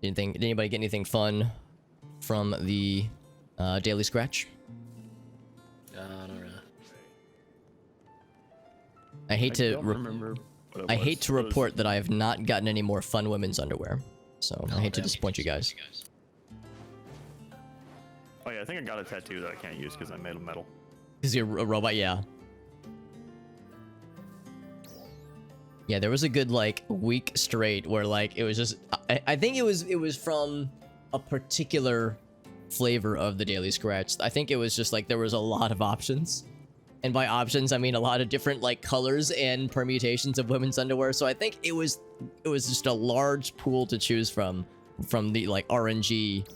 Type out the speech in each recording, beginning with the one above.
Anything? Did anybody get anything fun from the daily scratch? Not really. I hate to remember. report that I have not gotten any more fun women's underwear, so I hate to disappoint you guys. Oh yeah, I think I got a tattoo that I can't use because I made of metal. Because you're a robot, yeah. Yeah, there was a good like week straight where like it was just I think it was from a particular flavor of the daily scratch. I think it was just like there was a lot of options. And by options I mean a lot of different like colors and permutations of women's underwear. So I think it was just a large pool to choose from the like RNG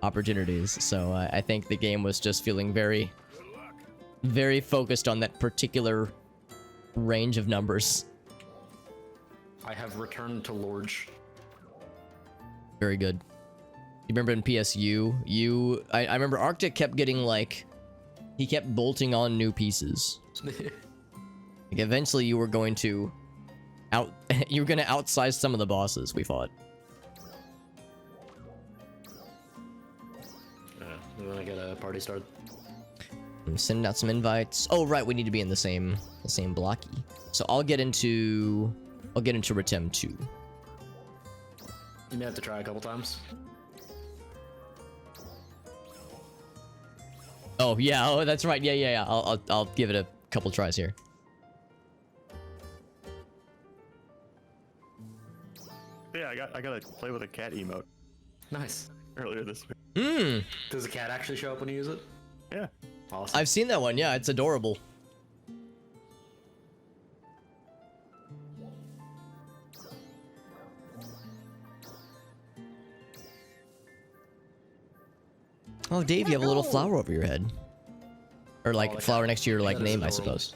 opportunities. So I think the game was just feeling very focused on that particular range of numbers. I have returned to Lorge. Very good. You remember in PSU, I remember Arctic kept getting like, he kept bolting on new pieces. Like eventually you were going to outsize some of the bosses we fought. We want to get a party started. I'm sending out some invites. Oh right, we need to be in the same blocky. So I'll get into Retem 2. You may have to try a couple times. Oh yeah, oh that's right. Yeah. I'll give it a couple tries here. Yeah, I got to play with a cat emote Nice. earlier this week. Does the cat actually show up when you use it? Yeah. Awesome. I've seen that one. Yeah, it's adorable. Oh, Dave, you have a little flower over your head. Or like flower next to your like name, I suppose.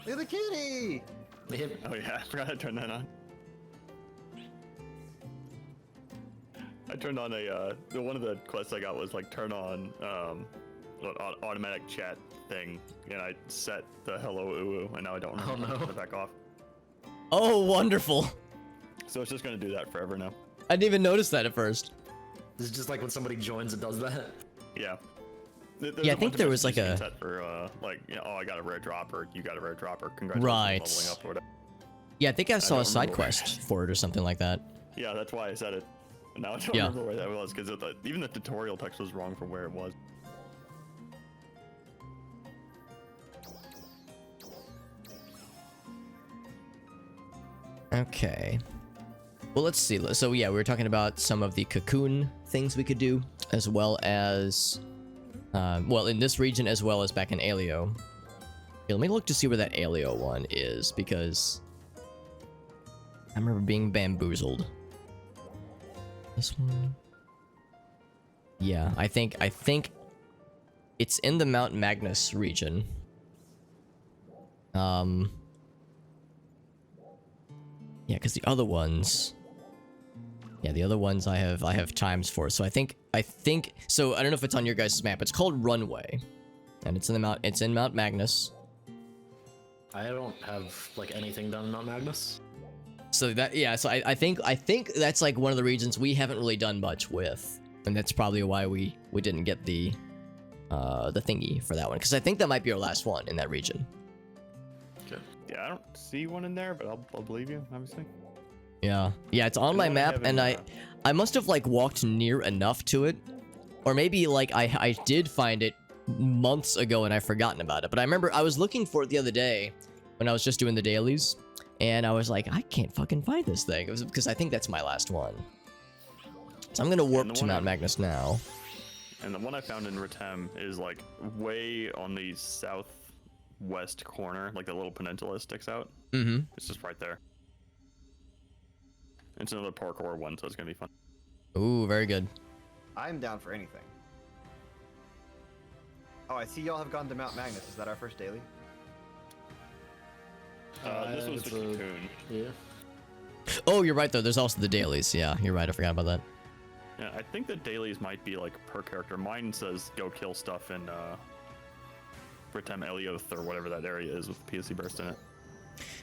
Look at the kitty! Oh yeah, I forgot to turn that on. I turned on one of the quests I got was like turn on automatic chat thing, and I set the hello uwu, and now I don't remember to turn it back off. Oh, wonderful. So it's just gonna do that forever now. I didn't even notice that at first. This is just like when somebody joins, it does that. Yeah. Yeah, I think there was like a set for like, you know, oh, I got a rare drop, or you got a rare drop, or congratulations right. on leveling up or whatever. Yeah, I think I saw a side remember quest for it or something like that. Yeah, that's why I said it. And now I don't remember where that was, because even the tutorial text was wrong from where it was. Okay. Well, let's see. So yeah, we were talking about some of the cocoon things we could do, as well as, well, in this region as well as back in Aleo. Okay, let me look to see where that Aleo one is, because I remember being bamboozled. This one? Yeah, I think it's in the Mount Magnus region. Yeah, because the other ones, I have times for. So I think so. I don't know if it's on your guys' map. It's called Runway, and it's in Mount Magnus. I don't have like anything done in Mount Magnus. So that, yeah, so I think that's like one of the regions we haven't really done much with, and that's probably why we didn't get the thingy for that one, because I think that might be our last one in that region. Okay. Yeah, I don't see one in there, but I'll believe you, obviously. Yeah, it's on my map, and I must have like walked near enough to it, or maybe like I did find it months ago and I've forgotten about it. But I remember I was looking for it the other day when I was just doing the dailies. And I was like, I can't fucking find this thing. It was because I think that's my last one. So I'm gonna warp to Mount Magnus now. And the one I found in Retem is like way on the southwest corner, like the little peninsula sticks out. Mm-hmm. It's just right there. It's another parkour one, so it's gonna be fun. Ooh, very good. I'm down for anything. Oh, I see y'all have gone to Mount Magnus. Is that our first daily? This was the cocoon. Yeah. Oh, you're right though. There's also the dailies. Yeah, you're right. I forgot about that. Yeah, I think the dailies might be like per character. Mine says go kill stuff in Retem Elioth or whatever that area is with PSC burst in it.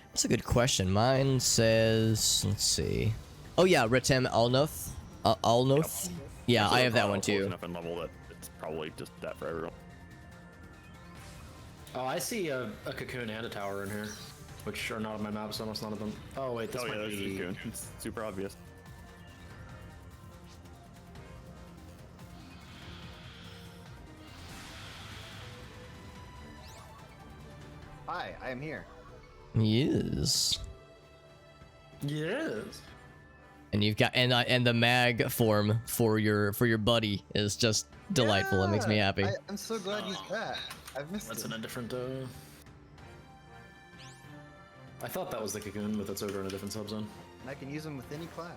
That's a good question. Mine says, let's see. Oh yeah, Retem Alnoth. Alnoth. Yep. Yeah, So I have that they're one close too. enough in level that it's probably just that for everyone. Oh, I see a cocoon and a tower in here, which are not on my map, so almost none of them. Oh wait, this Oh yeah, might there's be. Cocoon. It's super obvious. Hi, I am here. Yes. Yes. And you've got and the mag form for your buddy is just delightful. It makes me Yeah, happy. I'm so glad he's back. I've missed That's him. in a different. I thought that was the cocoon, but that's over in a different subzone. And I can use him with any class.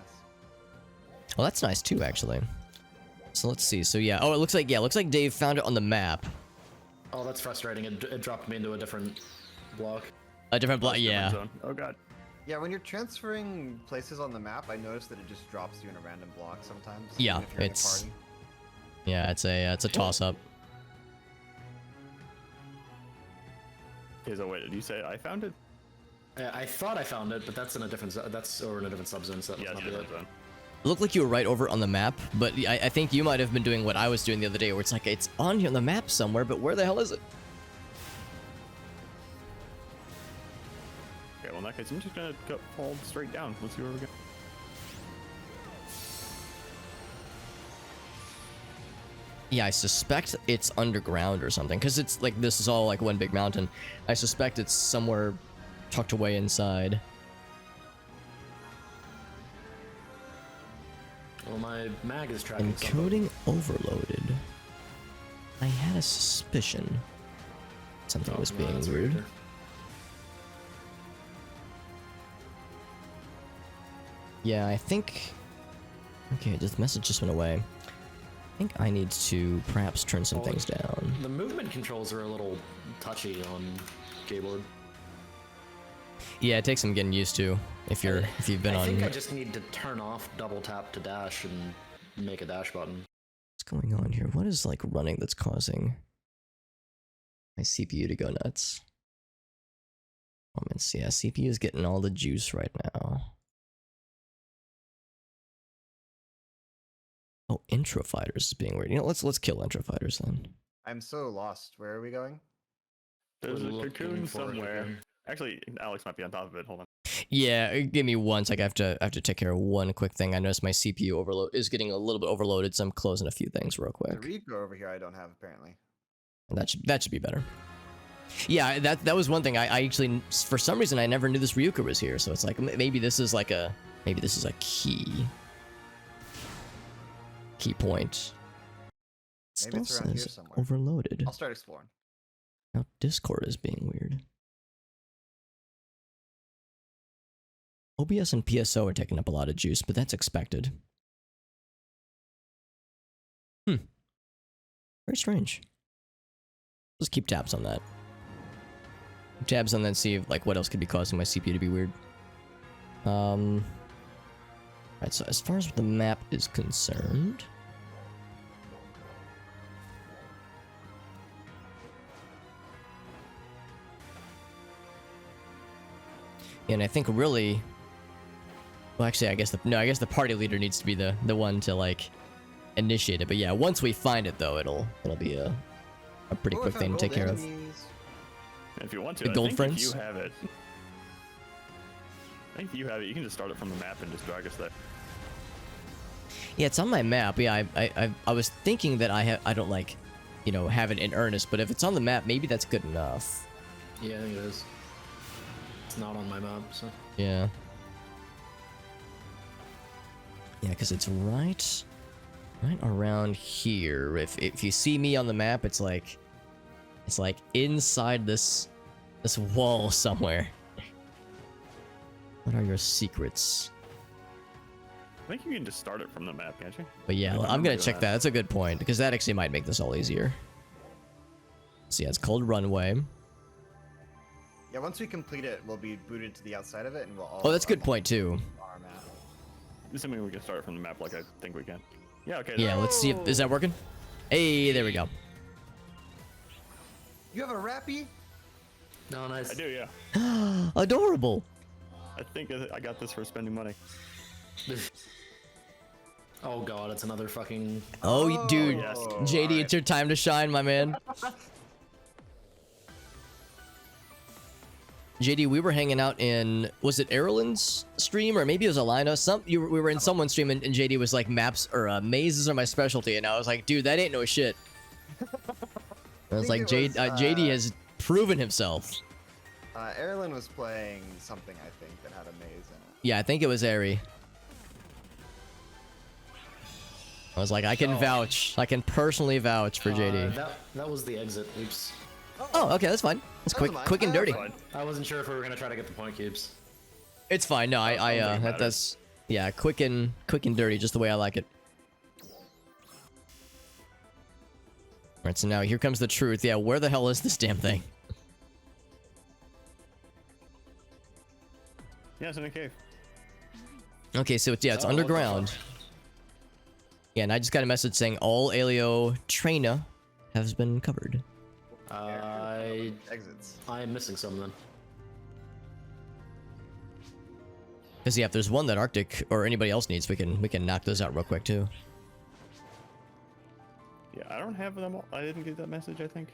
Well, that's nice too, actually. So let's see. So yeah. Oh, it looks like Dave found it on the map. Oh, that's frustrating. It dropped me into a different block. A different block. Different Yeah. zone. Oh god. Yeah, when you're transferring places on the map, I noticed that it just drops you in a random block sometimes. Yeah, even if you're in a it's- party. Yeah. It's a toss up. Okay, so wait, did you say I found it? I thought I found it, but that's in a different. That's over in a different subzone. So that Yeah, must it's not a be different it. zone. It looked like you were right over on the map, but I think you might have been doing what I was doing the other day, where it's like it's on here on the map somewhere, but where the hell is it? Okay, well in that case, I'm just gonna go fall straight down. Let's see where we go. Yeah, I suspect it's underground or something, because it's like this is all like one big mountain. I suspect it's somewhere tucked away inside. Well, my mag is tracking something. Encoding overloaded. I had a suspicion something Oh, was no, being that's weird. Yeah, I think. Okay, this message just went away. I think I need to perhaps turn some Oh, things down. The movement controls are a little touchy on keyboard. Yeah, it takes some getting used to if you've been I on. think I just need to turn off double tap to dash and make a dash button. What's going on here? What is like running that's causing my CPU to go nuts? Moments, yeah, CPU is getting all the juice right now. Oh, intro fighters is being weird. You know, let's kill intro fighters then. I'm so lost. Where are we going? There's We're a looking cocoon for a somewhere. cocoon. Actually, Alex might be on top of it. Hold on. Yeah, give me one sec. I have to take care of one quick thing. I noticed my CPU overload is getting a little bit overloaded, so I'm closing a few things real The quick. Rico over here I don't have apparently. That should be better. Yeah, that was one thing. I actually, for some reason, I never knew this Ryuka was here. So it's like maybe this is like a key point. Maybe it's Still around here says somewhere. overloaded. I'll start exploring. Now Discord is being weird. OBS and PSO are taking up a lot of juice, but that's expected. Very strange. Let's keep tabs on that. Keep tabs on that, see if, like what else could be causing my CPU to be weird. Right, so as far as the map is concerned, and I think really, well, actually, I guess the party leader needs to be the one to like initiate it. But yeah, once we find it though, it'll be a pretty Oh, I quick found thing to take gold care of. enemies. If you want to, The gold I think friends? if you have it. I think if you have it, you can just start it from the map and just drag us there. Yeah, it's on my map. Yeah, I was thinking that I don't like, you know, have it in earnest. But if it's on the map, maybe that's good enough. Yeah, I think it is. It's not on my map, so. Yeah. Yeah, because it's right around here. If you see me on the map, it's like inside this wall somewhere. What are your secrets? I think you can just start it from the map, can't you? But yeah, I don't I'm gonna remember check that. That's a good point because that actually might make this all easier. So yeah, it's called Runway. Yeah, once we complete it, we'll be booted to the outside of it, and we'll all. Oh, that's a good point too. Our map. Assuming we can start from the map like I think we can. Yeah, okay. Yeah, let's see if is that working. Hey, there we go. You have a Rappy? No, nice. I do, yeah. Adorable. I think I got this for spending money. Oh god, it's another fucking. Oh, dude. yes. JD, alright. it's your time to shine, my man. JD, we were hanging out in, was it Erlen's stream or maybe it was Alina? We were in someone's stream and JD was like, maps or mazes are my specialty, and I was like, dude, that ain't no shit. I was like, JD has proven himself. Erlen was playing something, I think, that had a maze in it. Yeah, I think it was Ari. I was like, I can vouch. I can personally vouch for JD. That was the exit. Oops. Oh, okay, that's fine. It's That was quick and dirty. Fine. I wasn't sure if we were gonna try to get the point cubes. It's fine. No, Doesn't matter. that's yeah, quick and dirty, just the way I like it. Alright, so now here comes the truth. Yeah, where the hell is this damn thing? Yeah, it's in a cave. Okay, so it's Oh, what the underground. fuck? Yeah, and I just got a message saying all Alio Traina has been covered. Exits. I'm missing some then. Because yeah, if there's one that Arctic or anybody else needs, we can knock those out real quick too. Yeah, I don't have them all. I didn't get that message, I think.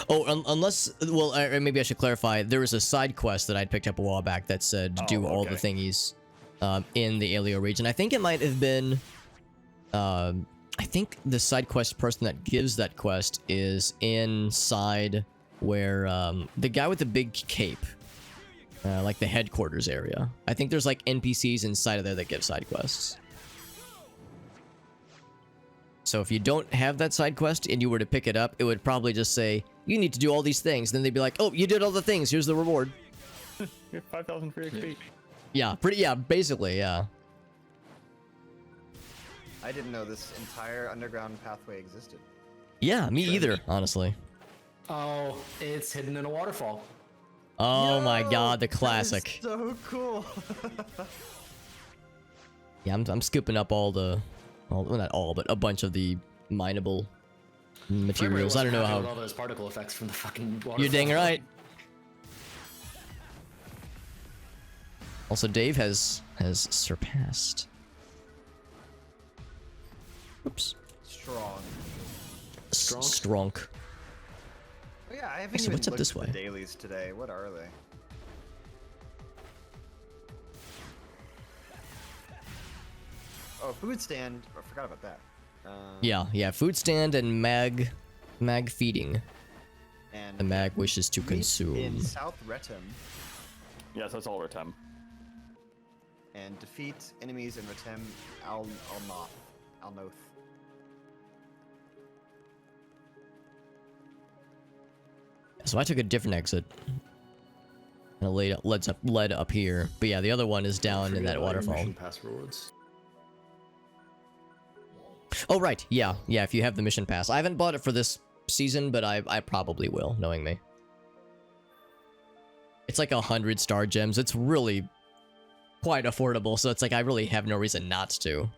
Oh, unless, well, maybe I should clarify. There was a side quest that I'd picked up a while back that said do all the okay. thingies in the Alio region. I think it might have been. I think the side quest person that gives that quest is inside where the guy with the big cape, like the headquarters area. I think there's like NPCs inside of there that give side quests. So if you don't have that side quest and you were to pick it up, it would probably just say, you need to do all these things. Then they'd be like, oh, you did all the things. Here's the reward. You have 5,000 free XP. Yeah, basically, yeah. I didn't know this entire underground pathway existed. Yeah, me either, honestly. Oh, it's hidden in a waterfall. Oh my Yo, god, the that is classic. so cool. Yeah, I'm scooping up all, well, not all, but a bunch of the mineable materials. I don't know All how. those particle effects from the fucking waterfall. You're dang right. Also, Dave has surpassed. Oops. Strong. Strong. Oh yeah, I haven't Actually, even what's up looked this at the way? dailies today. What are they? Oh, food stand. I forgot about that. Yeah, food stand and mag feeding. And The mag wishes to meet consume. in South Retem Yes, that's all Retem. and defeat enemies in Retem Alnoth. So I took a different exit. And it led up here. But yeah, the other one is down in Forget that about your waterfall. mission pass rewards. Oh right, yeah, if you have the mission pass. I haven't bought it for this season, but I probably will, knowing me. It's like 100 star gems. It's really quite affordable, so it's like I really have no reason not to.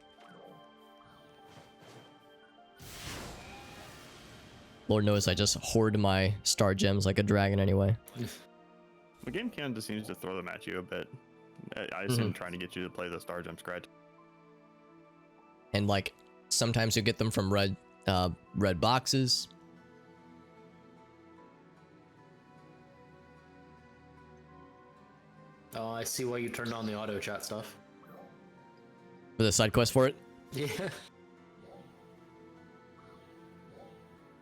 Lord knows I just hoard my star gems like a dragon anyway. The game kind of just seems to throw them at you a bit. I assume trying to get you to play the Star Gem scratch. And like sometimes you get them from red boxes. Oh, I see why you turned on the auto chat stuff. For the side quest for it. Yeah.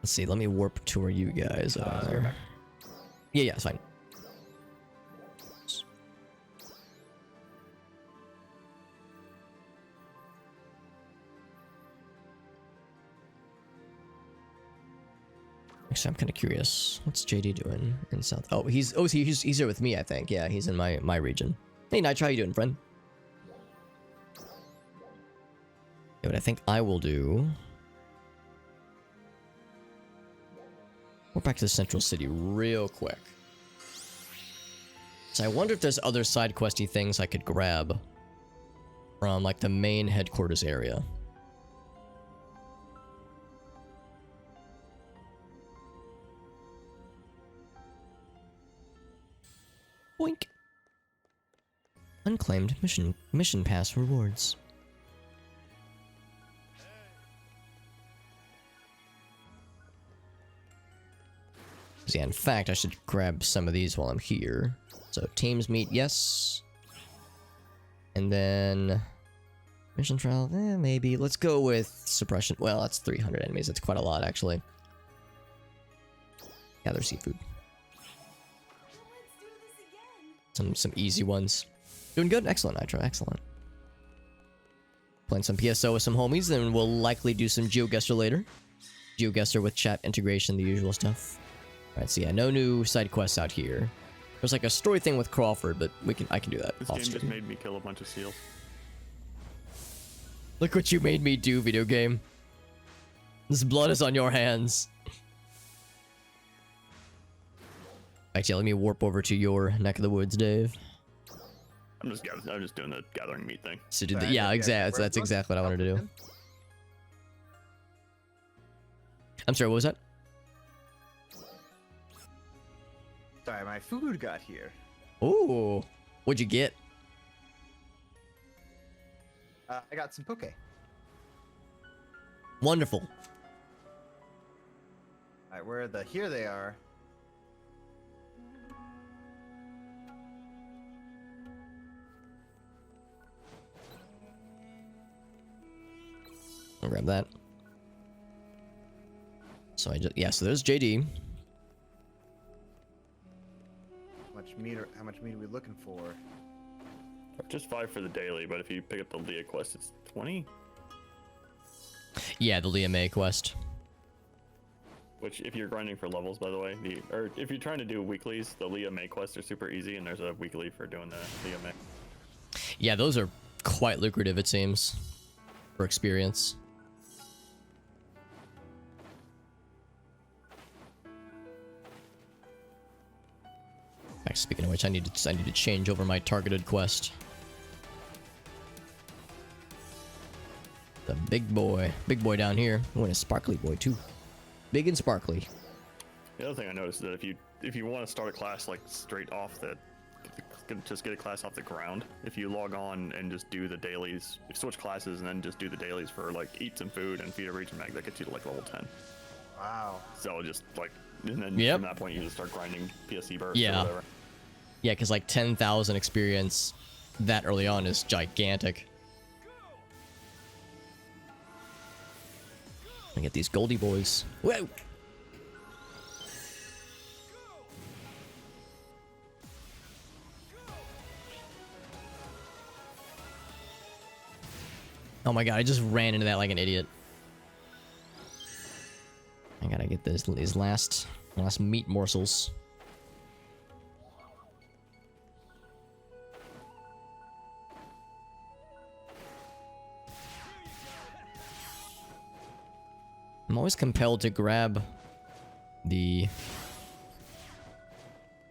Let's see, let me warp to where you guys are. Yeah, it's fine. Actually, I'm kind of curious. What's JD doing in South? Oh, he's here with me, I think. Yeah, he's in my region. Hey, Nitro, how you doing, friend? Yeah, what I think I will do. We're back to the central city real quick. So I wonder if there's other side questy things I could grab from like the main headquarters area. Unclaimed mission pass rewards. Yeah, in fact, I should grab some of these while I'm here. So teams meet, yes. And then mission trial, maybe. Let's go with suppression. Well, that's 300 enemies. That's quite a lot, actually. Gather seafood. Some easy ones. Doing good. Excellent, Nitro. Excellent. Playing some PSO with some homies, then we'll likely do some GeoGuessr later. GeoGuessr with chat integration, the usual stuff. Alright, so yeah, no new side quests out here. There's like a story thing with Crawford, but I can do that. This game just made me kill a bunch of seals. Look what you made me do, video game. This blood is on your hands. Actually, let me warp over to your neck of the woods, Dave. I'm just doing the gathering meat thing. So yeah, exactly. That's exactly what I wanted to do. I'm sorry, what was that? Sorry, my food got here. Ooh, what'd you get? I got some poke. Wonderful. Alright, here they are. I'll grab that. So so there's JD. How much meat are we looking for? Just 5 for the daily, but if you pick up the Leah quest, it's 20. Yeah, the Leah May quest. Which, if you're grinding for levels, by the way, or if you're trying to do weeklies, the Leah May quests are super easy, and there's a weekly for doing the Leah May. Yeah, those are quite lucrative, it seems, for experience. Speaking of which, I need to change over my targeted quest. The big boy down here. Oh, and a sparkly boy too. Big and sparkly. The other thing I noticed is that if you want to start a class like straight off just get a class off the ground. If you log on and just do the dailies, you switch classes and then just do the dailies for like eat some food and feed a region mag, that gets you to like level 10. Wow. So just like, and then from that point you just start grinding PSE bursts or whatever. Yeah, because like 10,000 experience that early on is gigantic. I get these Goldie boys. Whoa! Oh my god, I just ran into that like an idiot. I gotta get these last meat morsels. I'm always compelled to grab the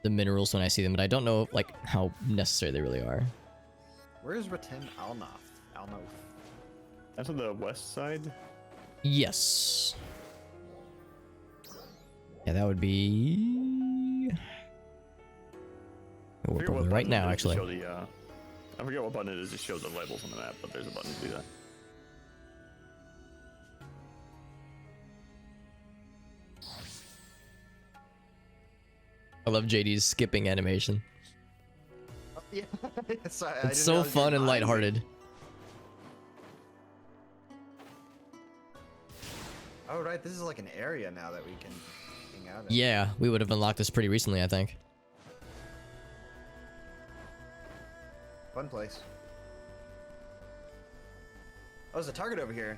minerals when I see them, but I don't know like how necessary they really are. Where's Retem Alnoth? That's on the west side? Yes. Yeah, that would be... We're probably right now, actually. I forget what button it is to show the labels on the map, but there's a button to do that. I love JD's skipping animation. Oh, yeah. Sorry, It's so fun and lighthearted. Oh, right. This is like an area now that we can hang out in. Yeah, we would have unlocked this pretty recently, I think. Fun place. Oh, there's a target over here.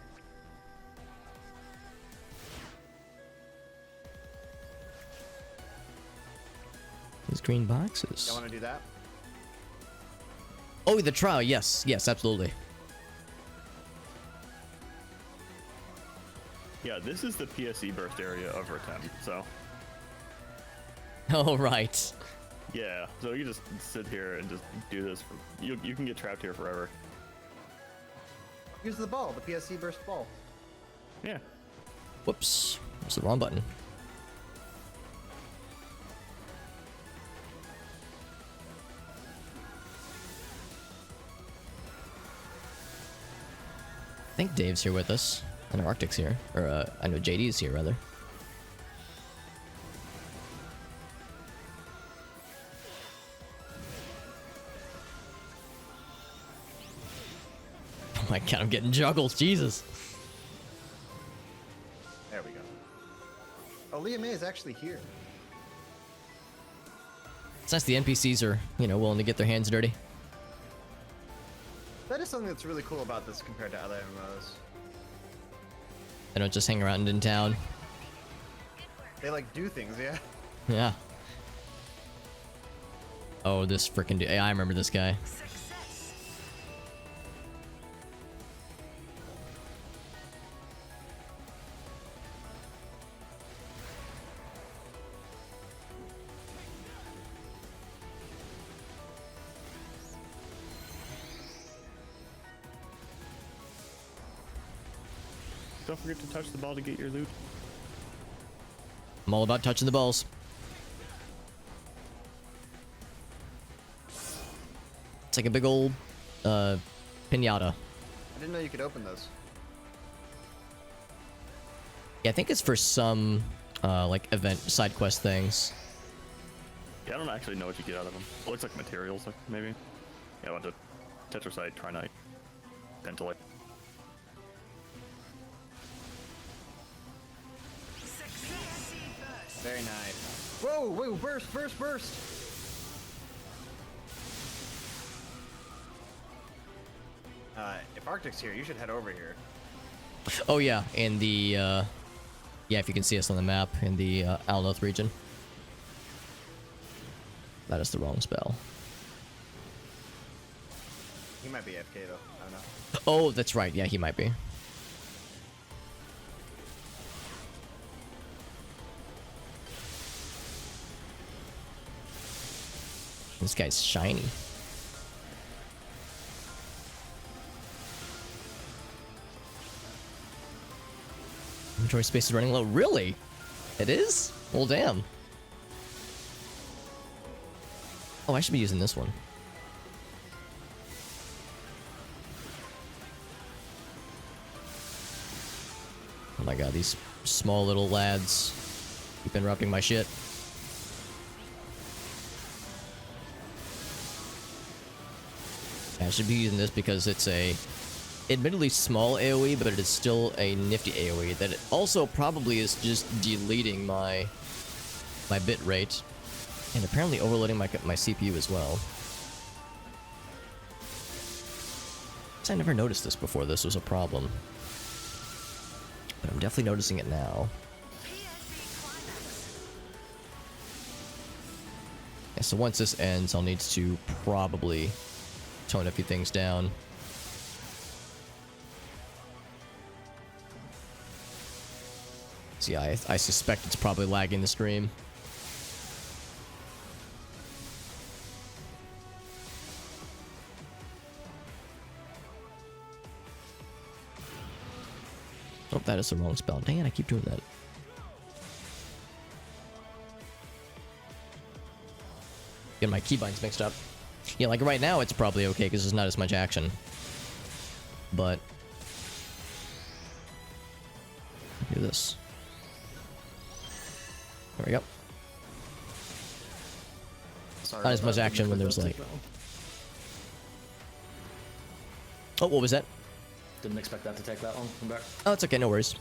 These green boxes. Y'all want to do that? Oh, the trial. Yes, yes, absolutely. Yeah, this is the PSE burst area of Retem, so. Oh, right. Yeah, so you just sit here and just do this. You can get trapped here forever. Here's the ball, the PSC burst ball. Yeah. Whoops. That's the wrong button. think Dave's here with us. I know Arctic's here. Or, I know JD's here, rather. Oh my god, I'm getting juggled. Jesus. There we go. Oh, Leah May is actually here. It's nice the NPCs are, you know, willing to get their hands dirty. That is something that's really cool about this compared to other MMOs. They don't just hang around in town. They like do things, yeah. Yeah. Oh, this freaking dude. I remember this guy. Don't forget to touch the ball to get your loot. I'm all about touching the balls. It's like a big old pinata. I didn't know you could open those. Yeah, I think it's for some like event side quest things. Yeah, I don't actually know what you get out of them. It looks like materials, like maybe. Yeah, I went to Tetrasite, Trinite, Pentolite. Very nice. Whoa, whoa, burst, burst, burst! If Arctic's here, you should head over here. Oh yeah, in the yeah, if you can see us on the map in the Alnoth region. That is the wrong spell. He might be AFK though, I don't know. Oh, that's right. Yeah, he might be. This guy's shiny. Inventory space is running low. Really? It is? Well, damn. Oh, I should be using this one. Oh my god, these small little lads keep interrupting my shit. I should be using this because it's a admittedly small AoE, but it is still a nifty AoE that it also probably is just deleting my bit rate and apparently overloading my CPU as well. I never noticed this before this was a problem, but I'm definitely noticing it now. Yeah, so once this ends, I'll need to probably tone a few things down. So yeah, I suspect it's probably lagging the stream. Oh, that is the wrong spell. Dang it, I keep doing that. Getting my keybinds mixed up. Yeah, like right now it's probably okay because there's not as much action. But do this. There we go. Sorry Not as about much that. action when Didn't there's expect like. that to take Oh, what was that? that long. Didn't expect that to take that long. Come back. Oh, it's okay, no worries.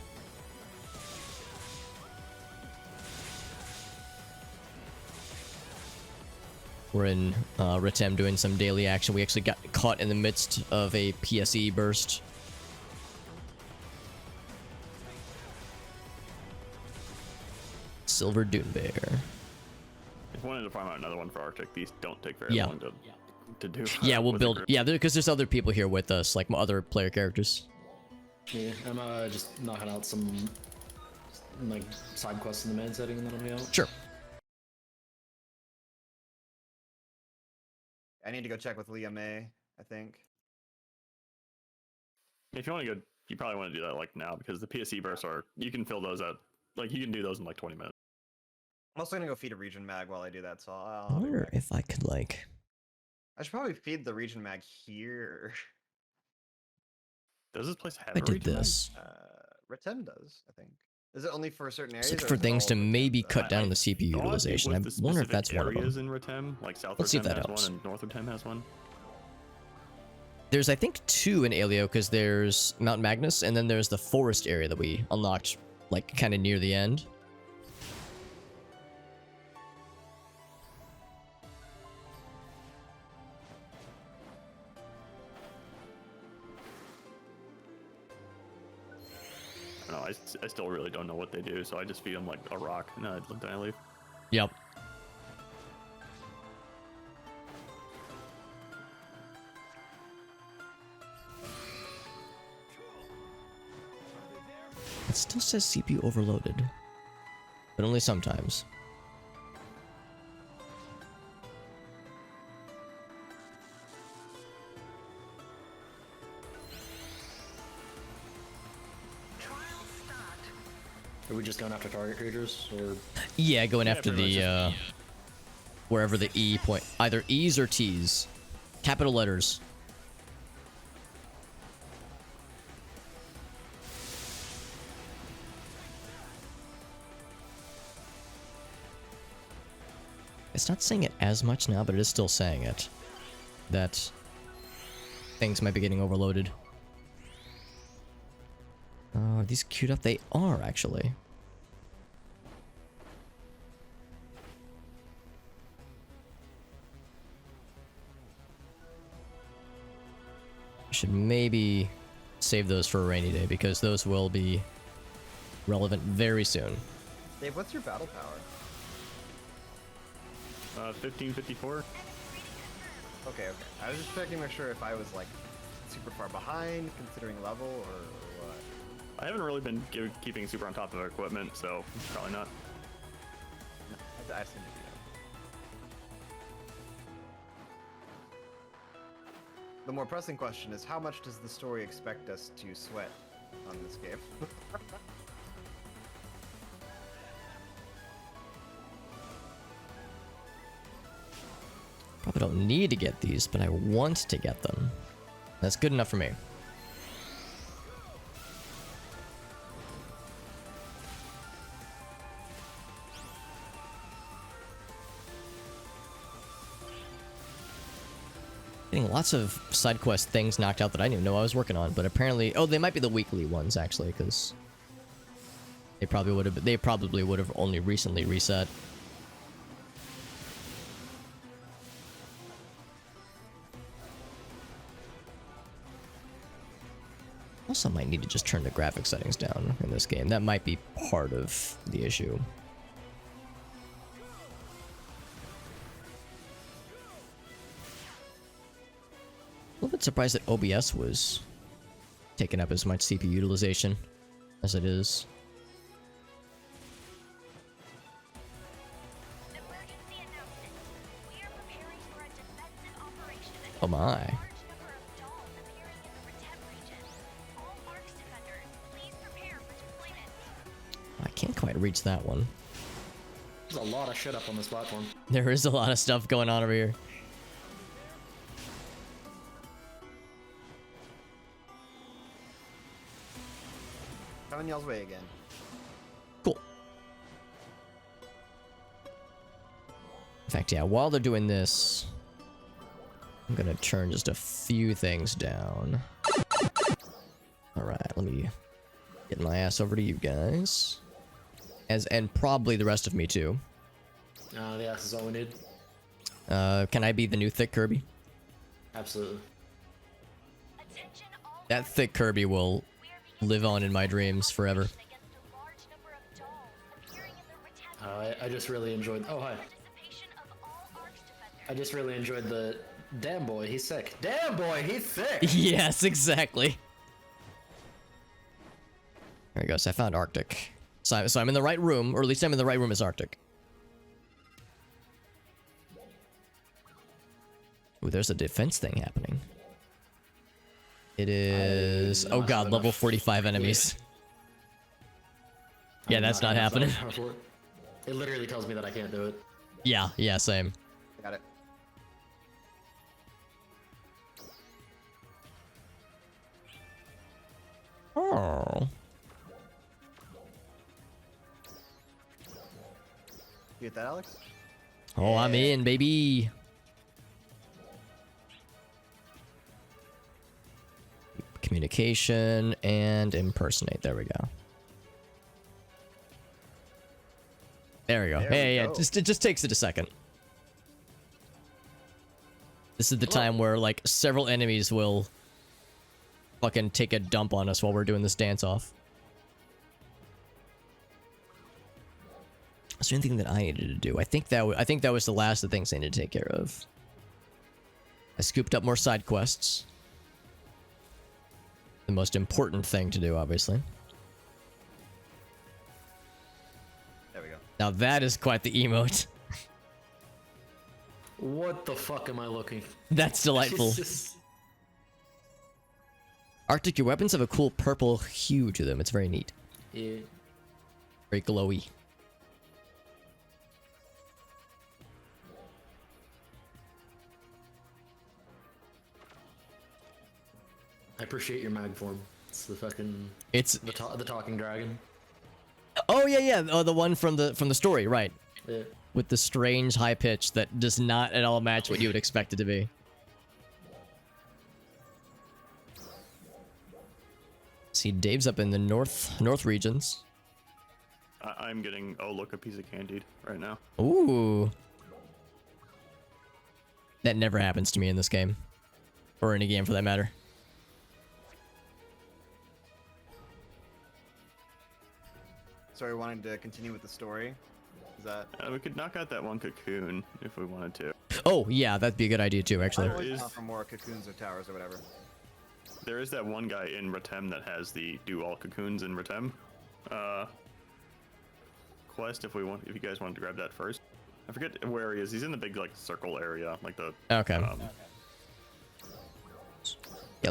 We're in Retem doing some daily action. We actually got caught in the midst of a PSE burst. Silver Dune Bear. If you wanted to farm out another one for Arctic, these don't take very long to do. Yeah, we'll with the build. group. Yeah, because there's other people here with us, like my other player characters. Yeah, I'm just knocking out some like side quests in the main setting and then I'll be out. Sure. I need to go check with Leah May, I think. If you want to go, you probably want to do that like now because the PSE bursts are, you can fill those out. Like you can do those in like 20 minutes. I'm also gonna go feed a region mag while I do that, so I I'll be wonder back. if I could like. I should probably feed the region mag here. Does this place have I a did regen mag? this. Retem does, I think. Is it only for certain areas? Search or for is it things all to Retem maybe does? cut down on the I CPU thought it utilization. I was the wonder if specific that's one of areas them. in Retem, like South Let's see if Retem that has helps. one and North Retem has one. There's, I think, 2 in Aleo, because there's Mount Magnus, and then there's the forest area that we unlocked, like, kind of near the end. I don't know, I still really don't know what they do, so I just feed them like a rock, and then I leave. Yep. It still says CPU overloaded, but only sometimes. Are we just going after target creatures, or Yeah, going Yeah, after pretty the, much wherever the E point, either E's or T's. Capital letters. It's not saying it as much now, but it is still saying it. That things might be getting overloaded. Are these queued up? They are, actually. I should maybe save those for a rainy day, because those will be relevant very soon. Dave, what's your battle power? 1554. Okay. I was just checking to make sure if I was like super far behind, considering level, or what. I haven't really been keeping super on top of equipment, so probably not. I seem to be. The more pressing question is, how much does the story expect us to sweat on this game? Probably don't need to get these, but I want to get them. That's good enough for me. Getting lots of side quest things knocked out that I didn't even know I was working on, but apparently, oh, they might be the weekly ones actually, because they probably would have only recently reset. Also might need to just turn the graphic settings down in this game. That might be part of the issue. A little bit surprised that OBS was taking up as much CPU utilization as it is. Oh my. I can't quite reach that one. there's a lot of shit up on this platform. There is a lot of stuff going on over here. Coming y'all's way again. Cool. In fact, yeah, while they're doing this, I'm gonna turn just a few things down. Alright, let me get my ass over to you guys. And probably the rest of me too. The ass is all we need. Can I be the new thick Kirby? Absolutely. That thick Kirby will live on in my dreams forever. I just really enjoyed. Oh hi. I just really enjoyed the. Damn boy, he's sick. Damn boy, he's sick. Yes, exactly. There he goes. I found Arctic. So I'm in the right room, or at least I'm in the right room as Arctic. Ooh, there's a defense thing happening. It is... Oh god, level 45 enemies. Yeah, that's not happening. It literally tells me that I can't do it. Yeah, same. Got it. Oh. You get that, Alex? Oh, I'm in, baby. Communication and impersonate. There we go. There we go. There Hey, we yeah, go. it just takes it a second. This is the time where like several enemies will fucking take a dump on us while we're doing this dance off. Is there anything that I needed to do? I think that was the last of the things I needed to take care of. I scooped up more side quests. The most important thing to do, obviously. There we go. Now that is quite the emote. What the fuck am I looking? That's delightful. Jesus. Arctic, your weapons have a cool purple hue to them. It's very neat. Yeah. Very glowy. I appreciate your mag form. It's the fucking It's the talking dragon. oh yeah. Oh, the one from the story, right? Yeah. With the strange high pitch that does not at all match what you would expect it to be. See, Dave's up in the north regions. I'm getting, oh, look, a piece of candied right now. Ooh. That never happens to me in this game. Or any game for that matter. So we wanted to continue with the story. Is that? We could knock out that one cocoon if we wanted to. Oh, yeah, that'd be a good idea too, actually. I always is- hunt for more cocoons or towers or whatever. There is that one guy in Retem that has the do all cocoons in Retem quest. If you guys wanted to grab that first. I forget where he is. He's in the big like circle area, like the Okay. Yeah,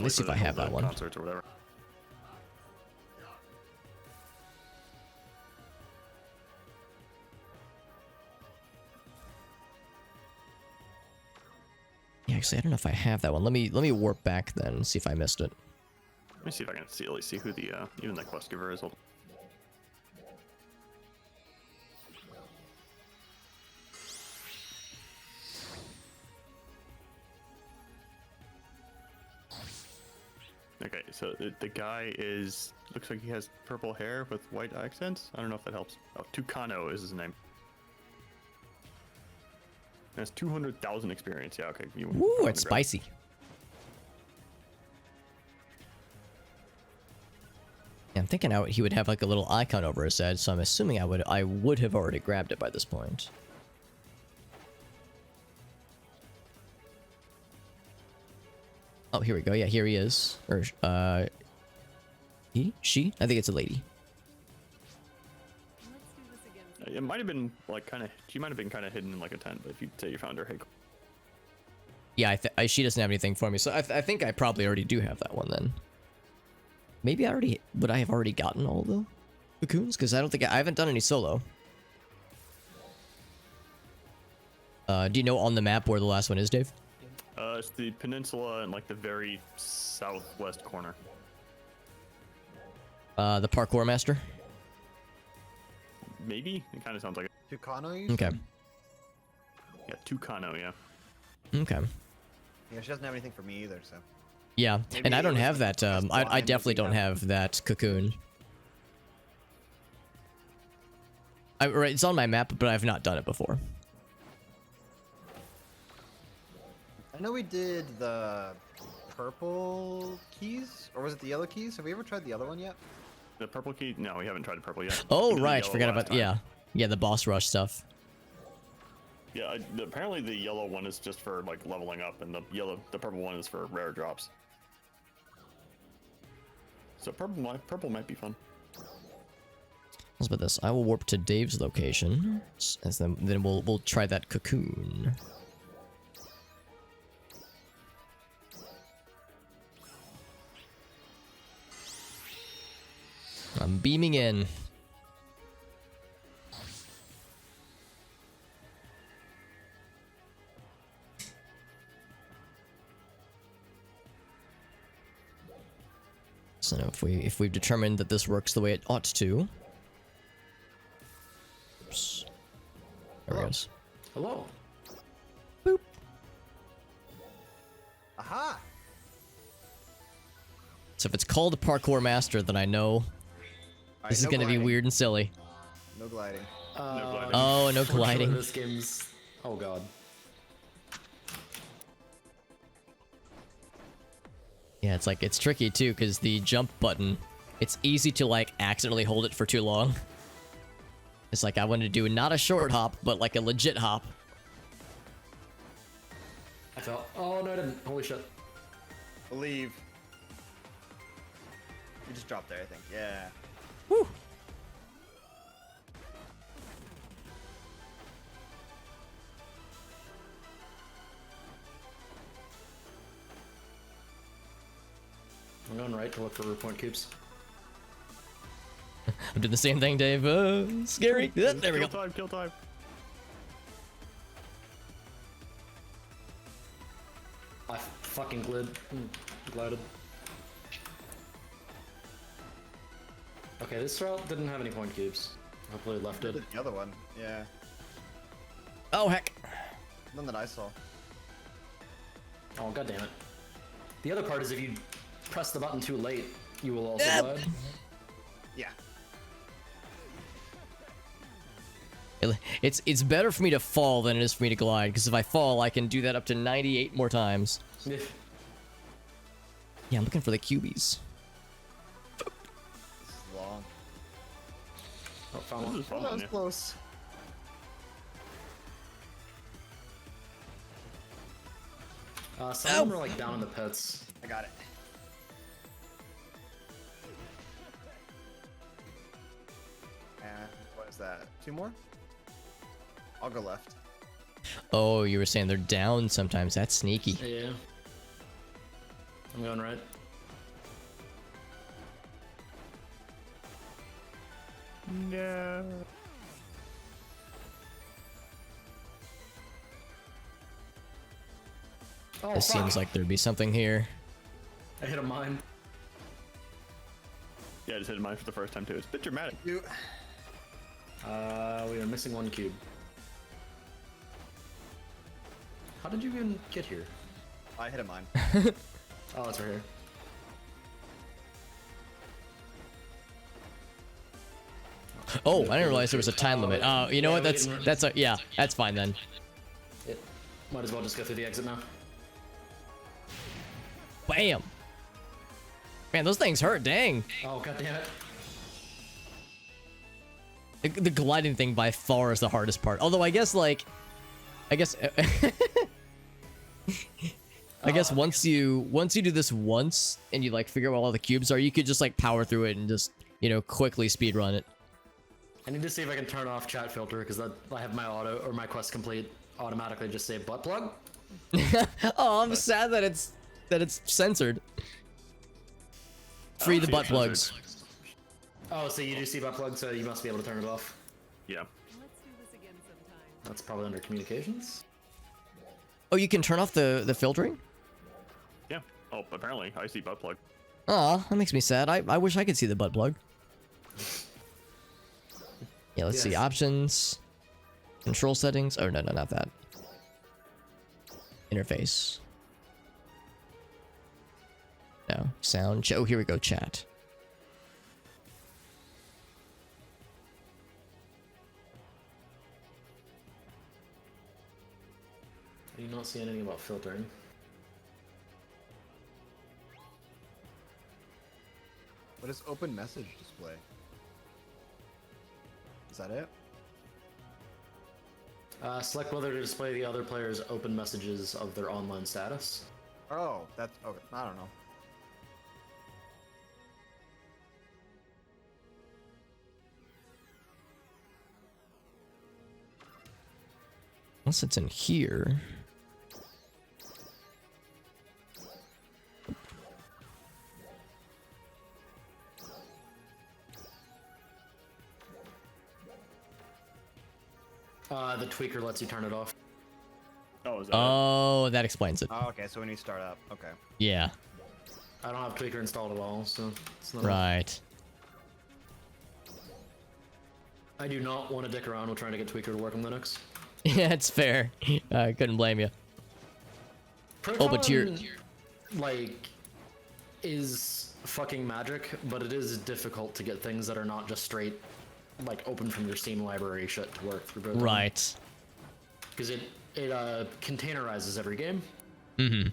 let's place see if where I they have hold that the one. Concerts or whatever. Yeah, actually, I don't know if I have that one. Let me warp back then and see if I missed it. Let me see if I can at least see who the even the quest giver is. Okay, so the guy looks like he has purple hair with white accents. I don't know if that helps. Oh, Tucano is his name. Has 200,000 experience. Yeah, okay. Ooh, it's spicy. Yeah, I'm thinking he would have like a little icon over his head, so I'm assuming I would have already grabbed it by this point. Oh, here we go. Yeah, here he is. Or he? She? I think it's a lady. It might have been like she might have been kind of hidden in like a tent, but if you say you found her, hey. Yeah, she doesn't have anything for me, so I think I probably already do have that one then. Maybe would I have already gotten all the cocoons? Because I don't think I haven't done any solo. Do you know on the map where the last one is, Dave? It's the peninsula in like the very southwest corner. The parkour master? Maybe? It kind of sounds like it. Tucano, you Okay. said? Yeah, Tucano, yeah. Okay. Yeah, she doesn't have anything for me either, so. Yeah, Maybe and I it don't was have like that, the first I line definitely that we don't have that cocoon. Right, it's on my map, but I've not done it before. I know we did the purple keys, or was it the yellow keys? Have we ever tried the other one yet? The purple key? No, we haven't tried the purple yet. Oh, We did the right, yellow forgot last about, time. yeah, the boss rush stuff. Yeah, apparently the yellow one is just for like leveling up, and the purple one is for rare drops. So purple might be fun. How's about this? I will warp to Dave's location, and then we'll try that cocoon. I'm beaming in. So if we've determined that this works the way it ought to. Oops. There it goes. Hello. Boop. Aha! So if it's called Parkour Master, then I know Alright, this is no gonna be gliding. weird and silly. No gliding. gliding. Oh, no Unfortunately, gliding. This game's. Oh god. Yeah, it's tricky too, because the jump button, it's easy to like accidentally hold it for too long. It's like I want to do not a short hop, but like a legit hop. I fell. Oh no, I didn't. Holy shit. Believe. You just dropped there, I think. Yeah. Woo! I'm going right to look for root point cubes. I'm doing the same thing, Dave. Scary. There we go. Kill time, kill time. I fucking glided. Okay, this route didn't have any point cubes. Hopefully it left it. The other one. Yeah. Oh heck. None that I saw. Oh god damn it. The other part is if you press the button too late, you will also Yep. glide. Yeah. It's better for me to fall than it is for me to glide, because if I fall, I can do that up to 98 more times. Yeah. Yeah, I'm looking for the cubies. This is long. Oh, found This one. is fun, That was yeah. close. Some of them are like down in the pits. I got it. And what is that? 2 more? I'll go left. Oh, you were saying they're down sometimes. That's sneaky. Yeah. I'm going right. No. Oh, This fuck. seems like there'd be something here. I hit a mine. Yeah, I just hit mine for the first time too. It's a bit dramatic. You. We are missing 1 cube. How did you even get here? I hit a mine. Oh, it's right here. Oh, I didn't realize there was a time limit. You know what? Yeah, that's fine then. It might as well just go through the exit now. Bam. Man, those things hurt. Dang. Oh god damn it. The gliding thing by far is the hardest part. Although I guess I guess once you do this once and you like figure out where all the cubes are, you could just like power through it and just, you know, quickly speed run it. I need to see if I can turn off chat filter because I have my auto or my quest complete automatically just say butt plug. Oh, I'm sad that it's censored. Free the see butt it plugs. Oh, so you do see butt plug, so you must be able to turn it off. Yeah. Let's do this again sometime. That's probably under communications. Oh, you can turn off the filtering? Yeah. Oh, apparently I see butt plug. Aw, that makes me sad. I wish I could see the butt plug. Yeah, let's see. Yes. Options. Control settings. Oh, no, not that. Interface. No. Sound. Oh, here we go. Chat. I do not see anything about filtering. What does open message display? Is that it? Select whether to display the other player's open messages of their online status. Oh, that's okay. I don't know. Unless it's in here. The tweaker lets you turn it off. Oh, is that it? Oh, that explains it. Oh, okay, so when you start up, okay. Yeah. I don't have Tweaker installed at all, so it's not. Right. I do not want to dick around with trying to get Tweaker to work on Linux. Yeah, it's fair. I couldn't blame you. Oh, but you're... Proton, like, is fucking magic, but it is difficult to get things that are not just straight, like, open from your Steam library shit to work through Proton. Right. Because it containerizes every game. Mm-hmm.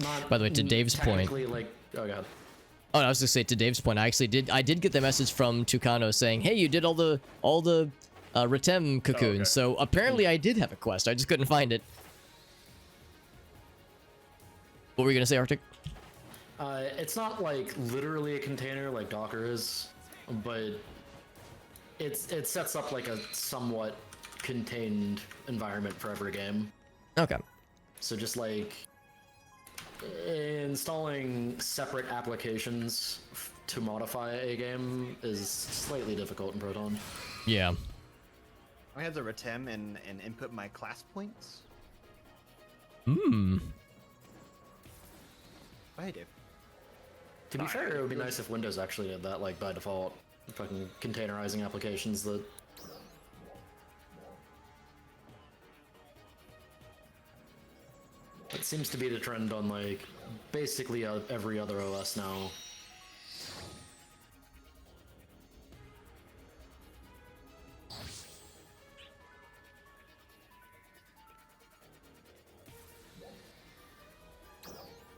Not By the way, to Dave's point... technically, like, oh god. Oh, I was gonna say, to Dave's point, I did get the message from Tucano saying, hey, you did all the Retem cocoons, okay. so apparently I did have a quest, I just couldn't find it. What were you gonna say, Arctic? It's not like literally a container like Docker is, but it sets up like a somewhat contained environment for every game. Okay. So just like installing separate applications to modify a game is slightly difficult in Proton. Yeah. I have the Retem and input my class points. Hmm. Oh, hey, Dave. To be fair, it would be nice if Windows actually did that, like by default. Fucking containerizing applications that. It seems to be the trend on like basically every other OS now.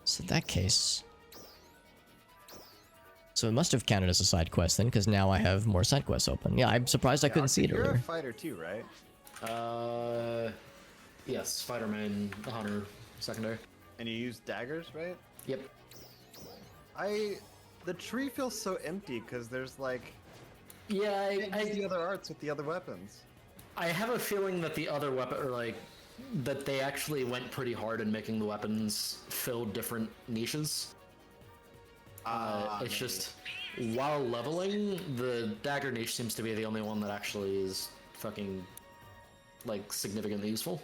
So in that case... So it must have counted as a side quest then, because now I have more side quests open. Yeah, I'm surprised I couldn't see it You're earlier. a fighter too, right? Yes, fighter main, the hunter, secondary. And you use daggers, right? Yep. The tree feels so empty because there's like Yeah, the other arts with the other weapons. I have a feeling that the other weapon, or like, that they actually went pretty hard in making the weapons fill different niches. It's just, while leveling, the dagger niche seems to be the only one that actually is fucking, like, significantly useful.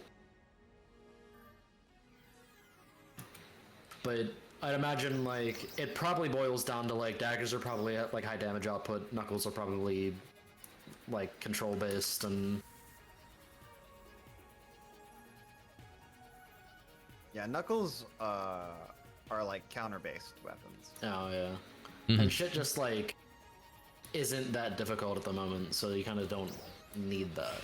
But I'd imagine, like, it probably boils down to, like, daggers are probably at, like, high damage output, knuckles are probably, like, control-based, and... Yeah, knuckles are like counter-based weapons. Oh, yeah. Mhm. And shit just, like, isn't that difficult at the moment, so you kind of don't need that.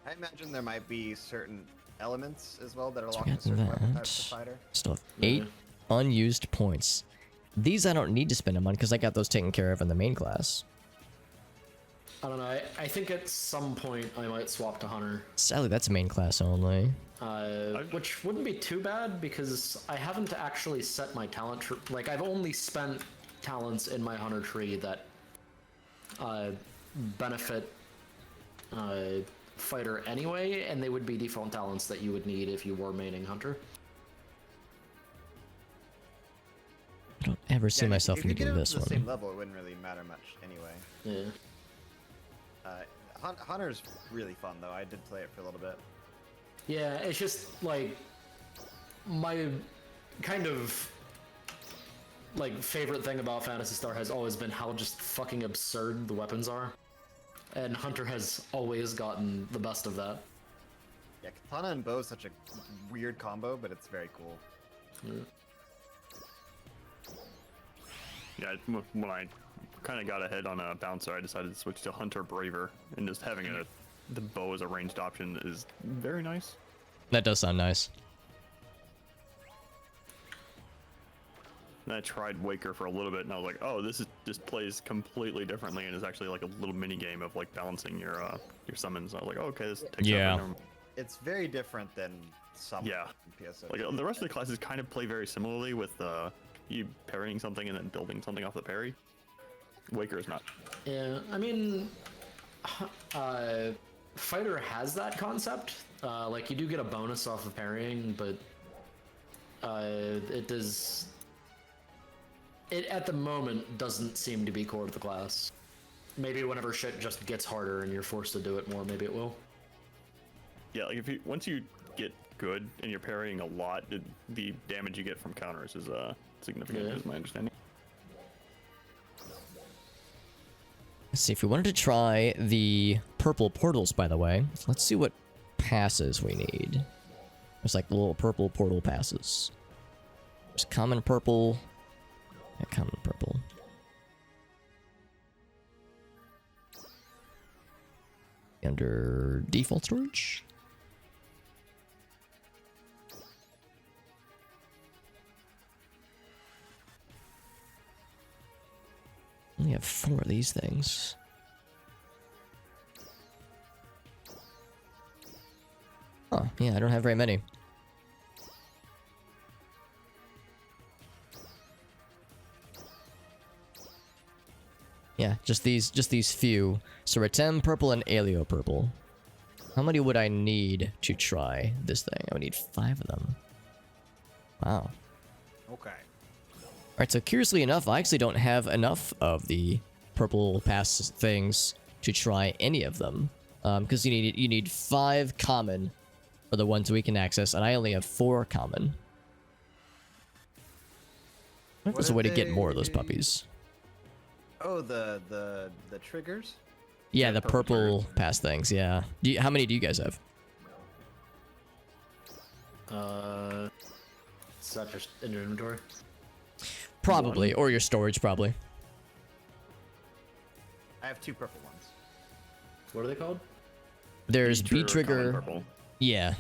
I imagine there might be certain elements as well that are So locked we to got certain weapon that. types of fighter. Still have 8 unused points. These I don't need to spend them on because I got those taken care of in the main class. I don't know, I think at some point I might swap to Hunter. Sadly, that's main class only. Which wouldn't be too bad because I haven't actually set my talent tree. Like, I've only spent talents in my Hunter tree that benefit Fighter anyway, and they would be default talents that you would need if you were maining Hunter. I don't ever see myself if you needing get it this to the same one. level, it wouldn't really matter much anyway. Yeah. Hunter's really fun though. I did play it for a little bit. Yeah, it's just, like, my kind of, like, favorite thing about Phantasy Star has always been how just fucking absurd the weapons are. And Hunter has always gotten the best of that. Yeah, katana and bow is such a weird combo, but it's very cool. Yeah, when I kind of got ahead on a bouncer, I decided to switch to Hunter Braver, and just having the bow as a ranged option is very nice. That does sound nice. And I tried Waker for a little bit, and I was like, "Oh, this just plays completely differently, and is actually like a little mini game of like balancing your summons." And I was like, oh, "Okay, this takes Yeah. up." It's very different than some Yeah. PSO. Like the rest of the classes kind of play very similarly with you parrying something and then building something off the parry. Waker is not. Yeah, I mean, Fighter has that concept. Like, you do get a bonus off of parrying, but it does... It, at the moment, doesn't seem to be core to the class. Maybe whenever shit just gets harder and you're forced to do it more, maybe it will. Yeah, like once you get good and you're parrying a lot, the damage you get from counters is significant, is my understanding. Let's see, if we wanted to try the purple portals, by the way, let's see what passes we need. There's like little purple portal passes. There's common purple. Yeah, common purple. Under default storage. Only have 4 of these things. Oh, yeah, I don't have very many. Yeah, just these few. So Retem purple and Alio purple. How many would I need to try this thing? I would need 5 of them. Wow. Okay. Alright, so curiously enough, I actually don't have enough of the purple pass things to try any of them. Because you need 5 common for the ones we can access, and I only have 4 common. I think there's a way to get more of those puppies. Oh, the triggers? Yeah, the purple triggers. pass things, yeah. How many do you guys have? Is that just in your inventory? Probably, or your storage, probably. I have 2 purple ones. What are they called? There's Trigger, B trigger. common purple. Yeah.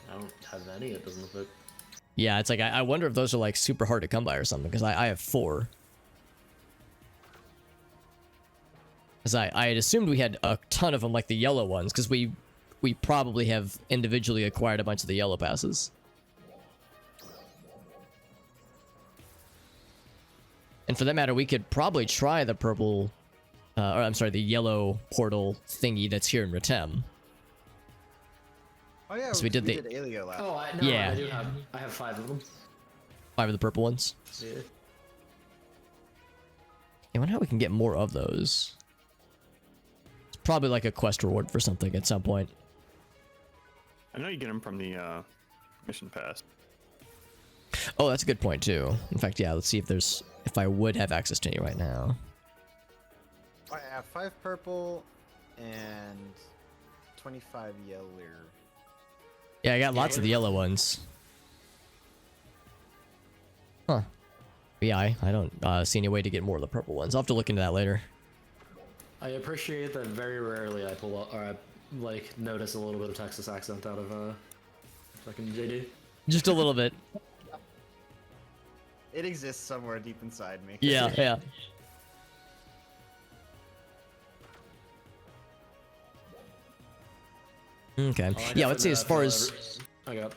I don't have any. It doesn't look like. Yeah, it's like, I wonder if those are like super hard to come by or something, because I have 4. Because I had assumed we had a ton of them, like the yellow ones, because we probably have individually acquired a bunch of the yellow passes. And for that matter, we could probably try the purple, or I'm sorry, the yellow portal thingy that's here in Retem. Oh yeah, So we did the- Alio last. Oh, no, Yeah. I have 5 of them. 5 of the purple ones. Yeah. I wonder how we can get more of those. It's probably like a quest reward for something at some point. I know you get them from the mission pass. Oh, that's a good point too. In fact, yeah, let's see if I would have access to any right now. I have 5 purple and 25 yellow. Yeah, I got lots of the yellow ones. Huh. But yeah, I don't see any way to get more of the purple ones. I'll have to look into that later. I appreciate that very rarely I pull up, or I like notice a little bit of Texas accent out of fucking JD. Just a little bit. It exists somewhere deep inside me. Yeah, yeah. Okay. Yeah, let's say as far as... I got.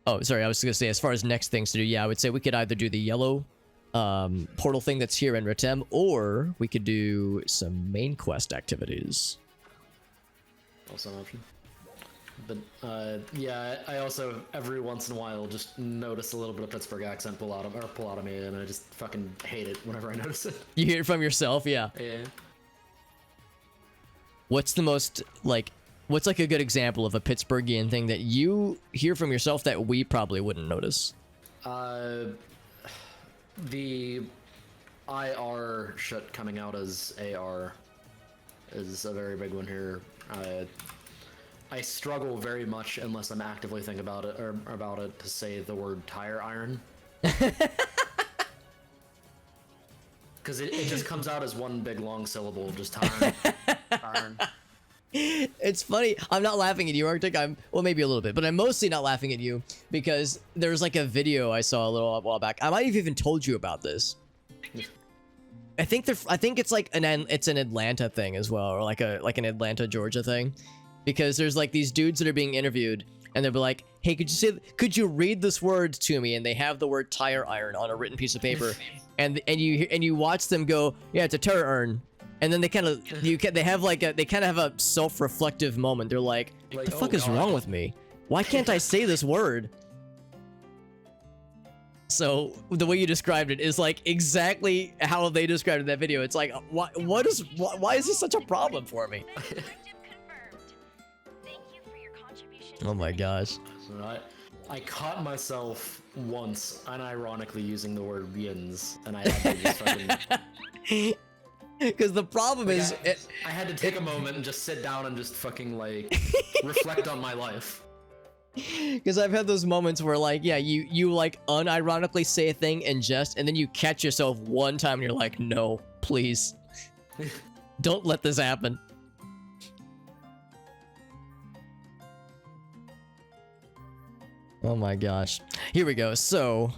Oh, sorry, I was gonna say as far as next things to do, yeah, I would say we could either do the yellow portal thing that's here in Retem, or we could do some main quest activities. Also an option. But yeah, I also every once in a while just notice a little bit of Pittsburgh accent pull out of me, and I just fucking hate it whenever I notice it. You hear it from yourself, yeah. Yeah. What's the most, like, what's like a good example of a Pittsburghian thing that you hear from yourself that we probably wouldn't notice? The IR shit coming out as AR is a very big one here. I struggle very much unless I'm actively thinking about it to say the word tire iron. Because it just comes out as one big long syllable, just tire iron. It's funny. I'm not laughing at you, Arctic. Well, maybe a little bit, but I'm mostly not laughing at you because there's like a video I saw a little while back. I might have even told you about this. I think it's like an Atlanta thing as well, or like an Atlanta, Georgia thing, because there's like these dudes that are being interviewed, and they'll be like, "Hey, could you read this word to me?" And they have the word tire iron on a written piece of paper, and you watch them go, "Yeah, it's a tire iron." And then they kind of have a self-reflective moment. They're like, "What the fuck is wrong with me? Why can't I say this word?" So the way you described it is like exactly how they described it in that video. It's like, why is this such a problem for me? Objective confirmed. Thank you for your contribution Oh my gosh. So I caught myself once unironically using the word yins, and I had to just fucking... Because the problem Like, is, I had to take a moment and just sit down and just fucking, like, reflect on my life. because I've had those moments where, like, yeah, you like unironically say a thing in jest, and then you catch yourself one time and you're like, no, please, don't let this happen. Oh my gosh. Here we go. So,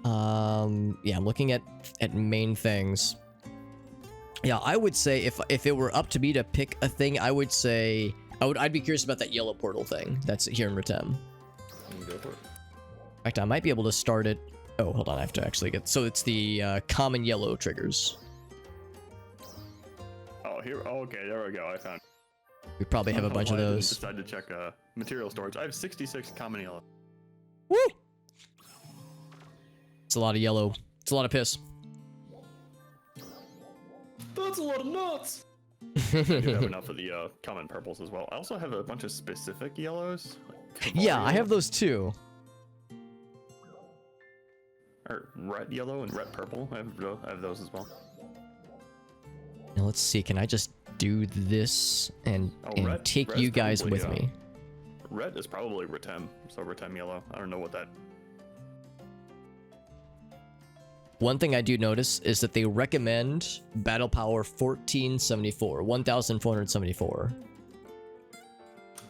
yeah, I'm looking at main things. Yeah, I would say if it were up to me to pick a thing, I would say I'd be curious about that yellow portal thing that's here in Retem. Go for it. In fact, I might be able to start it. Oh, hold on, I have to actually get. So it's the common yellow triggers. Oh, here. Oh, okay, there we go. I found. We probably have a bunch of I didn't those. decide to check material storage. I have 66 common yellow. Woo! It's a lot of yellow. It's a lot of piss. That's a lot of nuts! I do have enough of the common purples as well. I also have a bunch of specific yellows. Like Yeah, I yellow, have those too. or red yellow and red purple. I have those as well. Now let's see. Can I just do this and take red's you guys probably, with me? Red is probably Retem, so Retem yellow. I don't know what that. One thing I do notice is that they recommend battle power 1474, 1474.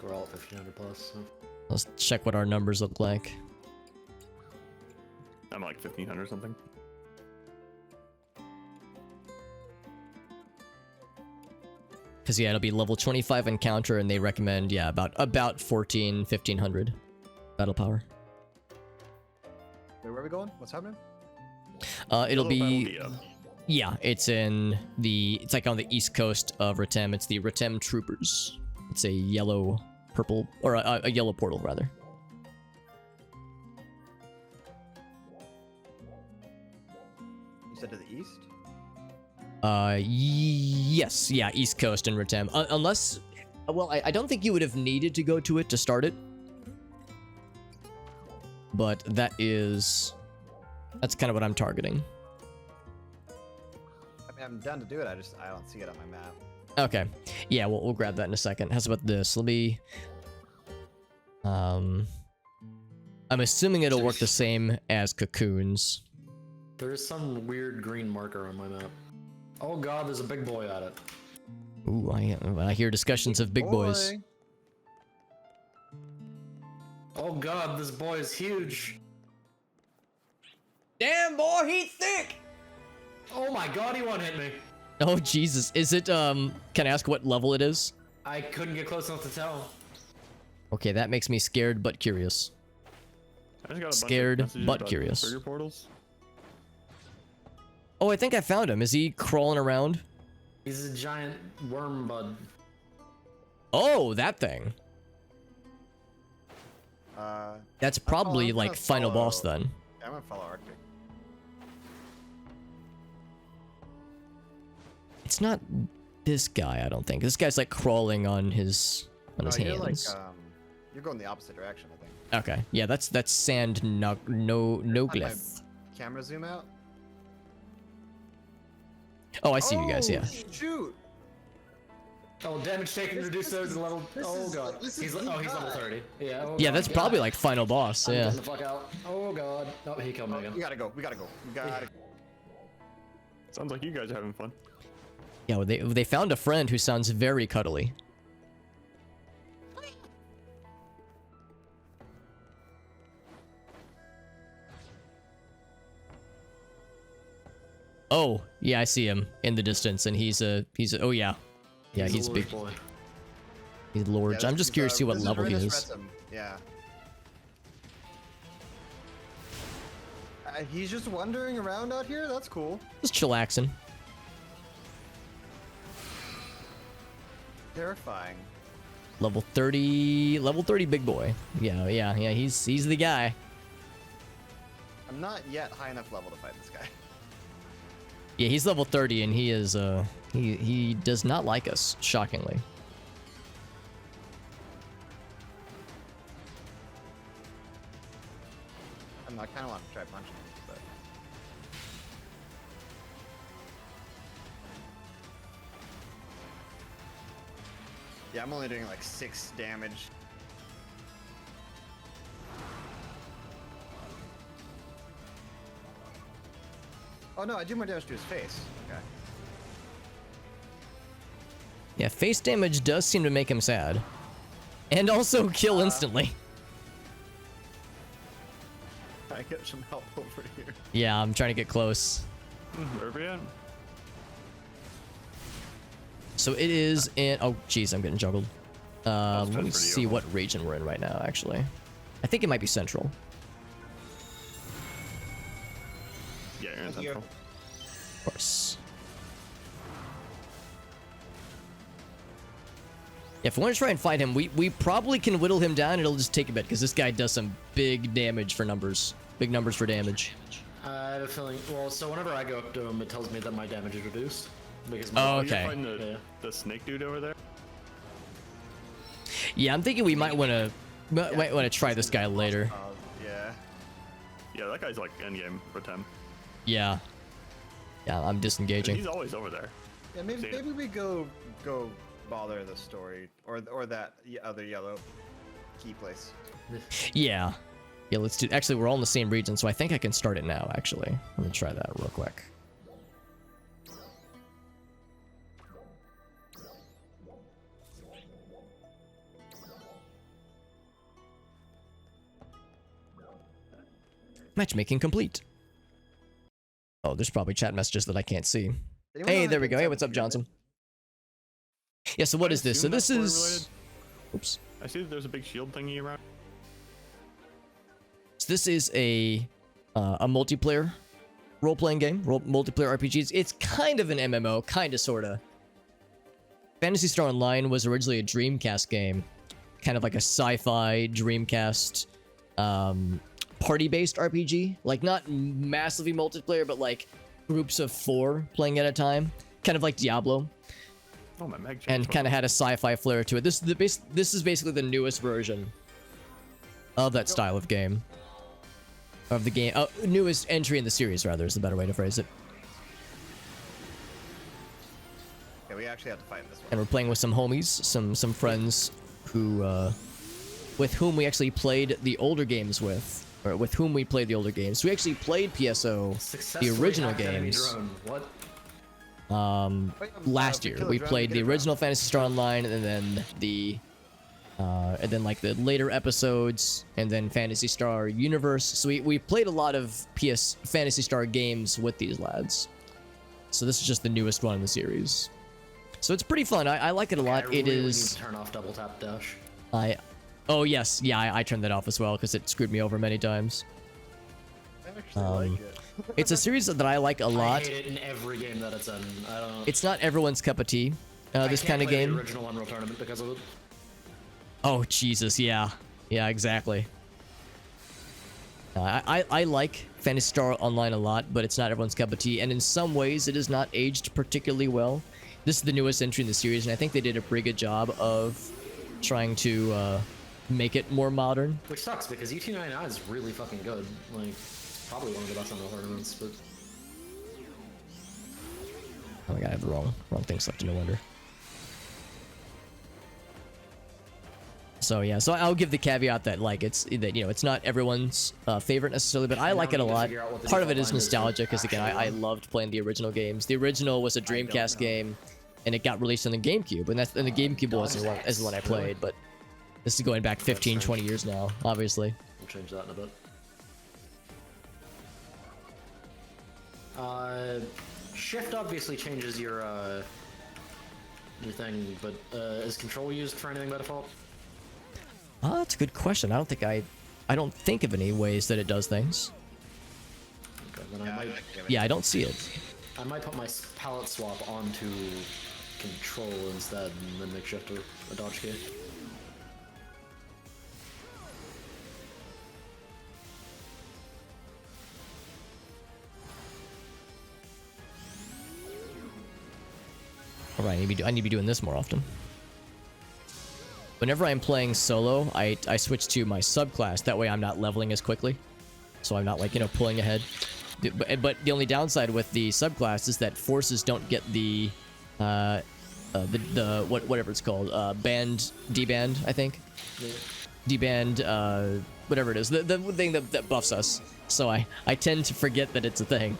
We're all at 1500 plus, so. Let's check what our numbers look like. I'm like 1500 something. Because yeah, it'll be level 25 encounter, and they recommend, yeah, about 1500 battle power. Wait, where are we going? What's happening? It'll Yellow be, battle, yeah, it's like on the east coast of Retem. It's the Retem Troopers. It's a yellow, purple, or a yellow portal rather. You said to the east? Yes, yeah, east coast and Retem. Unless, well, I don't think you would have needed to go to it to start it. But that's kind of what I'm targeting. I mean, I'm down to do it. I don't see it on my map. Okay. Yeah, we'll grab that in a second. How's about this? Let me... I'm assuming it'll work the same as cocoons. There's some weird green marker on my map. Oh god, there's a big boy at it. Ooh, I hear discussions of big boys. Oh god, this boy is huge. Damn, boy, he's thick! Oh my god, he one-hit me. Oh, Jesus. Is it, can I ask what level it is? I couldn't get close enough to tell. Okay, that makes me scared but curious. I just got a bunch of Scared, messages but about curious. trigger portals. Oh, I think I found him. Is he crawling around? He's a giant worm bud. Oh, that thing. That's probably I'm like gonna final boss follow- then. I'm gonna follow Arctic. It's not this guy, I don't think. This guy's like crawling on his You're hands. like, you're going the opposite direction, I think. Okay, yeah, that's sand no Have my glyph. camera zoom out. Oh, I see you guys. Yeah. Shoot! Oh, damage taken reduced to level. Oh god. He's level 30. Yeah. Oh Yeah, god. that's probably like final boss. I'm Yeah. getting the fuck out. Oh god. Oh, he killed me We again. gotta go. We gotta go. We gotta. Sounds like you guys are having fun. Yeah, well, they found a friend who sounds very cuddly. Oh, yeah, I see him in the distance, and he's a oh yeah. Yeah, he's a big. boy. He's large. I'm just curious to see what level he is. Retem. Yeah. He's just wandering around out here. That's cool. Just chillaxing. Terrifying. Level 30 big boy. Yeah, he's the guy. I'm not yet high enough level to fight this guy. Yeah, he's level 30 and he is he does not like us, shockingly. kind of want to try punching him, but yeah, I'm only doing like 6 damage. Oh no, I do more damage to his face. Okay. Yeah, face damage does seem to make him sad. And also kill instantly. I get some help over here. Yeah, I'm trying to get close. Where are we at? So it is in... Oh, jeez, I'm getting juggled. Let me pretty see open. what region we're in right now, actually. I think it might be central. Yeah, you're in central. Of course. Yeah, if we want to try and fight him, we probably can whittle him down. It'll just take a bit, because this guy does some big damage for numbers. Big numbers for damage. I have a feeling. Well, so whenever I go up to him, it tells me that my damage is reduced. Because Oh, You're okay. fighting Yeah. the snake dude over there? Yeah, I'm thinking we might want to try this guy later. Yeah. Yeah, that guy's like endgame Retem. Yeah. Yeah, I'm disengaging. He's always over there. Yeah, maybe Seen it. maybe we go bother the story or that other yellow key place. Yeah. Yeah, let's do... Actually, we're all in the same region, so I think I can start it now, actually. Let me try that real quick. Matchmaking complete. Oh, there's probably chat messages that I can't see. Anyone know Hey, how there to we get go. Hey, seven what's up, together? Johnson? Yeah, so what I is this? So assume this that's is... related. Oops. I see that there's a big shield thingy around. So this is a multiplayer role-playing game, multiplayer RPGs. It's kind of an MMO, kind of, sort of. Phantasy Star Online was originally a Dreamcast game, kind of like a sci-fi Dreamcast party-based RPG. Like, not massively multiplayer, but like groups of 4 playing at a time, kind of like Diablo. Oh, my mag changed. And kind of had a sci-fi flair to it. This is basically the newest version of that style of game. Of the game. Newest entry in the series, rather, is the better way to phrase it. Yeah, we actually have to fight this one. And we're playing with some homies, some friends who, with whom we actually played the older games with. Or with whom we played the older games. We actually played PSO, the Successfully original hacked enemy games. drone. What? Wait, Last we year. kill a We drone, played get the a drone. original Phantasy Star Online, and then like the later episodes, and then Phantasy Star Universe. So we played a lot of Phantasy Star games with these lads. So this is just the newest one in the series. So it's pretty fun. I like it a lot. I It really is... need to turn off double tap dash. Oh yes, yeah, I turned that off as well because it screwed me over many times. I actually like it. It's a series that I like a I lot. hate it in every game that it's in. I don't. It's not everyone's cup of tea. This I kind can't of play game. The original Unreal Tournament because of it. Oh Jesus, yeah, yeah, exactly. I like Phantasy Star Online a lot, but it's not everyone's cup of tea, and in some ways it is not aged particularly well. This is the newest entry in the series, and I think they did a pretty good job of trying to make it more modern. Which sucks because UT99 is really fucking good. Like, it's probably one of the best Unreal Tournaments, but. Oh my god, I have the wrong thing selected, no wonder. So yeah, so I'll give the caveat that like it's not everyone's favorite necessarily, but I like it a need to lot. figure out what the Part of it default is line is for nostalgia because again, I actually. loved playing the original games. The original was a Dreamcast know. game, and it got released on the GameCube, and the GameCube was the one I played. But this is going back 15, 20 years now, obviously. We'll change that in a bit. Shift obviously changes your thing, but is control used for anything by default? That's a good question. I don't think of any ways that it does things. Okay, then I might. Yeah, I don't see it. I might put my palette swap onto control instead, and then make shift a dodge key. Alright, I need to be doing this more often. Whenever I'm playing solo, I switch to my subclass. That way I'm not leveling as quickly. so I'm not like, you know, pulling ahead. But the only downside with the subclass is that forces don't get the whatever it's called, deband, I think. Deband, whatever it is, the thing that buffs us. So I tend to forget that it's a thing.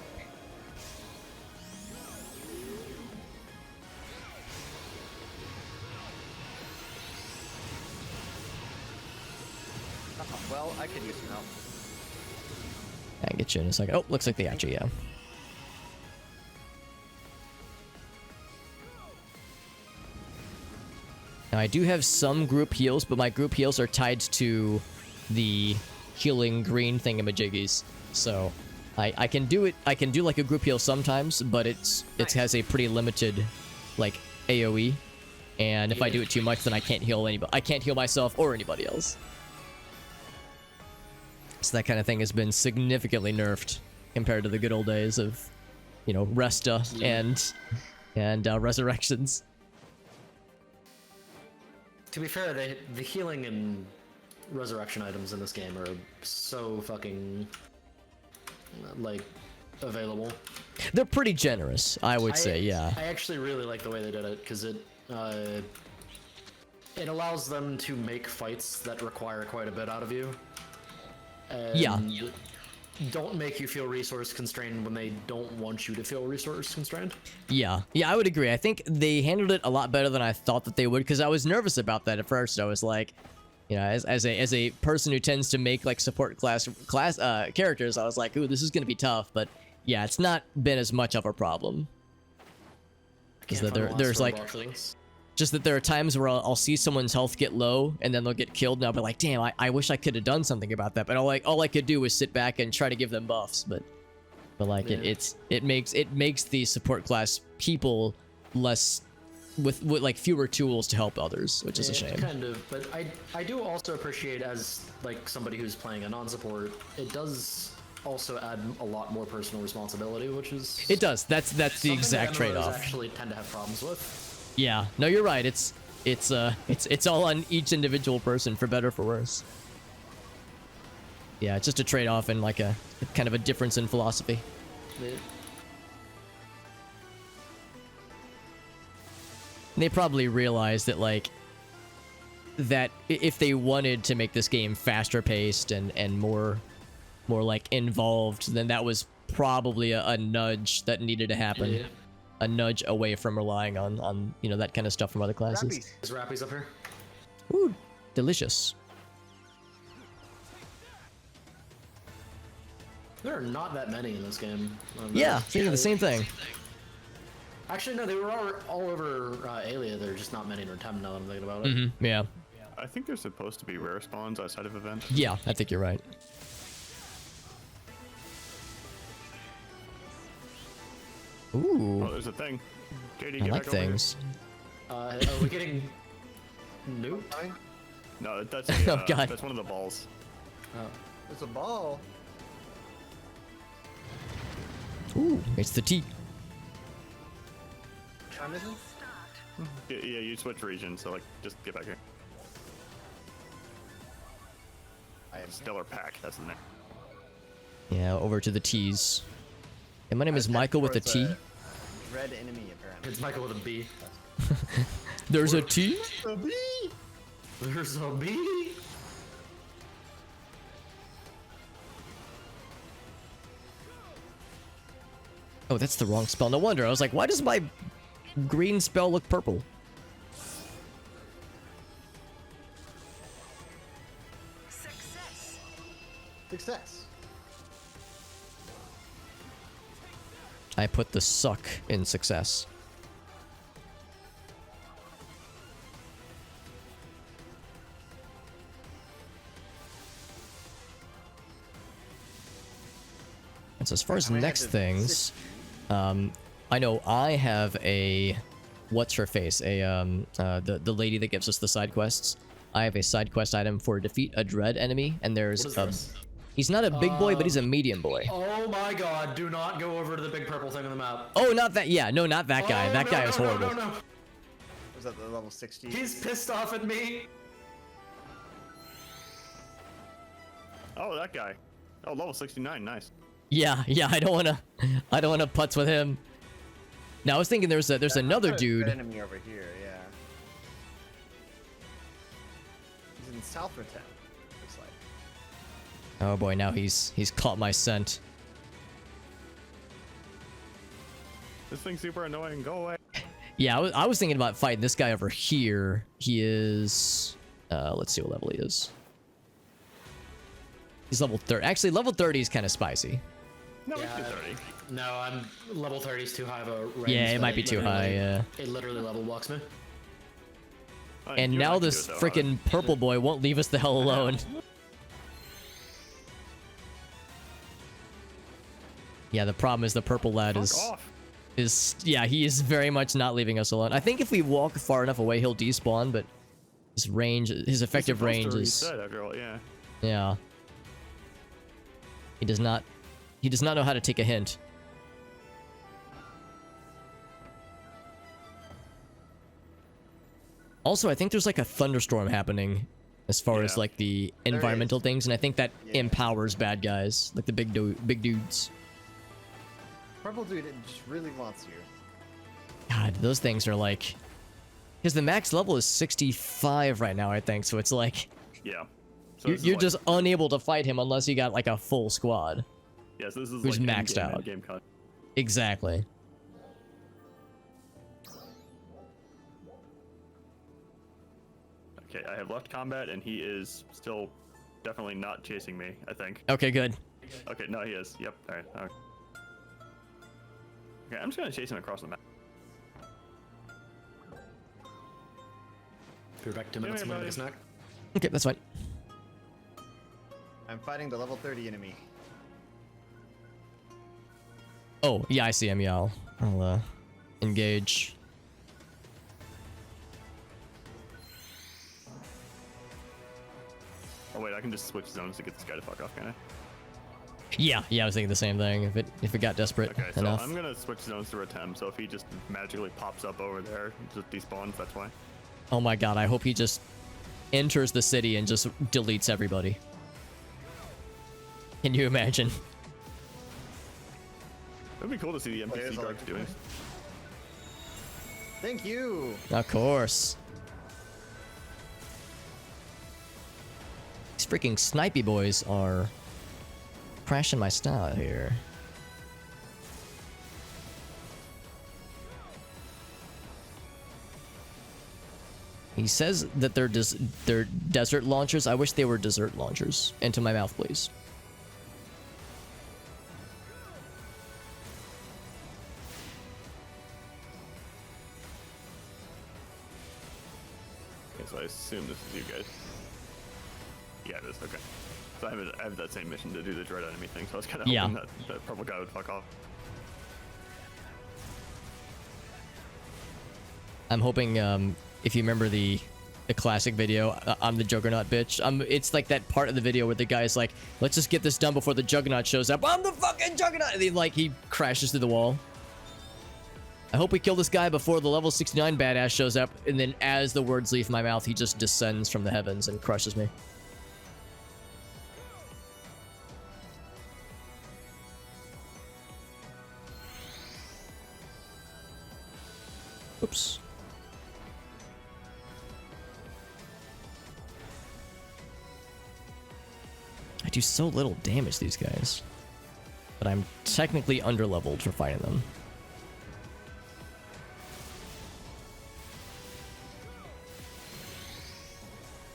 Well, I could use some help. I'll get you in a second. Oh, looks like they got you, yeah. Now, I do have some group heals, but my group heals are tied to the healing green thingamajiggies. So, I can do it. I can do like a group heal sometimes, but it has a pretty limited, like, AOE. And if I do it too much, then I can't heal anybody. I can't heal myself or anybody else. So that kind of thing has been significantly nerfed compared to the good old days of, you know, Resta and Resurrections. To be fair, the healing and resurrection items in this game are so fucking, like, available. They're pretty generous, I would say, yeah. I actually really like the way they did it, because it allows them to make fights that require quite a bit out of you. And yeah. Don't make you feel resource constrained when they don't want you to feel resource constrained. Yeah, I would agree. I think they handled it a lot better than I thought that they would, because I was nervous about that at first. I was like, you know, as a person who tends to make like support class characters, I was like, ooh, this is gonna be tough. But yeah, it's not been as much of a problem. Because there's like, just that there are times where I'll see someone's health get low and then they'll get killed, and I'll be like, damn, I wish I could have done something about that. But all I could do was sit back and try to give them buffs. But like, yeah. it makes the support class people less with like fewer tools to help others, which is a shame. Kind of, but I do also appreciate, as like somebody who's playing a non-support, it does also add a lot more personal responsibility, which is it does. That's the exact trade-off. Actually tend to have problems with. Yeah, no, you're right. It's all on each individual person, for better or for worse. Yeah, it's just a trade-off and like a kind of a difference in philosophy. Yeah. They probably realized that like that if they wanted to make this game faster paced and more like involved, then that was probably a nudge that needed to happen. Yeah. A nudge away from relying on you know, that kind of stuff from other classes. Is Rappies up here? Ooh, delicious. There are not that many in this game. Yeah, thinking the same thing. Actually, no, they were all over Aelia. There are just not many in Retem now that I'm thinking about it. Mm-hmm, yeah. I think there's supposed to be rare spawns outside of events. Yeah, I think you're right. Ooh. Oh, there's a thing. JD, I like things. Are we getting nuked? No, that's oh, God. That's one of the balls. Oh. It's a ball. Ooh, it's the T. Time is it? Yeah, you switch region, so like, just get back here. I am Stellar Pack, that's the name. Yeah, over to the T's. And my name is Michael with a T. Red enemy, apparently. It's Michael with a B. There's a T? A B? There's a B? Oh, that's the wrong spell. No wonder. I was like, why does my green spell look purple? Success. I put the suck in success. And so as far as next things, I know I have a what's her face, the lady that gives us the side quests. I have a side quest item for defeat a dread enemy, and there's he's not a big boy, but he's a medium boy. Oh my god, do not go over to the big purple thing on the map. Oh, not that. Yeah, no, not that guy. That guy was horrible. No. Was that the level 60? He's pissed off at me. Oh, that guy. Oh, level 69, nice. Yeah, I don't wanna putz with him. Now I was thinking there's another dude. Enemy over here, yeah. He's in South Retem, looks like. Oh boy, now he's caught my scent. This thing's super annoying. Go away. Yeah, I was thinking about fighting this guy over here. He is, let's see what level he is. He's level 30. Actually, level 30 is kind of spicy. No, Yeah. it's 30. No, I'm level 30 is too high of a range. Yeah, it that might be too high, yeah. It literally level walks me. Oh, And you now like to this do it, though, freaking purple boy won't leave us the hell alone. Yeah, the problem is the purple lad Fuck is off. yeah, he is very much not leaving us alone. I think if we walk far enough away, he'll despawn, but his range, his effective Supposed range to is, reset after all, yeah. yeah. He does not know how to take a hint. Also, I think there's like a thunderstorm happening as far as Yeah. like the There environmental is. things, and I think that Yeah. empowers bad guys, like the big dudes. Purple dude, it just really wants you. God, those things are like, because the max level is 65 right now, I think. So it's like Yeah. So you're, this is you're like- just unable to fight him unless you got like a full squad. Yeah, so this is who's like maxed out. Game con. Exactly. Okay, I have left combat and he is still definitely not chasing me, I think. Okay, good. Okay, no, he is. Yep. All right. Okay, I'm just gonna chase him across the map. Be back 2 minutes and Anybody? get a snack. Okay, that's fine. I'm fighting the level 30 enemy. Oh, yeah, I see him. Yeah, I'll engage. Oh wait, I can just switch zones to get this guy to fuck off, can I? Yeah, I was thinking the same thing. If it got desperate Okay, so enough. I'm gonna switch zones to Retem, so if he just magically pops up over there, just despawns, that's why. Oh my god, I hope he just enters the city and just deletes everybody. Can you imagine? It'd be cool to see the Players NPC are guards like- doing. Thank you! Of course. These freaking snipey boys are crashing my style here. He says that they're desert launchers. I wish they were dessert launchers. Into my mouth, please. Okay, so I assume this is you guys. Yeah, it is. Okay. So I have that same mission to do the dread enemy thing, so I was kind of Yeah. hoping that that purple guy would fuck off. I'm hoping, if you remember the classic video, I'm the Juggernaut bitch. It's like that part of the video where the guy's like, let's just get this done before the Juggernaut shows up. I'm the fucking Juggernaut! And then, like, he crashes through the wall. I hope we kill this guy before the level 69 badass shows up, and then as the words leave my mouth, he just descends from the heavens and crushes me. Oops. I do so little damage to these guys. But I'm technically underleveled for fighting them.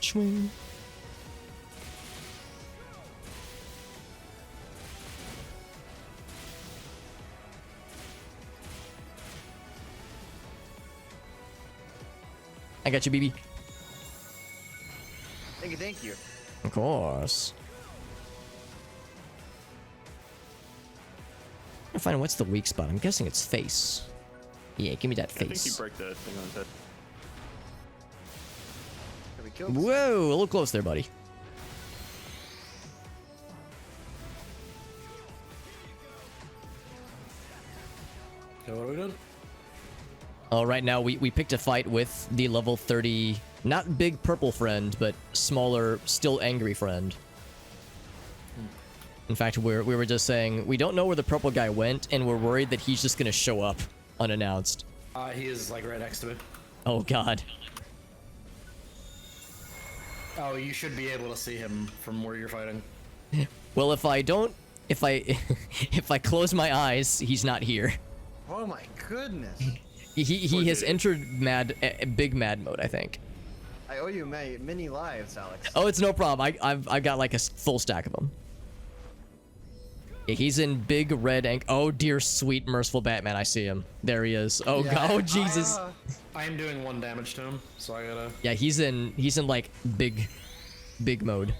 Swing. I got you, BB. Thank you, thank you. Of course. I'm trying to find what's the weak spot. I'm guessing it's face. Yeah, give me that I think he face. broke the thing on his head. Have we killed this? Whoa, a little close there, buddy. So what are we doing? Oh, right now we picked a fight with the level 30, not big purple friend, but smaller, still angry friend. In fact, we were just saying we don't know where the purple guy went, and we're worried that he's just gonna show up unannounced. He is like right next to me. Oh God. Oh, you should be able to see him from where you're fighting. Well, if I if I close my eyes, he's not here. Oh my goodness. He has entered big mad mode, I think. I owe you many lives, Alex. Oh, it's no problem. I've got like a full stack of them. Yeah, he's in big red ink. Oh dear, sweet merciful Batman, I see him. There he is. Oh Yeah, God, oh Jesus. I am doing 1 damage to him, so I gotta. Yeah, he's in like big mode.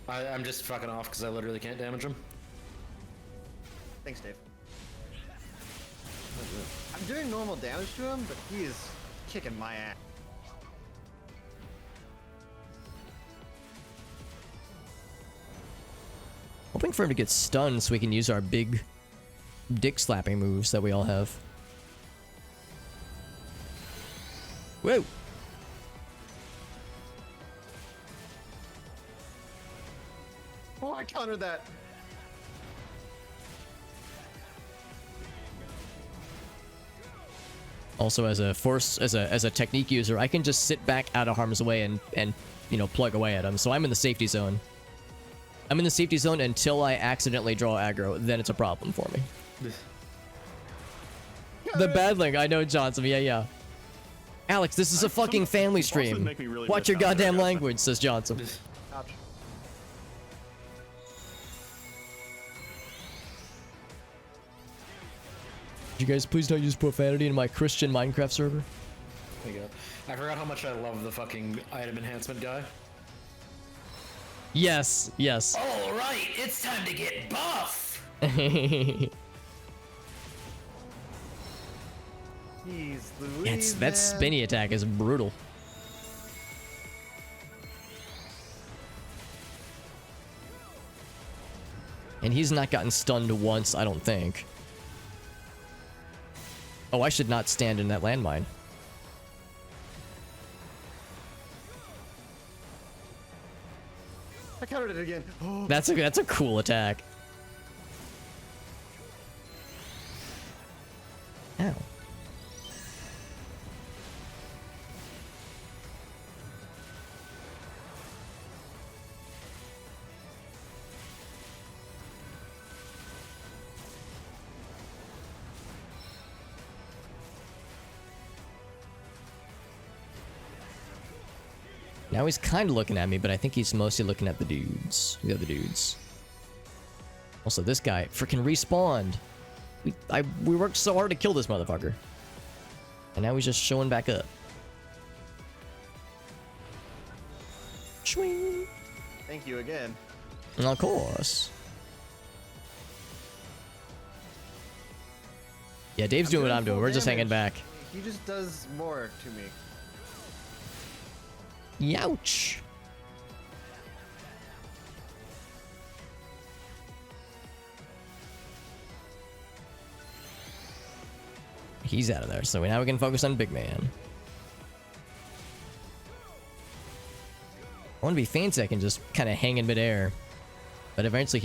I'm just fucking off because I literally can't damage him. Thanks, Dave. I'm doing normal damage to him, but he is kicking my ass. Hoping for him to get stunned so we can use our big dick slapping moves that we all have. Whoa! Oh, I countered that. Also, as a technique user, I can just sit back out of harm's way and you know, plug away at him. So I'm in the safety zone. I'm in the safety zone until I accidentally draw aggro. Then it's a problem for me. The badling, I know, Johnson. Yeah. Alex, this is a fucking family stream. Really Watch your goddamn language, says Johnson. Ouch. You guys please don't use profanity in my Christian Minecraft server? There you go. I forgot how much I love the fucking item enhancement guy. Yes. All right, it's time to get buff. Jeez Louise, That spinny attack is brutal. And he's not gotten stunned once, I don't think. Oh, I should not stand in that landmine. I countered it again. Oh. That's a cool attack. Ow. Now he's kind of looking at me, but I think he's mostly looking at the other dudes. Also, this guy freaking respawned. We worked so hard to kill this motherfucker. And now he's just showing back up. Swing. Thank you again. And of course. Yeah, Dave's doing what I'm doing. We're just hanging back. He just does more to me. Youch. He's out of there, so now we can focus on Big Man. I want to be fancy, I can just kind of hang in midair. But eventually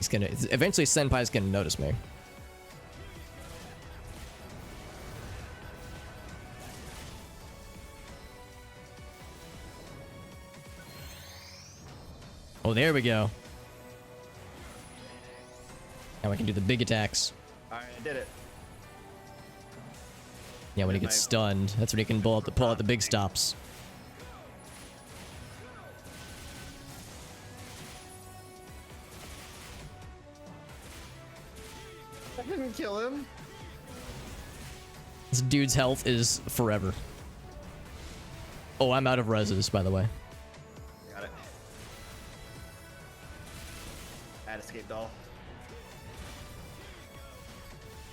eventually Senpai's gonna notice me. Oh, there we go. Now I can do the big attacks. Alright, I did it. Yeah, when he gets stunned, that's when he can pull out the big stops. I didn't kill him. This dude's health is forever. Oh, I'm out of reses, by the way. Got it. Add escape doll.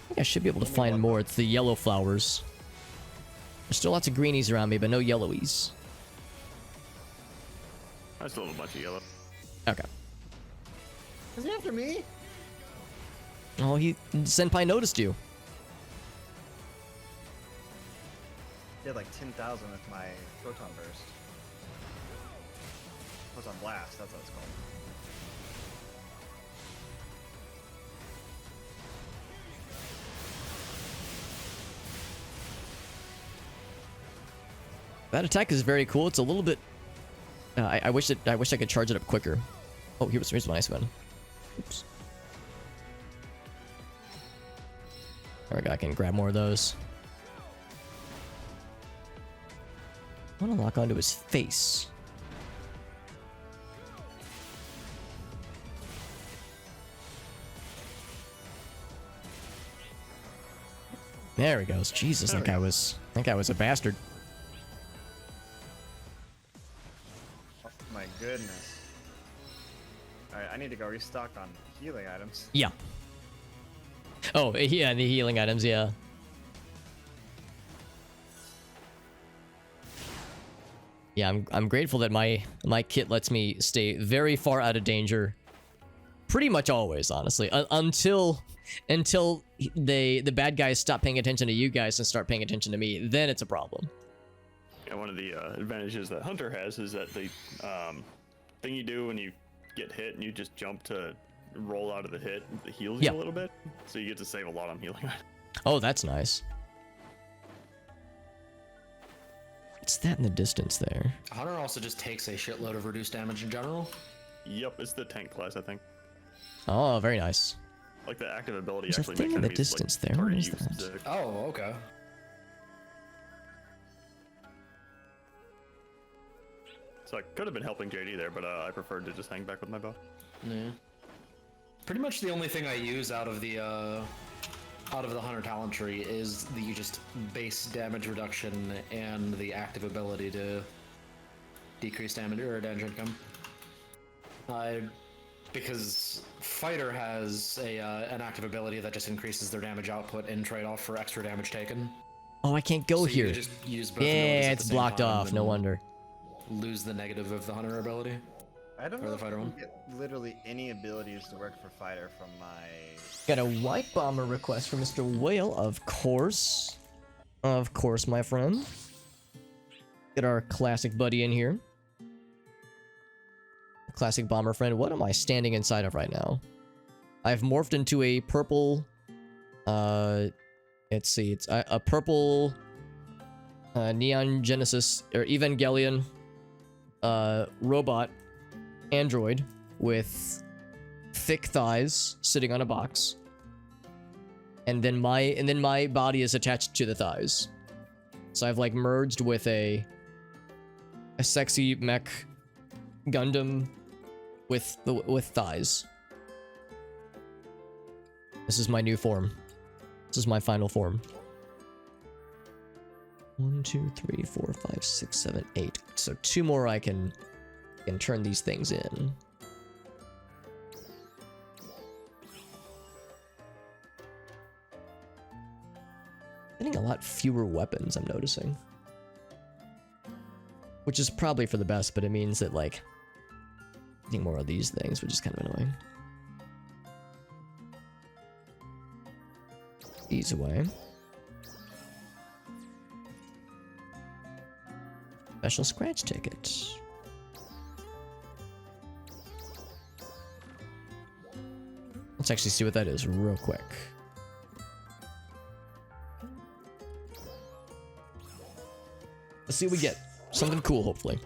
I think I should be able to find more. It's the yellow flowers. There's still lots of greenies around me, but no yellowies. I still have a bunch of yellow. Okay. Is he after me? Oh, Senpai noticed you. Did like 10,000 with my proton burst. Proton blast, that's what it's called. That attack is very cool. It's a little bit. I wish I could charge it up quicker. Oh, here's a nice one. Oops. There we go. I can grab more of those. I want to lock onto his face. There he goes. Jesus, that guy was a bastard. Oh my goodness. Alright, I need to go restock on healing items. Yeah. Oh, yeah, the healing items, yeah. Yeah, I'm grateful that my kit lets me stay very far out of danger. Pretty much always, honestly, until the bad guys stop paying attention to you guys and start paying attention to me. Then it's a problem. Yeah, one of the advantages that Hunter has is that the thing you do when you get hit and you just jump to roll out of the hit, it heals you a little bit, so you get to save a lot on healing. Oh, that's nice. What's that in the distance there? Hunter also just takes a shitload of reduced damage in general. Yep, it's the tank class, I think. Oh, very nice. Like the active ability There's a actually thing makes in the enemies, distance like, there. What target is you that? specific. Oh, okay. So I could have been helping JD there, but I preferred to just hang back with my bow. Yeah. Pretty much the only thing I use out of the Hunter talent tree is the just base damage reduction and the active ability to decrease damage or damage income. Because Fighter has an active ability that just increases their damage output in trade-off for extra damage taken. Oh, I can't go So you here. just use both abilities at Yeah, the it's same blocked time off. and No wonder. lose the negative of the Hunter ability. I don't Or know the if fighter I can one. get literally any abilities to work for fighter from my. Got a white bomber request from Mr. Whale, of course. Of course, my friend. Get our classic buddy in here. Classic bomber friend. What am I standing inside of right now? I've morphed into a purple. Let's see. It's a purple Neon Genesis or Evangelion robot android with thick thighs sitting on a box. And then my body is attached to the thighs. So I've like merged with a sexy mech Gundam with thighs. This is my new form. This is my final form. 1, 2, 3, 4, 5, 6, 7, 8. So 2 more I can turn these things in. Getting a lot fewer weapons, I'm noticing. Which is probably for the best, but it means that, like, getting more of these things, which is kind of annoying. These away. Special scratch ticket. Let's actually see what that is real quick. Let's see what we get. Something cool, hopefully.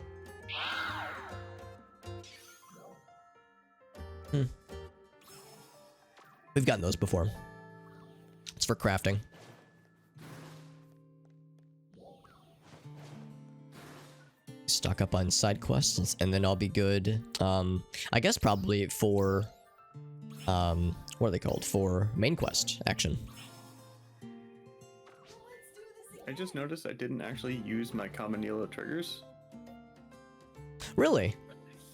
We've gotten those before. It's for crafting. Stock up on side quests, and then I'll be good. I guess probably for, what are they called? For main quest action. I just noticed I didn't actually use my Caminilo triggers. Really?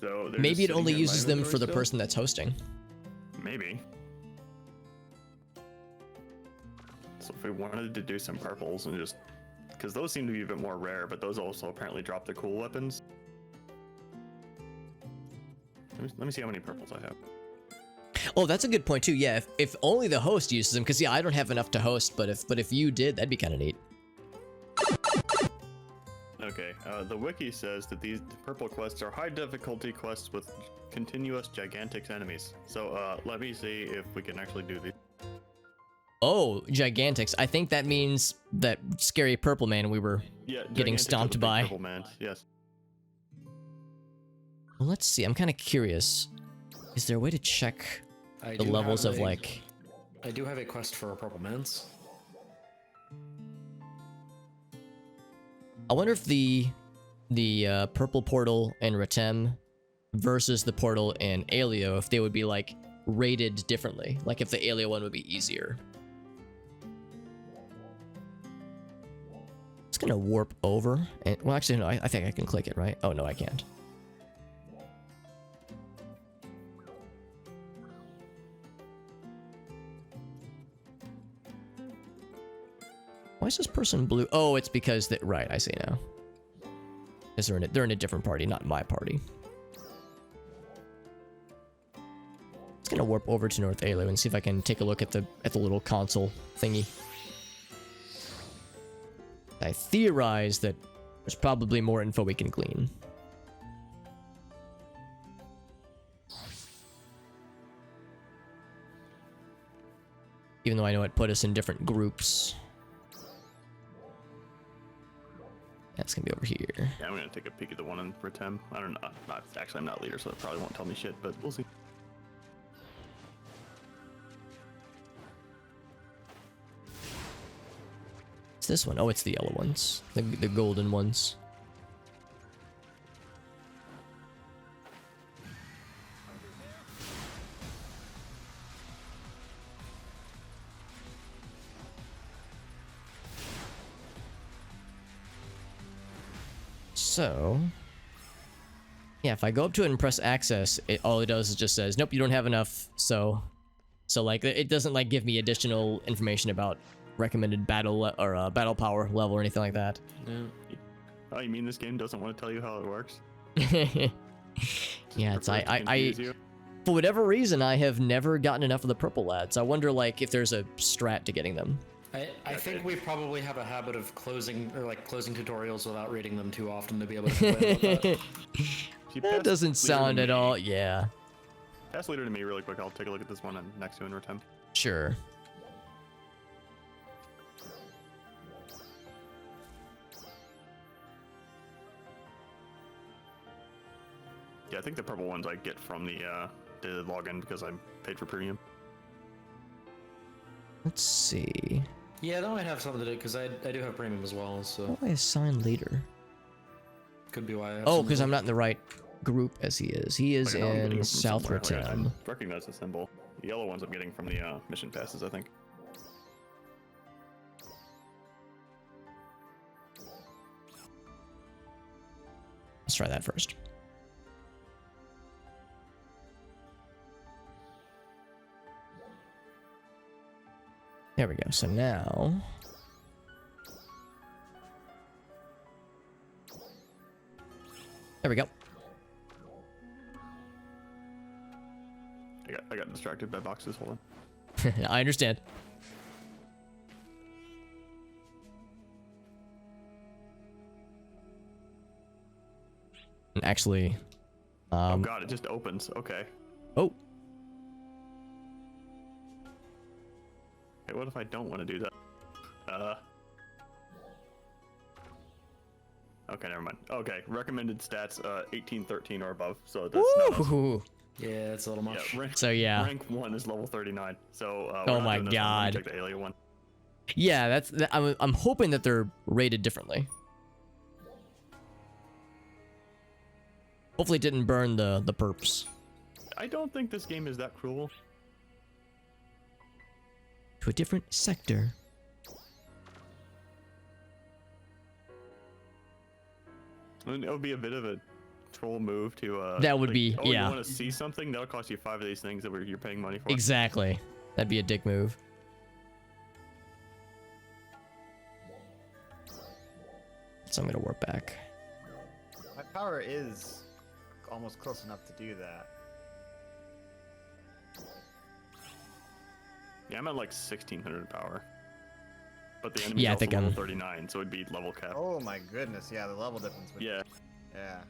So they're Maybe just it only sitting in my uses them for inventory the still? person that's hosting. Maybe. So if we wanted to do some purples and just... Because those seem to be a bit more rare, but those also apparently drop the cool weapons. Let me see how many purples I have. Oh, that's a good point too. Yeah, if only the host uses them, because yeah, I don't have enough to host. But if you did, that'd be kind of neat. Okay, the wiki says that these purple quests are high difficulty quests with continuous gigantic enemies. So let me see if we can actually do these. Oh, Gigantics. I think that means that scary purple man we were Yeah, getting Gigantic is stomped the big by. purple man. Yes. Well, let's see. I'm kind of curious. Is there a way to check I the do levels have of a- like... I do have a quest for a purple man's. I wonder if the purple portal in Retem versus the portal in Alio, if they would be like rated differently. Like if the Alio one would be easier. It's gonna warp over. And, well, actually, no, I think I can click it, right? Oh, no, I can't. Why is this person blue? Oh, it's because that. Right, I see now. Is they're in a different party, not my party. It's gonna warp over to North Alo and see if I can take a look at the little console thingy. I theorize that there's probably more info we can glean. Even though I know it put us in different groups. That's gonna be over here. Yeah, I'm gonna take a peek at the one in Retem. I don't know. Actually, I'm not leader, so it probably won't tell me shit, but we'll see. It's this one. Oh, it's the yellow ones. The golden ones. So, yeah, if I go up to it and press access, all it does is just says, nope, you don't have enough. So like, it doesn't like give me additional information about recommended battle or battle power level or anything like that. Yeah. Oh, you mean this game doesn't want to tell you how it works? Yeah, it's Prefer to confuse you? for whatever reason, I have never gotten enough of the purple lads. I wonder like if there's a strat to getting them. I think we probably have a habit of closing tutorials without reading them too often to be able to complain about that. If you That pass doesn't leader to sound at me- all. Yeah, Pass leader to me really quick. I'll take a look at this one next to in Retem. sure. Yeah, I think the purple ones I get from the login because I'm paid for premium. Let's see. Yeah, that might have something to do because I do have premium as well, so How do I assign leader? could be why. I have Oh, something because to I'm do. not in the right group as he is. He is Like, I know I'm getting in them from South somewhere. Like, Retem. I recognize the symbol. The yellow ones I'm getting from the mission passes, I think. Let's try that first. There we go. So now... There we go. I got distracted by boxes. Hold on. I understand. Actually... Oh god, it just opens. Okay. Oh, Hey, what if I don't want to do that? Okay, never mind. Okay, recommended stats 18, 13 or above. So that's not us. woo! Yeah, it's a little much. Yeah, rank, So yeah. rank 1 is level 39. So we're Oh not my doing this one. Let me God. check the alien one. Yeah, I'm hoping that they're rated differently. Hopefully it didn't burn the perps. I don't think this game is that cruel. To a different sector. I mean, it would be a bit of a troll move to That would like, be- oh, yeah. You want to see something? That'll cost you 5 of these things that you're paying money for. Exactly. That'd be a dick move. So I'm gonna warp back. My power is almost close enough to do that. Yeah, I'm at like 1600 power. But the enemy's Yeah, I also think level I'm- 39, so it'd be level cap. Oh my goodness, yeah, the level difference. Would, Yeah. Yeah.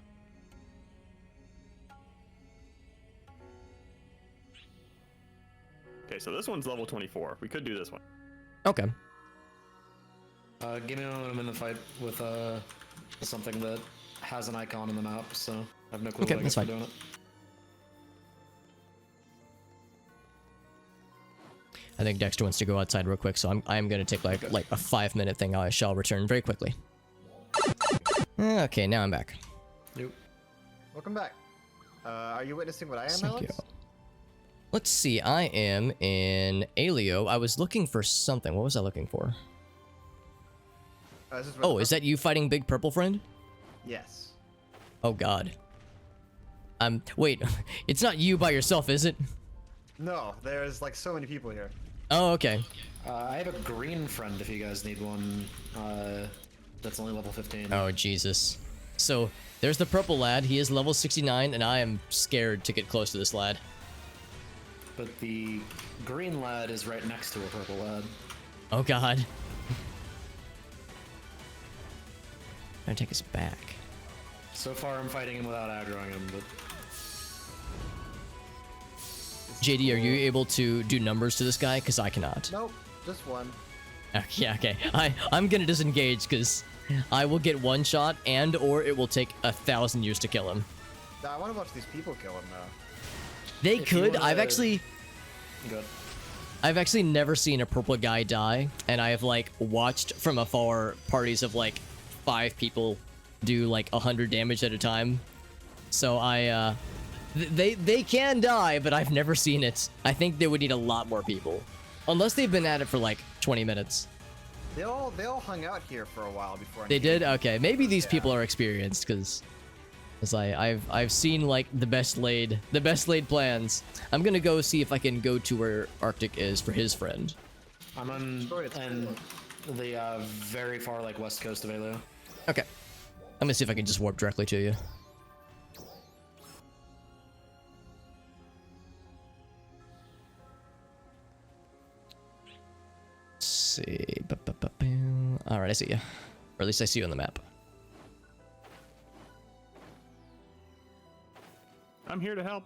Okay, so this one's level 24. We could do this one. Okay. Give me a moment. I'm in the fight with something that has an icon in the map, so I have no clue Okay, what I that's get for fine. doing it. I think Dexter wants to go outside real quick, so I'm gonna take like a 5-minute thing. I shall return very quickly. Okay, now I'm back. Nope. Welcome back. Are you witnessing what I am, Thank Alex? you. Let's see. I am in Alio. I was looking for something. What was I looking for? This is Oh, is that you fighting Big Purple Friend? Yes. Oh God. Wait. It's not you by yourself, is it? No, there's like so many people here. Oh, okay. I have a green friend if you guys need one. That's only level 15. Oh Jesus. So there's the purple lad. He is level 69, and I am scared to get close to this lad. But the green lad is right next to a purple lad. Oh God. Gonna take us back. So far, I'm fighting him without aggroing him, but JD, are you able to do numbers to this guy? Because I cannot. Nope, just one. Yeah, okay. I'm gonna disengage because I will get one shot or it will take 1,000 years to kill him. I want to watch these people kill him though. They If you could. wanna- good. I've actually never seen a purple guy die, and I have like watched from afar parties of like 5 people do like 100 damage at a time. So they can die, but I've never seen it. I think they would need a lot more people, unless they've been at it for like 20 minutes. They all hung out here for a while before. They did? engaging. Okay, maybe these Yeah. people are experienced because I've seen like the best laid plans. I'm gonna go see if I can go to where Arctic is for his friend. I'm on Sorry, it's and the very far like west coast of Alio. Okay. I'm gonna see if I can just warp directly to you. Let's see. Alright, I see you. Or at least I see you on the map. I'm here to help.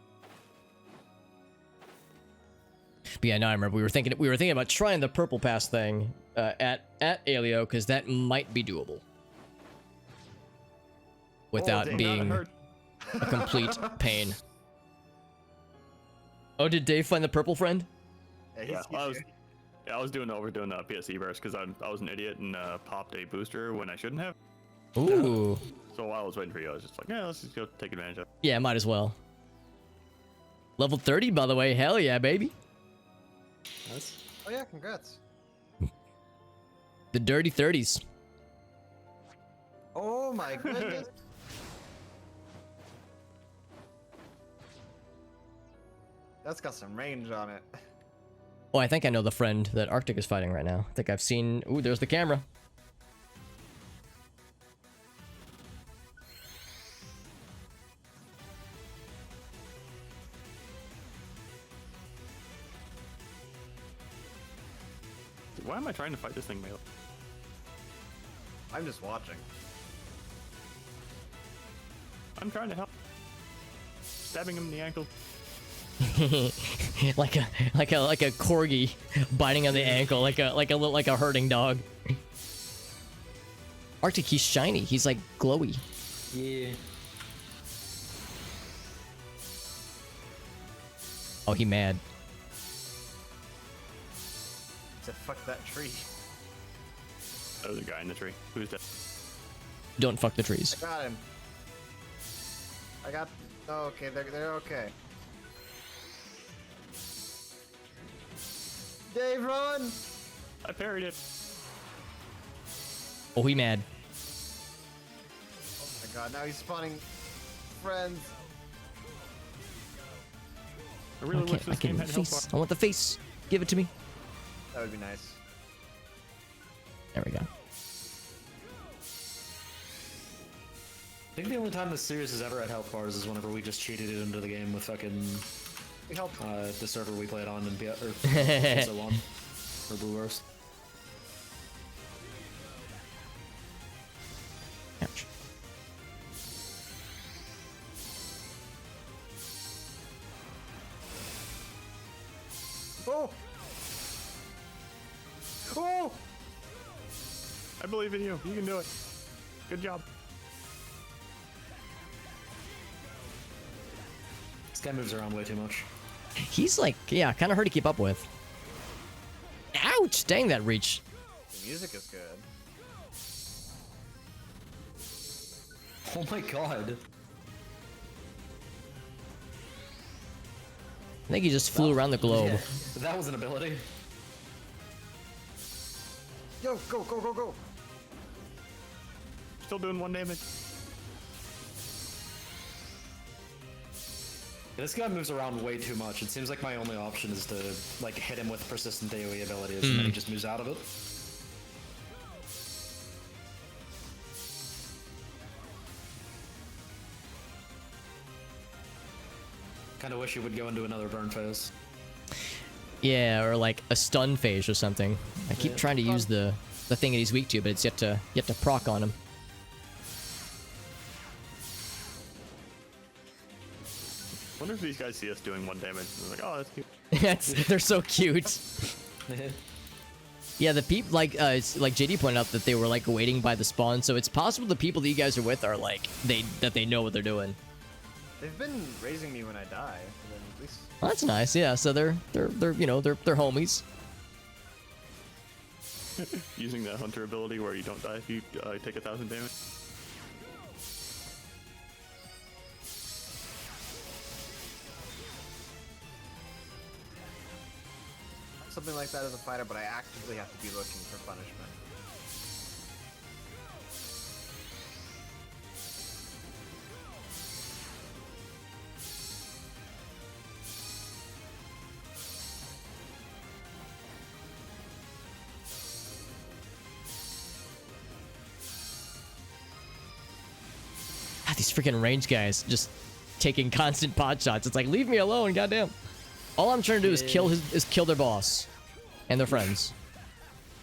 But yeah, now I remember we were thinking about trying the purple pass thing at Alio because that might be doable without dang, being that hurt. a complete pain. Oh, did Dave find the purple friend? Yeah, I was overdoing the PSE burst because I was an idiot and popped a booster when I shouldn't have. Ooh. So while I was waiting for you, I was just like, yeah, let's just go take advantage of it. Yeah, might as well. Level 30, by the way. Hell yeah, baby. That's Oh yeah, congrats. The dirty 30s. Oh my goodness. That's got some range on it. Oh, I think I know the friend that Arctic is fighting right now. I think I've seen... Ooh, there's the camera. Why am I trying to fight this thing, melee? I'm just watching. I'm trying to help. Stabbing him in the ankle. like a corgi biting on the ankle, like a herding dog. Arctic, he's shiny. He's like glowy. yeah. Oh, he mad. To fuck that tree. Oh, there's a guy in the tree. Who's that? Don't fuck the trees. I got him. I got. Oh, okay, they're okay. Dave, run! I parried it. Oh, he mad. Oh my god, now he's spawning friends. I really wish I this game had health face. bar. I want the face. Give it to me. That would be nice. There we go. I think the only time this series has ever had health bars is whenever we just cheated it into the game with fucking We helped. the server we played on in episode 1 or Blue Burst. Ouch. Oh! Oh! I believe in you. You can do it. Good job. This guy moves around way too much. He's like, yeah, kind of hard to keep up with. Ouch! Dang that reach. The music is good. Oh my god. I think he just flew around the globe. Yeah, that was an ability. Yo, go, go, go, go! Still doing 1 damage. This guy moves around way too much. It seems like my only option is to like hit him with persistent AoE abilities, and then he just moves out of it. Kind of wish he would go into another burn phase. Yeah, or like a stun phase or something. I keep Yeah. trying to use the thing that he's weak to, but it's yet to proc on him. Wonder if these guys see us doing 1 damage. And they're like, oh, that's cute. They're so cute. Yeah, the people like JD pointed out that they were like waiting by the spawn, so it's possible the people that you guys are with are like they know what they're doing. They've been raising me when I die, so then at least... Well, that's nice. Yeah, so they're you know they're homies. Using the hunter ability where you don't die if you take 1,000 damage. Something like that as a fighter, but I actively have to be looking for punishment. God, these freaking range guys just taking constant pot shots. It's like, leave me alone, goddamn. All I'm trying to do is kill their boss and their friends.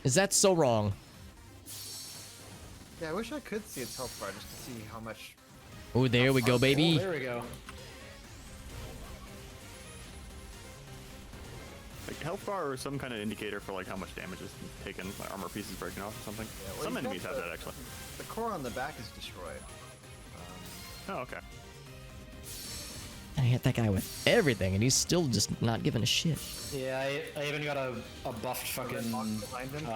Is that so wrong? Yeah, I wish I could see its health bar just to see how much... Oh, there we go, Oh, baby. there we go. Like health bar or some kind of indicator for like how much damage is taken, like armor pieces breaking off or something. Yeah, well, Some you've got enemies have that actually. The core on the back is destroyed. Oh, okay. I hit that guy with everything, and he's still just not giving a shit. Yeah, I even got a buffed fucking box behind him?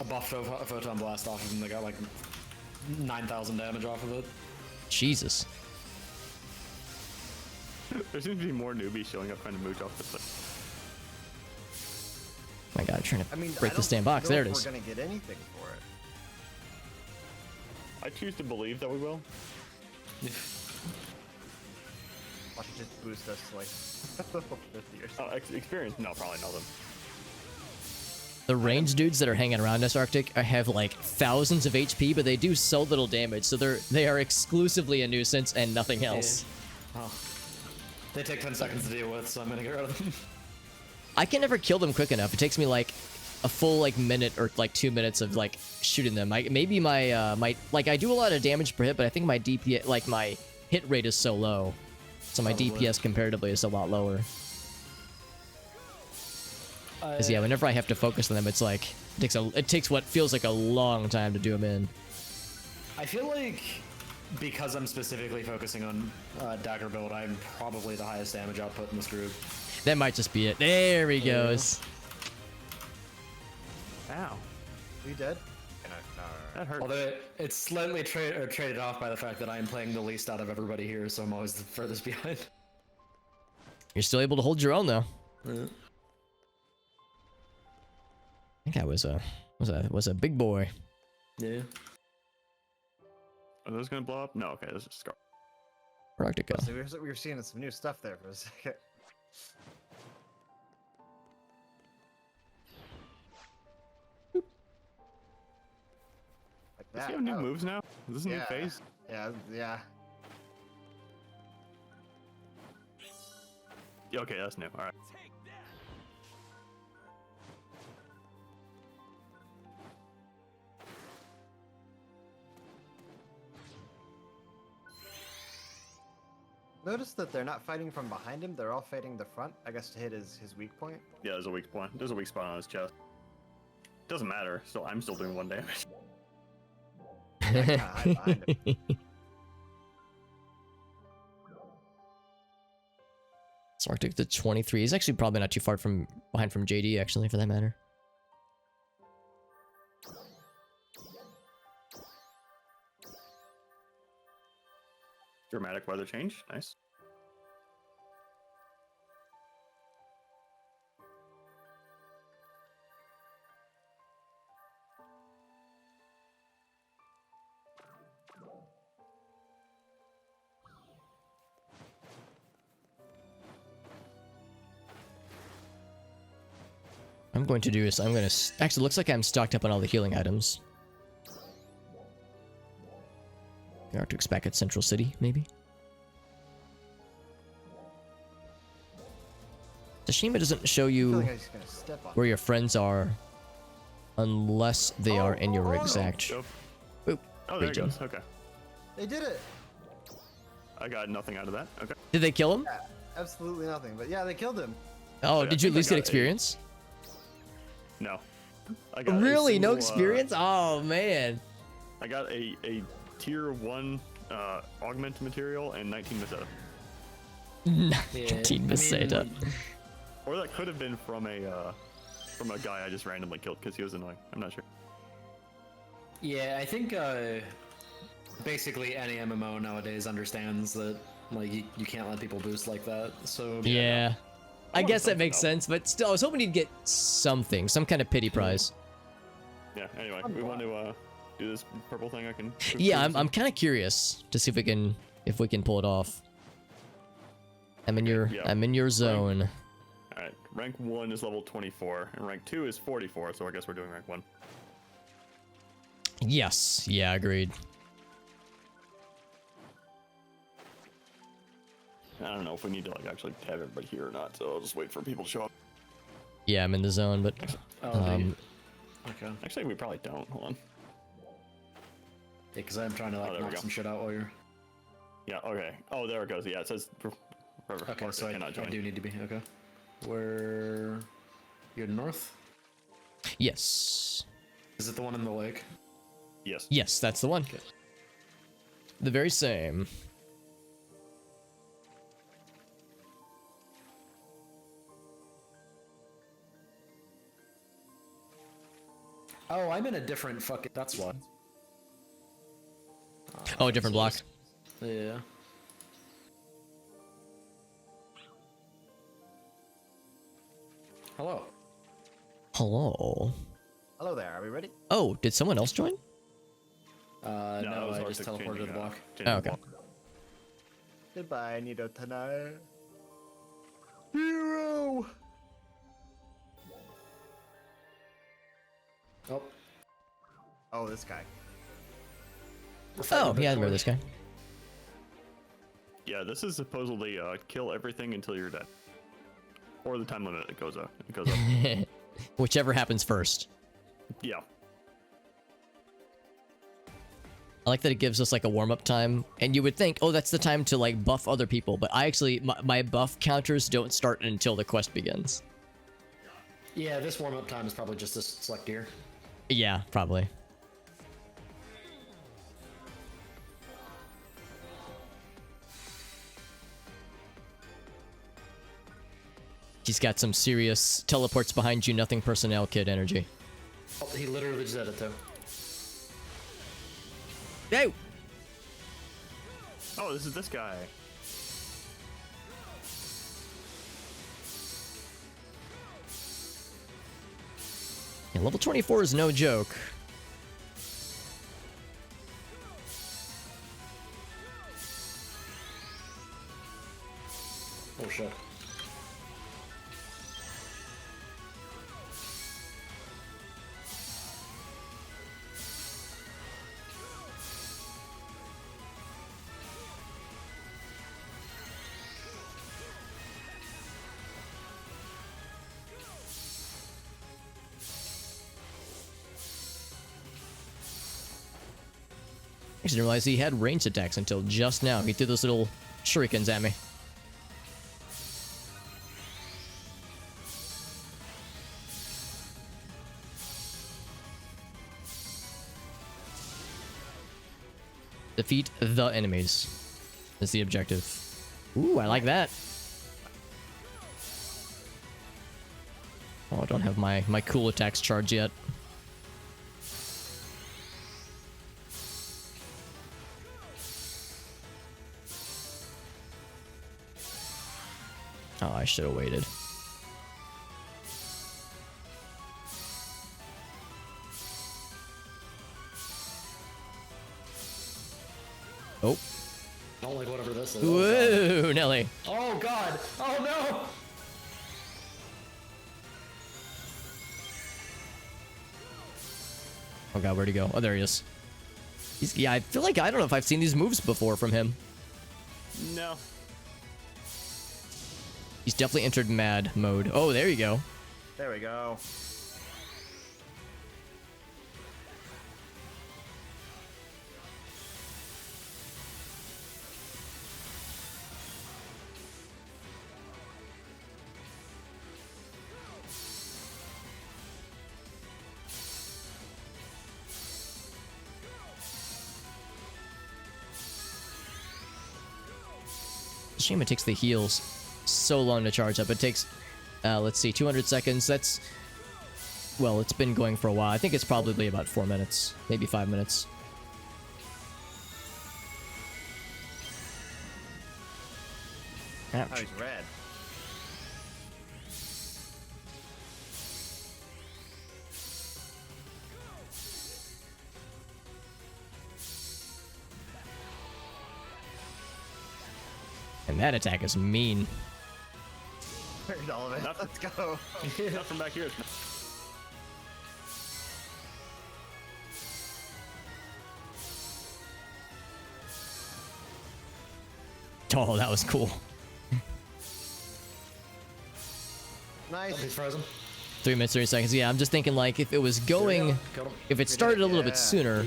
a buffed photon blast off of him that got like 9,000 damage off of it. Jesus. There seems to be more newbies showing up trying to mooch off this thing. My God, I'm trying to I mean, break I this damn don't box. know There if it is. We're gonna get anything for it. I choose to believe that we will. Watch it just boost us to like level 50 or something. Oh, experience? No, probably nothing. The range dudes that are hanging around us, Arctic, have like thousands of HP, but they do so little damage, so they are exclusively a nuisance and nothing else. Oh. They take 10 seconds to deal with, so I'm gonna get rid of them. I can never kill them quick enough. It takes me like a full like minute or like 2 minutes of like shooting them. Maybe my like I do a lot of damage per hit, but I think my DPS like my hit rate is so low, so my Probably. DPS comparatively is a lot lower. Cause yeah, whenever I have to focus on them, it's like it takes what feels like a long time to do them in. I feel like because I'm specifically focusing on dagger build, I'm probably the highest damage output in this group. That might just be it. There he Yeah. goes. Ow. Are you dead? No. That hurt. Although it's slightly traded off by the fact that I am playing the least out of everybody here, so I'm always the furthest behind. You're still able to hold your own though. Yeah. I think I was a big boy. Yeah. Are those gonna blow up? No, okay, this is Scar. Where'd Arctic go? So we were seeing some new stuff there for a second. Like Does that. he have new Oh, moves now? Is this a new yeah. phase? Yeah. Yeah, okay, that's new. Alright. Notice that they're not fighting from behind him, they're all fighting the front, I guess to hit his weak point. Yeah, there's a weak point. There's a weak spot on his chest. Doesn't matter. Still, I'm still doing 1 damage. Kinda hide behind him. So Arctic to 23. He's actually probably not too far behind from JD, actually, for that matter. Dramatic weather change. Nice. I'm going to do is I'm going to... Actually, looks like I'm stocked up on all the healing items. The Arctic's back at Central City, maybe? It's a shame it doesn't show I feel you like I'm just gonna step on where him. your friends are unless they are in your exact Oh, boop, oh there it region. goes. Okay. They did it. I got nothing out of that. Okay. Did they kill him? Yeah, absolutely nothing. But yeah, they killed him. Oh, I did you at think I least get got a- experience? No. I got a Really? No single, experience? Oh, man. I got a tier 1 augment material and 19 Meseta. 19 Meseta. Or that could have been from a guy I just randomly killed because he was annoying. I'm not sure. Yeah, I think basically any MMO nowadays understands that like you can't let people boost like that. So Yeah. I wanted guess that something makes else. sense, but still, I was hoping he'd get something, some kind of pity prize. Yeah. Anyway, we want to do this purple thing. I can. Yeah, I'm kind of curious to see if we can pull it off. I'm in your zone. All right. Rank 1 is level 24, and rank 2 is 44. So I guess we're doing rank 1. Yes. Yeah, agreed. I don't know if we need to like actually have everybody here or not. So I'll just wait for people to show up. Yeah, I'm in the zone, but okay. Actually, we probably don't. Hold on. Yeah, because I'm trying to there like we knock go. some shit out while you're. Yeah. Okay. Oh, there it goes. Yeah, it says. Okay, so I cannot join. do need to be okay. Where you're north? yes. Is it the one in the lake? Yes. Yes, that's the one. The very same. Oh, I'm in a different fucking. That's why. Oh, different block. Yeah. Hello. Hello. Hello there. Are we ready? Oh, did someone else join? No, it No, was I Arctic just teleported to changing, the block. changing Oh, okay. block. Goodbye, Nido tonight. Hero. Oh. Oh, this guy. Oh, yeah, I remember this guy. Yeah, this is supposedly kill everything until you're dead, or the time limit it goes up. It goes up. Whichever happens first. Yeah. I like that it gives us like a warm-up time, and you would think, oh, that's the time to like buff other people, but I actually, my buff counters don't start until the quest begins. Yeah, this warm-up time is probably just to select gear. Yeah, probably. He's got some serious teleports behind you, nothing personnel kid energy. Oh, he literally just did it too. Hey! Oh, this is this guy. Yeah, level 24 is no joke. Oh shit. I didn't realize he had ranged attacks until just now. He threw those little shurikens at me. Defeat the enemies is the objective. Ooh, I like that. Oh, I don't have my cool attacks charged yet. Oh, I should have waited. Oh. I don't like whatever this is. Whoa, Nelly. Oh god! Oh no! Oh god, where'd he go? Oh, there he is. Yeah, I feel like I don't know if I've seen these moves before from him. No. He's definitely entered mad mode. Oh, there you go. There we go. Shame it takes the heals so long to charge up. It takes, let's see, 200 seconds. That's, well, it's been going for a while. I think it's probably about 4 minutes, maybe 5 minutes. Oh, Ouch. he's red. And that attack is mean. Heard all of it. Let's go. Nothing back here. Oh, that was cool. Nice. He's frozen. 3 minutes, 30 seconds. Yeah, I'm just thinking like if it was going, Killed him. if it started a little bit Yeah. sooner,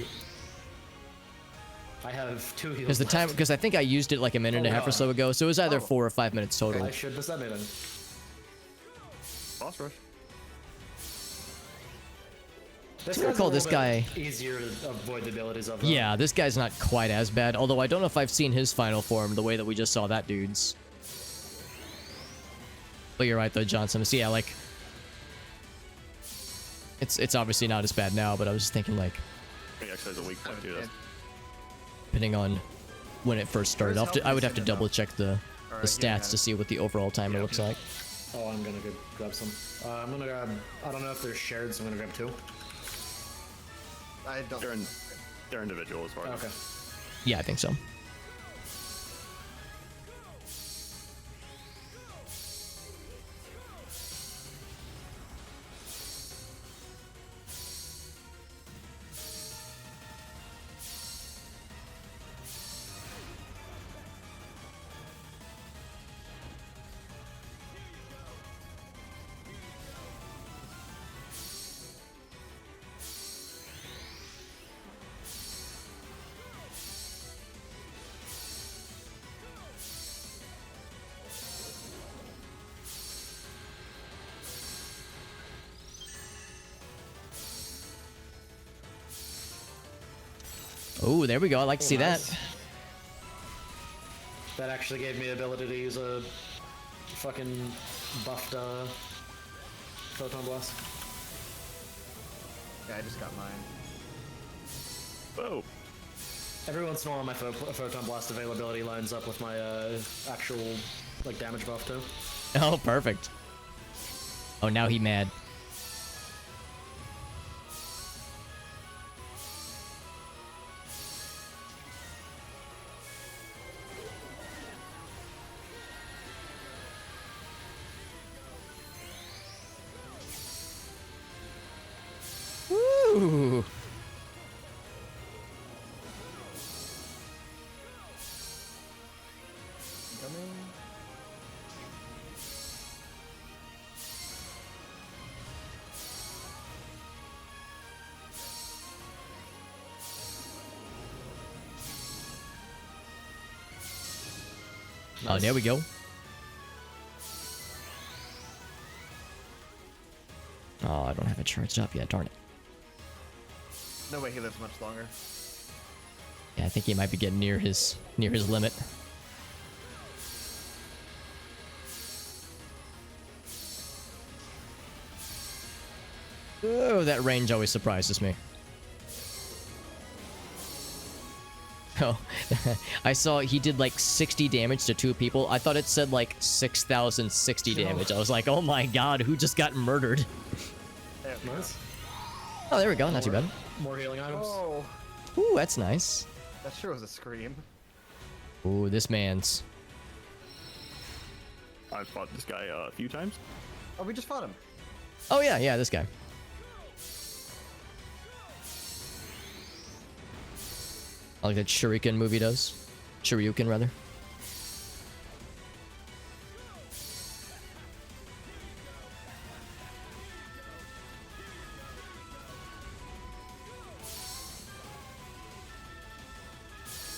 I have 2 heals. because the time, left. because I think I used it like a minute and a half or so ago, so it was either 4 or 5 minutes total. I should disseminate him. Boss rush. This I guy's recall a this little guy. bit easier to avoid the abilities of. Yeah, this guy's not quite as bad. Although I don't know if I've seen his final form the way that we just saw that dude's. But you're right though, Johnson. So yeah, like it's obviously not as bad now, but I was just thinking like I think actually there's a weak point to this. depending on when it first started, Where's I would have Help to Missing double check the Alright, stats to see what the overall timer looks like. Oh, I'm gonna go grab some. I'm gonna grab. I don't know if they're shared, so I'm gonna grab 2. I don't. They're individual as far as. Okay. Yeah, I think so. Oh, there we go. I like to see nice. that. That actually gave me the ability to use a fucking buffed photon blast. Yeah, I just got mine. Whoa. Every once in a while, my photon blast availability lines up with my actual like damage buff too. Oh, perfect. Oh, now he mad. Woo! Oh, there we go. Oh, I don't have it charged up yet, darn it. No way he lives much longer. Yeah, Yeah, I think he might be getting near his limit. Oh, that range always surprises me. Oh, I saw he did like 60 damage to 2 people. I thought it said like 6,060 damage. I was like, oh my god, who just got murdered? Nice. Oh, there we go. Not too bad. More healing items. Oh, Ooh, that's nice. that sure was a scream. Ooh, this man's. I've fought this guy a few times. Oh, we just fought him. Oh yeah, yeah, this guy. I like that Shuriken movie does. Shoryuken, rather.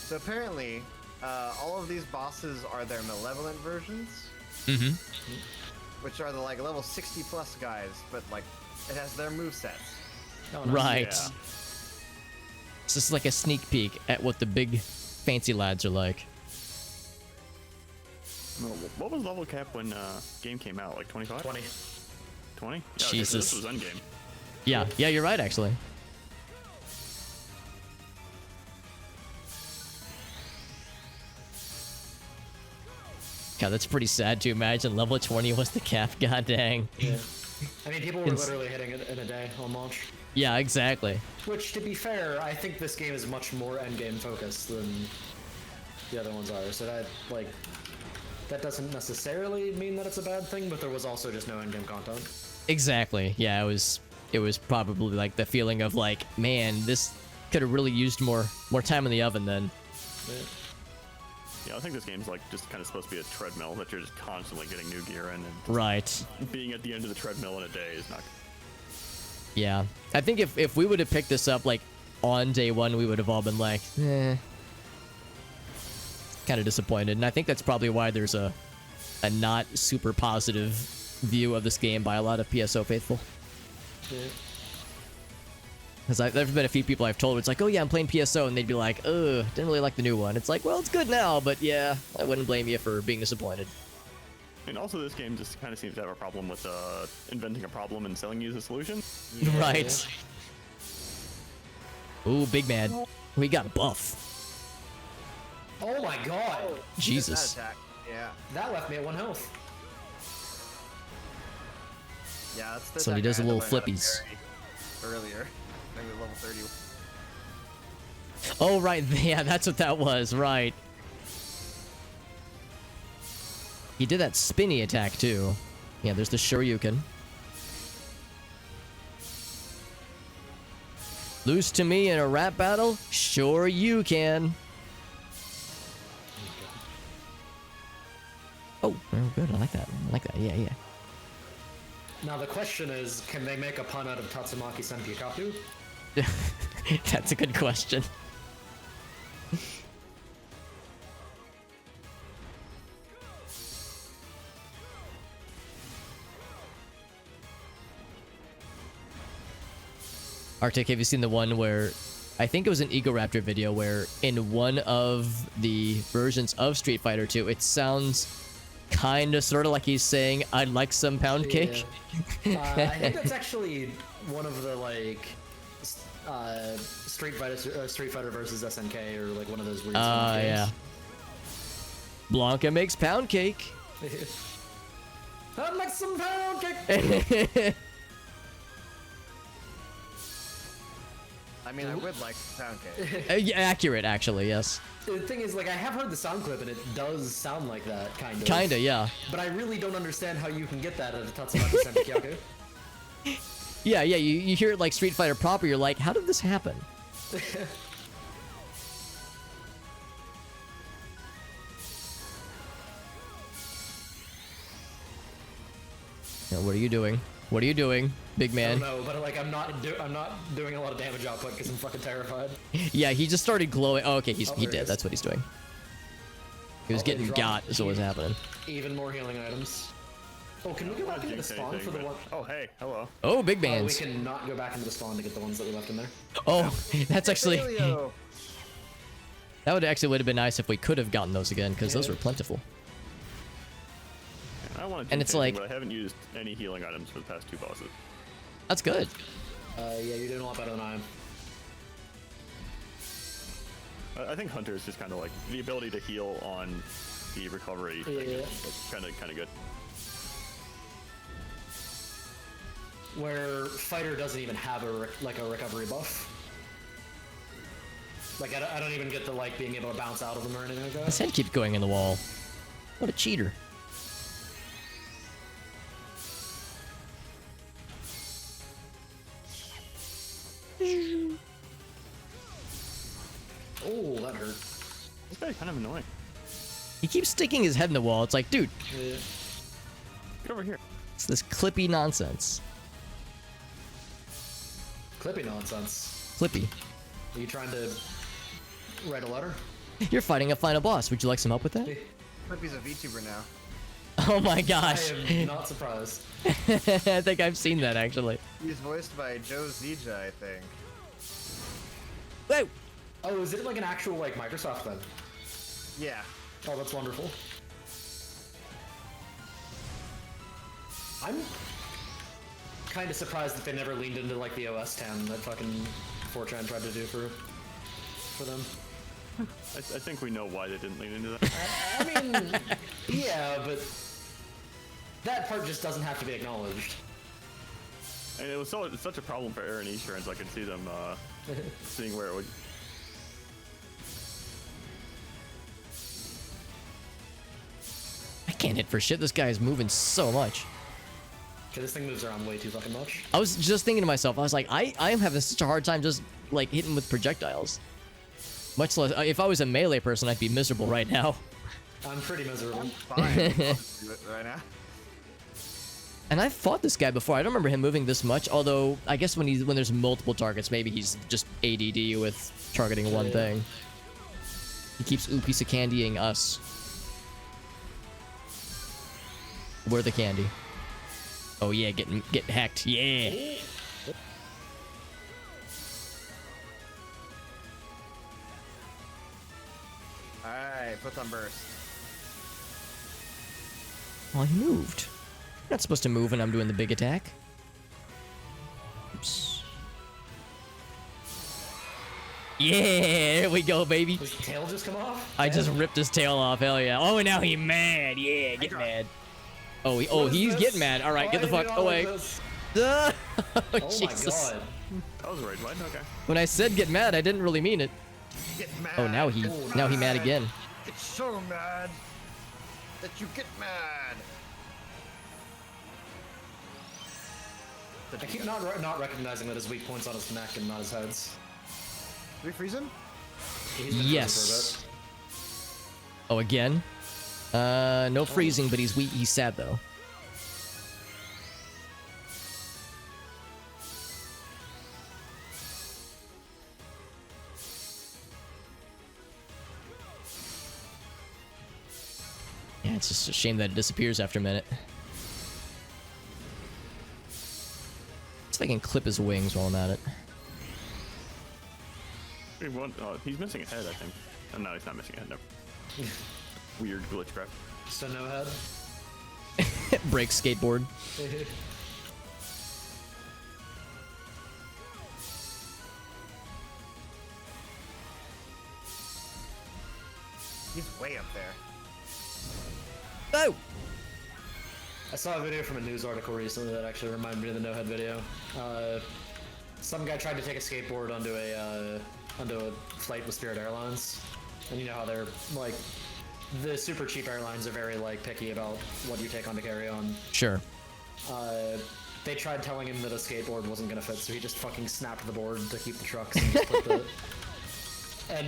So apparently, all of these bosses are their malevolent versions, Mm-hmm. which are the like level 60 plus guys, but like it has their movesets. Oh, nice. Right. Yeah. It's just like a sneak peek at what the big fancy lads are like. No, what was level cap when game came out? Like 25? 20. 20? Jesus. This was endgame. Yeah, yeah, you're right, actually. God, that's pretty sad to imagine level 20 was the cap. God dang. Yeah. I mean, people were literally hitting it in a day on launch. Yeah, exactly. Which, to be fair, I think this game is much more endgame focused than the other ones are. So that, like, that doesn't necessarily mean that it's a bad thing, but there was also just no endgame content. Exactly. Yeah, it was probably like the feeling of like, man, this could have really used more time in the oven then. Yeah. Yeah, I think this game's like just kind of supposed to be a treadmill that you're just constantly getting new gear in, and Right. being at the end of the treadmill in a day is not. Yeah. I think if we would have picked this up like on day one, we would have all been like, eh. Kind of disappointed. And I think that's probably why there's a not super positive view of this game by a lot of PSO faithful. Yeah. Because there's been a few people I've told, it's like, oh yeah, I'm playing PSO, and they'd be like, ugh, didn't really like the new one. It's like, well, it's good now, but yeah, I wouldn't blame you for being disappointed. And also, this game just kind of seems to have a problem with inventing a problem and selling you the solution. Right. Ooh, big man. We got buff. Oh my god! Jesus. That attack. Yeah. That left me at 1 health. Yeah, that's the So he attack I does a had to little learn how to flippies. parry earlier. Maybe level 30. Oh, right. Yeah, that's what that was. Right. He did that spinny attack, too. Yeah, there's the Shoryuken. Lose to me in a rap battle? Sure you can. Oh, good. I like that. I like that. Yeah, yeah. Now the question is, can they make a pun out of Tatsumaki Senpikaku? That's a good question. Arctic, have you seen the one where I think it was an Egoraptor video where in one of the versions of Street Fighter 2 it sounds kind of sort of like he's saying I'd like some pound cake? Yeah. I think that's actually one of the like Street Fighter versus SNK or like one of those weird games. Yeah. Blanca makes pound cake. I'd like some pound cake. I mean, I would like pound cake. Yeah, accurate, actually, yes. The thing is, like, I have heard the sound clip and it does sound like that, kind of. Kinda, yeah. But I really don't understand how you can get that out of Tatsumaki Senpikaku. Yeah, you hear it like Street Fighter proper, you're like, how did this happen? Now, what are you doing? What are you doing, big I man? don't know, but like, I'm not doing a lot of damage output because I'm fucking terrified. Yeah, he just started glowing. Oh, okay, he there did. he is. That's what he's doing. He was getting dropped got, is what was happening. Even more healing items. Oh, can we go back into the spawn for the one? Oh, hey, hello. Oh, big We bands. cannot go back into the spawn to get the ones that we left in there. Oh, that's actually... Emilio! That would have been nice if we could have gotten those again, because those were plentiful. I want to And it's like- but I haven't used any healing items for the past 2 bosses. That's good. Yeah, you're doing a lot better than I am. I think Hunter is just kind of like the ability to heal on the recovery. Yeah. Kind of good. Where Fighter doesn't even have a recovery buff. Like I don't even get the like being able to bounce out of them or anything like His that. head keeps going in the wall. What a cheater. Oh, that hurt. This guy's kind of annoying. He keeps sticking his head in the wall. It's like, dude, Yeah. Get over here. it's this clippy nonsense. Clippy nonsense. Clippy. Are you trying to write a letter? You're fighting a final boss. Would you like some help with that? Clippy's a VTuber now. Oh my I gosh. am not surprised. I think I've seen that actually. He's voiced by Joe Zija, I think. Whoa! Oh, is it like an actual like Microsoft thing? Yeah. Oh, that's wonderful. I'm kind of surprised that they never leaned into like the OS 10 that fucking 4chan tried to do for them. I think we know why they didn't lean into that. I mean, yeah, but that part just doesn't have to be acknowledged. And it was it's such a problem for Air and Esurance. I could see them seeing where it would. I can't hit for shit. This guy is moving so much. Okay, this thing moves around way too fucking much. I was just thinking to myself, I was like, I am having such a hard time just like hitting with projectiles. Much less, if I was a melee person, I'd be miserable right now. I'm pretty miserable. Fine. I'll just do it right now. And I've fought this guy before. I don't remember him moving this much. Although I guess when there's multiple targets, maybe he's just ADD with targeting one Yeah. thing. He keeps piece of candying us. We're the candy. Oh yeah, get hacked. Yeah. Alright, Photon Burst. Oh, he moved. You're not supposed to move when I'm doing the big attack. Oops. Yeah, there we go, baby. Does the tail just come off? I just ripped his tail off. Hell yeah. Oh, now he's mad. Yeah, get mad. Oh, he's this? getting mad. All right, get the fuck away. Oh, Oh Jesus. my god. That was right, right? Okay. When I said get mad, I didn't really mean it. Get mad. Oh, now he mad again. Get so mad that you get mad. I keep not recognizing that his weak points on his neck and not his heads. Did we freeze him? He's been frozen Yes. for Oh, again? No freezing, but he's weak. He's sad though. Yeah, it's just a shame that it disappears after a minute. See if I can clip his wings while I'm at it. He's missing a head, I think. Oh, no, he's not missing a head. No. Weird glitch crap. a bit. So no head. Break skateboard. He's way up there. Oh! I saw a video from a news article recently that actually reminded me of the no head video. Some guy tried to take a skateboard onto a flight with Spirit Airlines, and you know how they're like, the super cheap airlines are very like picky about what you take on to carry on. Sure. They tried telling him that a skateboard wasn't gonna fit, so he just fucking snapped the board to keep the trucks and just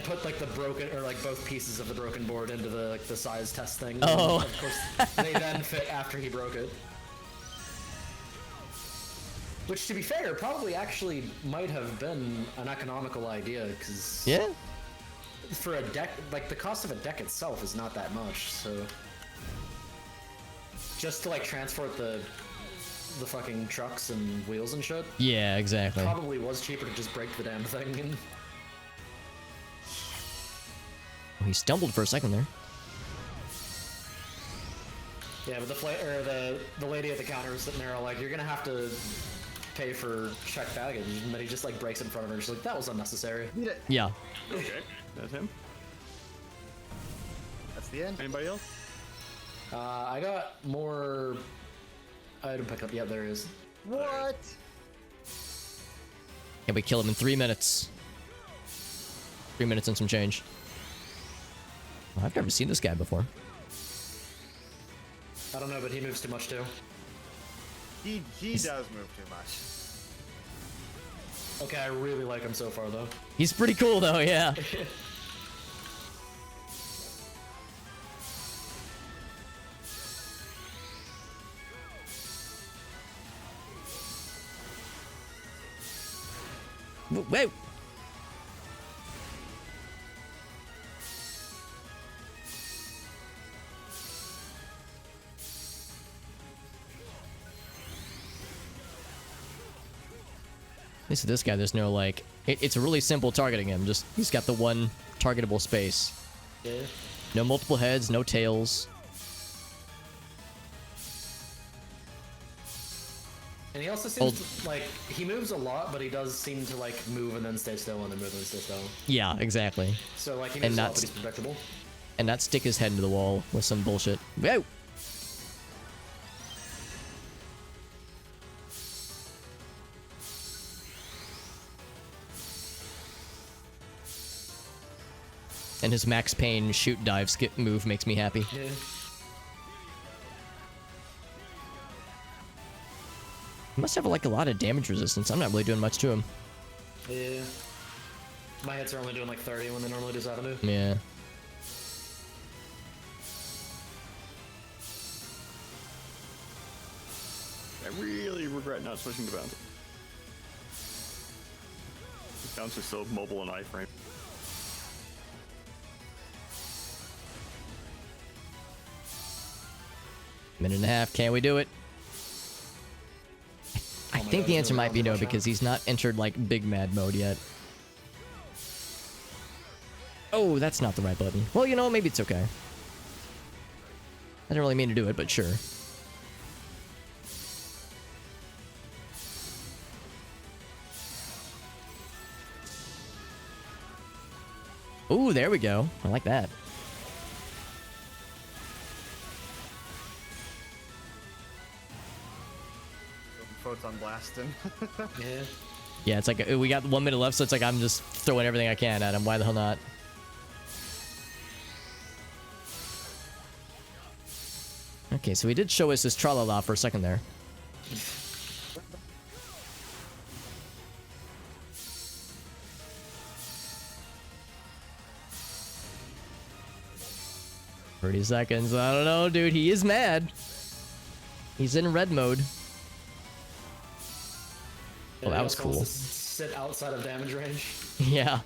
put like the broken or like both pieces of the broken board into the size test thing. Oh. And of course, they then fit after he broke it. Which, to be fair, probably actually might have been an economical idea, because Yeah? for a deck, like the cost of a deck itself is not that much. So just to like transport the fucking trucks and wheels and shit, Yeah, exactly. probably was cheaper to just break the damn thing. And He stumbled for a second there. Yeah, but the lady at the counter was sitting there like, you're gonna have to pay for checked baggage, and then he just like breaks in front of her. She's like, that was unnecessary. Yeah. Okay, that's him. That's the end. Anybody else? I got more item pickup. Yeah, there is. What? Can we kill him in 3 minutes? 3 minutes and some change. Oh, I've never seen this guy before. I don't know, but he moves too much too. He does move too much. Okay, I really like him so far though. He's pretty cool though, yeah. Wait. This is this guy. There's no like. It's really simple targeting him. Just he's got the one targetable space. Yeah. No multiple heads. No tails. And he also seems like he moves a lot, but he does seem to like move and then stay still and then move and stay still. Yeah, exactly. So like he And moves a lot, that's- but he's predictable. And not stick his head into the wall with some bullshit. Whoa! And his Max Payne shoot dive skip move makes me happy. Yeah. He must have like a lot of damage resistance. I'm not really doing much to him. Yeah. My hits are only doing like 30 when they normally do 70. Yeah. I really regret not switching to bounce. Bounce is so mobile and iframe. Minute and a half. Can we do it? I Oh my think God, the there's answer no might be no rush because he's not entered like big mad mode yet. Oh, that's not the right button. Well, you know, maybe it's okay. I didn't really mean to do it, but sure. Ooh, there we go. I like that. Photon blasting. Yeah. Yeah, it's like we got 1 minute left, so it's like I'm just throwing everything I can at him. Why the hell not? Okay, so he did show us his tra-la-la for a second there. "30 seconds. I don't know, dude. He is mad. He's in red mode. Well, that was He also cool. wants to sit outside of damage range. Yeah.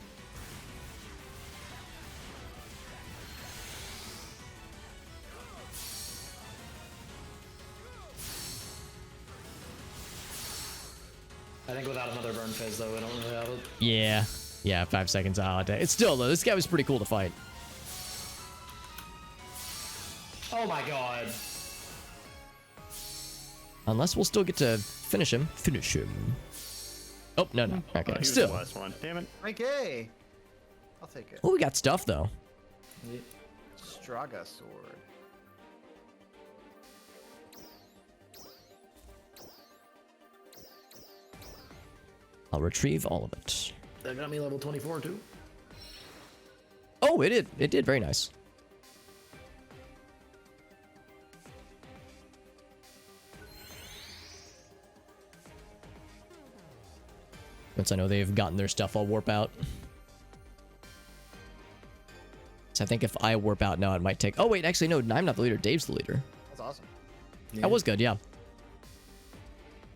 I think without another burn phase though, we don't really have it. Yeah. Yeah, 5 seconds out. It's still, though, this guy was pretty cool to fight. Oh my god. Unless we'll still get to finish him. Finish him. Oh, no, no. Okay, He was still. the last one. Damn it. Okay. I'll take it. Oh, we got stuff, though. Straga sword. I'll retrieve all of it. That got me level 24 too. Oh, it did. It did. Very nice. Once I know they've gotten their stuff, I'll warp out. So I think if I warp out now, it might take... Oh, wait. Actually, no. I'm not the leader. Dave's the leader. That's awesome. Yeah. That was good, yeah.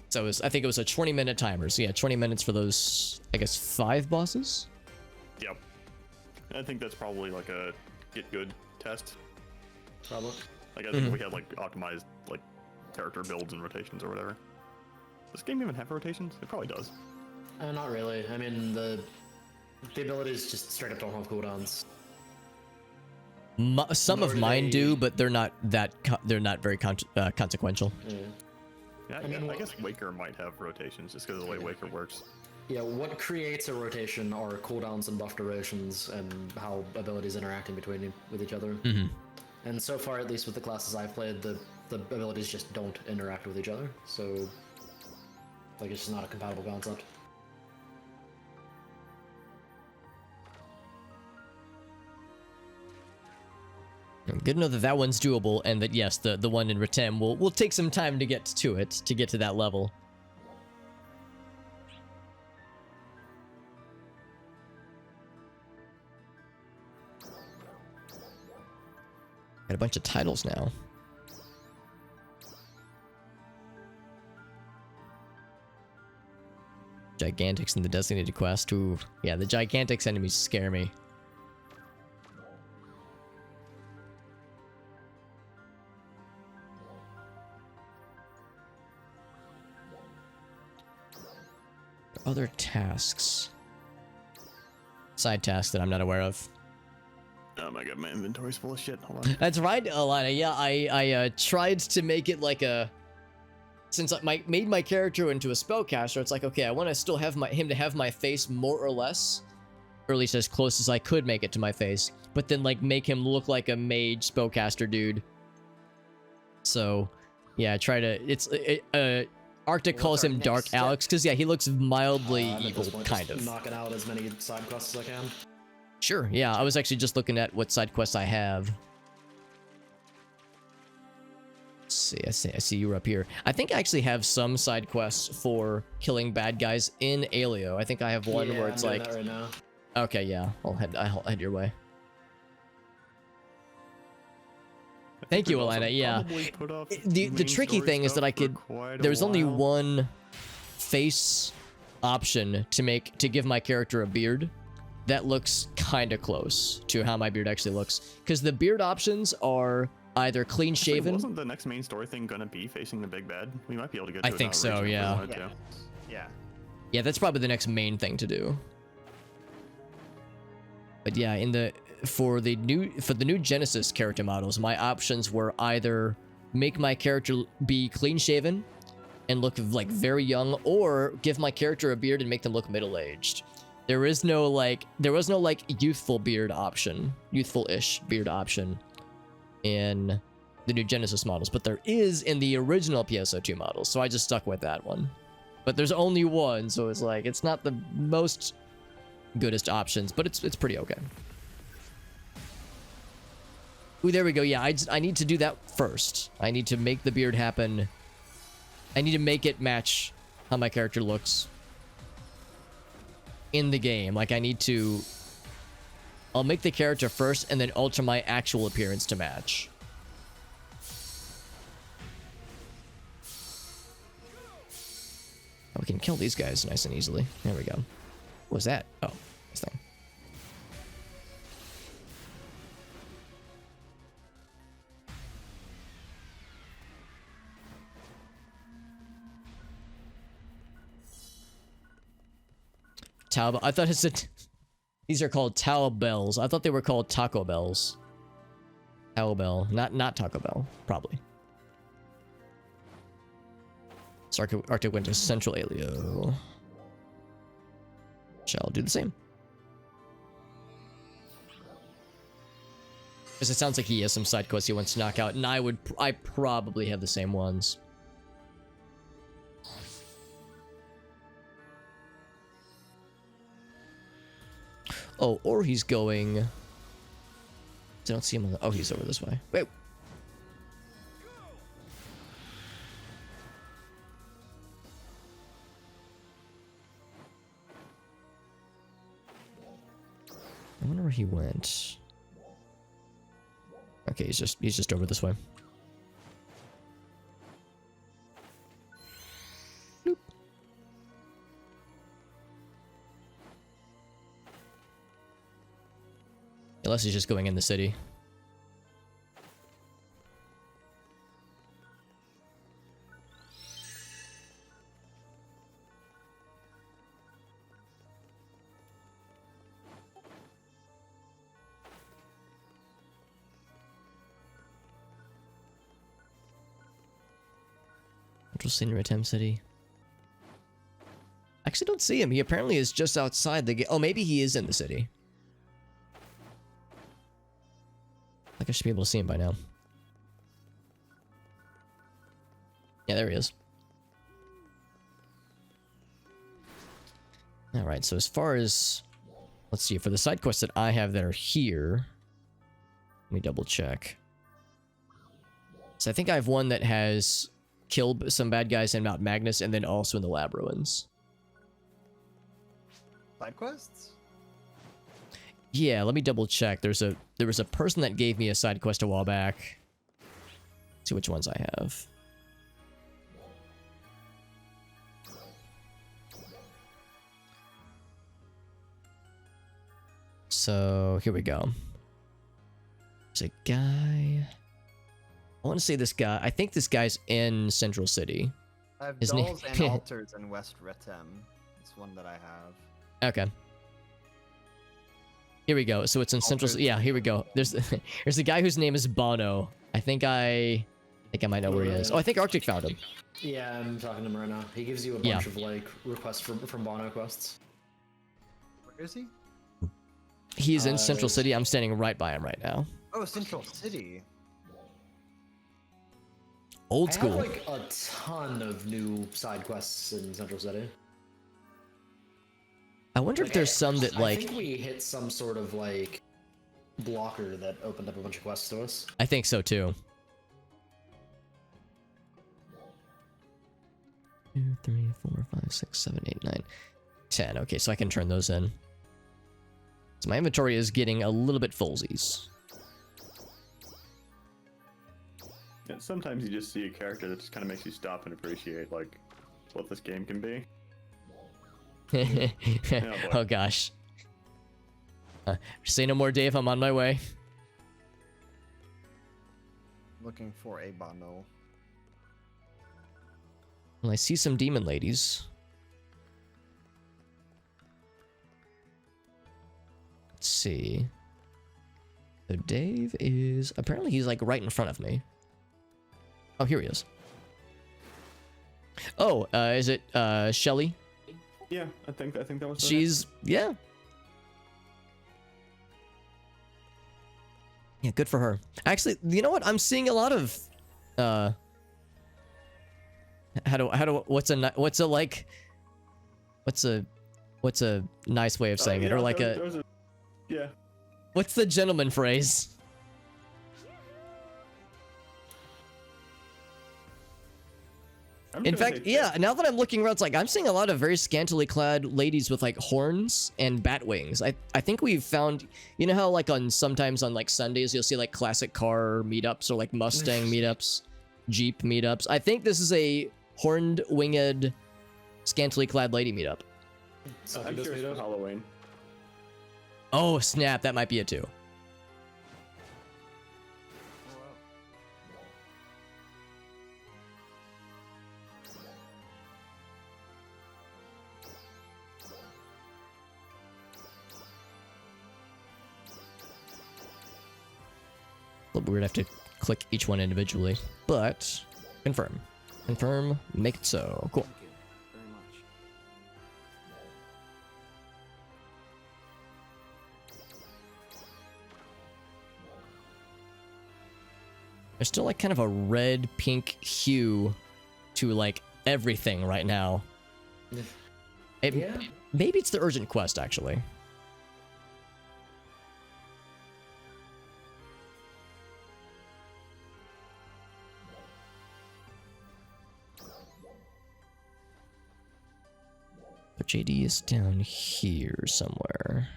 So it was, I think it was a 20-minute timer. So yeah, 20 minutes for those, I guess, 5 bosses? Yep. I think that's probably like a get good test. Probably. Like I think we had like optimized like character builds and rotations or whatever. Does this game even have rotations? It probably does. Not really. I mean, the abilities just straight up don't have cooldowns. Some of Nor do mine they- do, but they're not they're not very consequential. Yeah, I guess Waker might have rotations just because of the way Waker works. Yeah, what creates a rotation are cooldowns and buff durations and how abilities interacting with each other. Mm-hmm. And so far, at least with the classes I've played, the abilities just don't interact with each other. So, like, it's just not a compatible concept. Good to know that that one's doable, and that yes, the one in Retem will take some time to get to that level. Got a bunch of titles now. Gigantics in the designated quest. Ooh, yeah, the Gigantics enemies scare me. Other tasks. Side tasks that I'm not aware of. Oh my god, my inventory's full of shit. Hold on. That's right, Alana. Yeah, I tried to make it like a... Since I made my character into a spellcaster, it's like, okay, I want to still have him to have my face more or less. Or at least as close as I could make it to my face. But then, like, make him look like a mage spellcaster dude. So, yeah, try to... Arctic Well, calls what's our him next Dark step? Alex, because, yeah, he looks mildly I'm at evil, this point kind just of. knocking out as many side quests as I can. Sure, yeah, I was actually just looking at what side quests I have. Let's see, I see you were up here. I think I actually have some side quests for killing bad guys in Alio. I think I have one Yeah, where it's I'm doing like... that right now. Okay, yeah, I'll head your way. Thank you, We've also Alana, yeah. probably put off The main tricky story thing is that stuff I for could... quite a There's only while. one face option to give my character a beard. That looks kind of close to how my beard actually looks. Because the beard options are either Actually, clean-shaven... wasn't the next main story thing gonna be facing the big bad? We might be able to get I to it think now, so, Rachel, if we yeah. wanted Yeah. to. Yeah. Yeah, that's probably the next main thing to do. But yeah, for the new Genesis character models, my options were either make my character be clean shaven and look like very young, or give my character a beard and make them look middle-aged. There was no like youthful beard option, youthful-ish beard option in the new Genesis models, but there is in the original PSO2 models, so I just stuck with that one. But there's only one, so it's like, it's not the most goodest options, but it's pretty okay. Ooh, there we go. Yeah, I need to do that first. I need to make the beard happen. I need to make it match how my character looks in the game. Like, I'll make the character first and then alter my actual appearance to match. We can kill these guys nice and easily. There we go. What was that? Oh, this thing. Tao, I thought it said these are called Tao Bells. I thought they were called Taco Bells. Tao Bell, not Taco Bell, probably. So Arctic went to Central Alio. Shall do the same. Because it sounds like he has some side quests he wants to knock out, and I probably have the same ones. Oh, or he's going... I don't see him on the... Oh, he's over this way. Wait. I wonder where he went. Okay, he's just over this way. Bloop. Unless he's just going in the city. Central City, Retem City. I actually don't see him. He apparently is just outside the gate. Oh, maybe he is in the city. Like I should be able to see him by now. Yeah, there he is. Alright, so as far as... Let's see, for the side quests that I have that are here... Let me double check. So I think I have one that has killed some bad guys in Mount Magnus and then also in the lab ruins. Side quests? Yeah, let me double check. There was a person that gave me a side quest a while back. Let's see which ones I have. So here we go. There's a guy. I want to say this guy. I think this guy's in Central City. I have His name- dolls and altars in West Retem. It's one that I have. Okay. Here we go. So it's in Central. Yeah, here we go. There's a guy whose name is Bono. I think I might know where he is. Oh, I think Arctic found him. Yeah, I'm talking to him right now. He gives you a bunch of like requests from Bono quests. Where is he? He's in Central City. I'm standing right by him right now. Oh, Central City. Old I school. have like a ton of new side quests in Central City. I wonder if there's some that I like. think we hit some sort of like blocker that opened up a bunch of quests to us. I think so too. 2, 3, 4, 5, 6, 7, 8, 9, 10. Okay, so I can turn those in. So my inventory is getting a little bit fullsies. Yeah, sometimes you just see a character that just kind of makes you stop and appreciate like what this game can be. Oh gosh. Say no more, Dave. I'm on my way. Looking for a Bono. Well, I see some demon ladies. Let's see. So Dave is... Apparently he's like right in front of me. Oh, here he is. Oh, is it Shelly? Yeah, I think that was. the She's... Yeah. Yeah, good for her. Actually, you know what? I'm seeing a lot of... what's a nice way of saying it? Or like yeah. what's the gentleman phrase? I'm In gonna fact, say yeah, now that I'm looking around, it's like I'm seeing a lot of very scantily clad ladies with like horns and bat wings. I think we've found, you know how like sometimes on like Sundays you'll see like classic car meetups or like Mustang meetups, Jeep meetups. I think this is a horned winged scantily clad lady meetup. I'm curious for Halloween. Oh snap, that might be it too. A little weird, I have to click each one individually, but confirm. Confirm, make it so. Cool. Thank you very much. There's still like kind of a red pink hue to like everything right now. Yeah. Maybe it's the urgent quest actually. But JD is down here somewhere.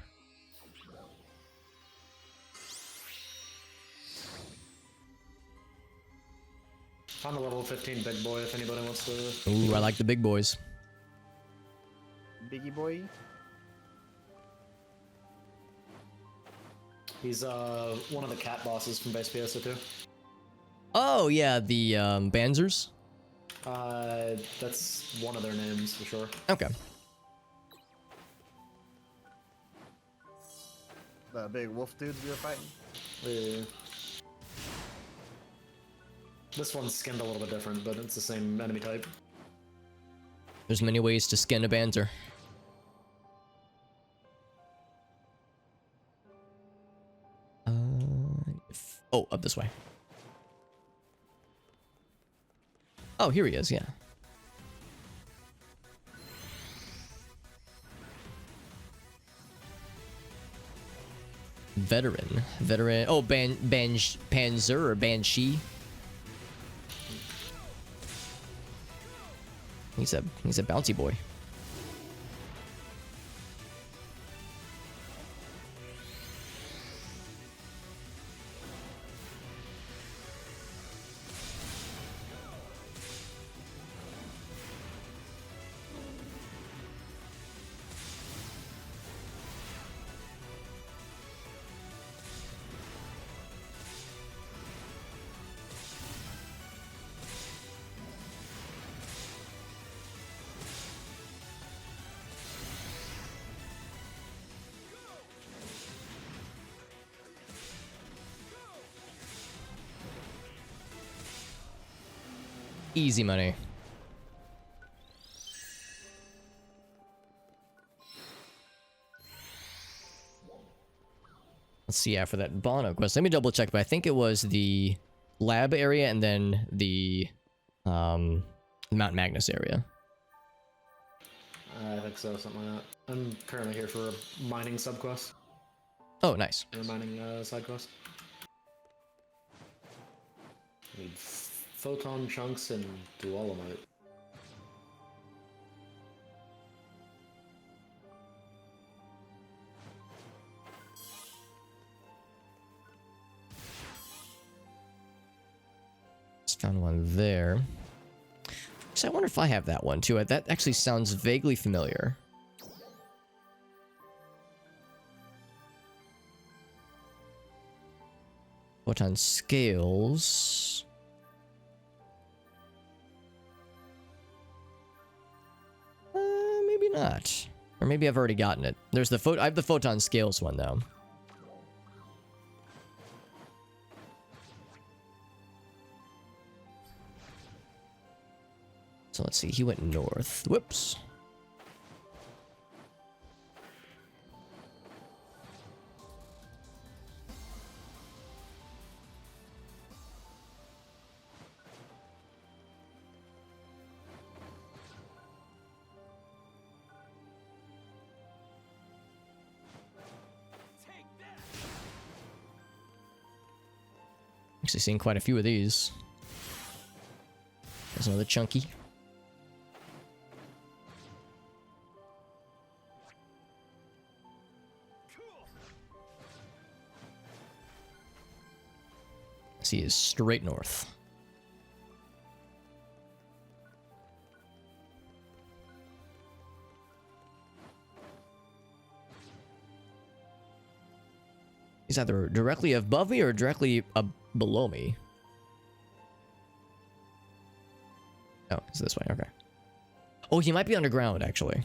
Found a level 15 big boy if anybody wants to. Ooh, I like the big boys. Biggie boy. He's one of the cat bosses from base PSO2. Oh yeah, the Banzers. That's one of their names for sure. Okay. The big wolf dudes we were fighting. Yeah. This one's skinned a little bit different, but it's the same enemy type. There's many ways to skin a banter. Oh, up this way. Oh, here he is, yeah. Veteran. Oh, Panzer or Banshee. He's a bouncy boy. Easy money. Let's see after that Bono quest. Let me double check, but I think it was the lab area and then the Mount Magnus area. I think so, something like that. I'm currently here for a mining subquest. Oh, nice. Or a mining side quest. Need photon chunks and duolamite. Just found one there. So I wonder if I have that one too. That actually sounds vaguely familiar. Photon scales. Maybe not. Or maybe I've already gotten it. There's the I have the photon scales one though. So let's see, he went north. Whoops. Actually seen quite a few of these. There's another chunky. He is straight north. He's either directly above me or directly below me. Oh, it's this way. Okay. Oh, he might be underground, actually.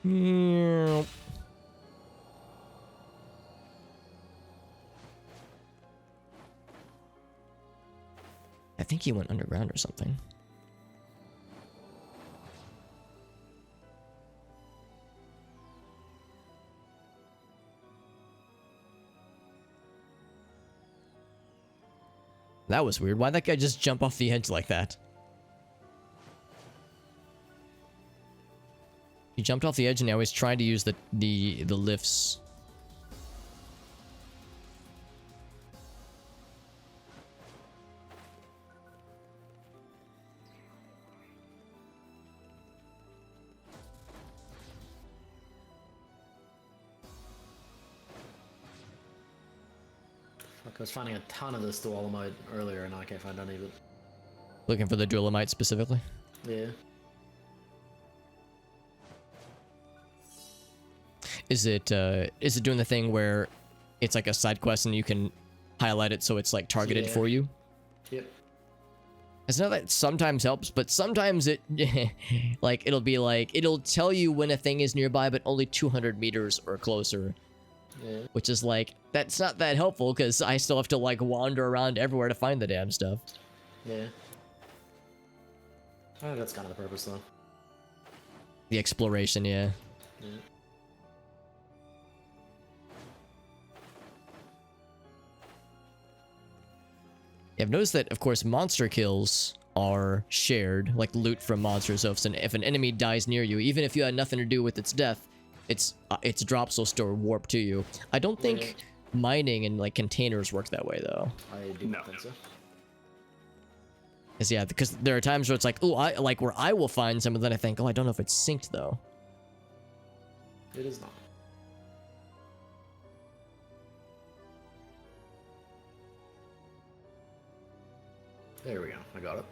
Yeah. I think he went underground or something. That was weird. Why'd that guy just jump off the edge like that? He jumped off the edge and now he's trying to use the lifts. Fuck, I was finding a ton of this duolamite earlier and I can't find any of it. Looking for the duolamite specifically. Yeah. Is it doing the thing where it's like a side quest and you can highlight it so it's like targeted Yeah. for you? Yep. I know that sometimes helps, but sometimes it like it'll tell you when a thing is nearby, but only 200 meters or closer. Yeah. Which is like, that's not that helpful because I still have to like wander around everywhere to find the damn stuff. Yeah. I think that's kind of the purpose, though. The exploration, yeah. Yeah. I've noticed that, of course, monster kills are shared, like loot from monsters. So if an enemy dies near you, even if you had nothing to do with its death, its drops will still warp to you. I don't think mining and like containers work that way though. I do not think so. Because there are times where it's like, oh, I like where I will find some, and then I think, oh, I don't know if it's synced though. It is not. There we go. I got it.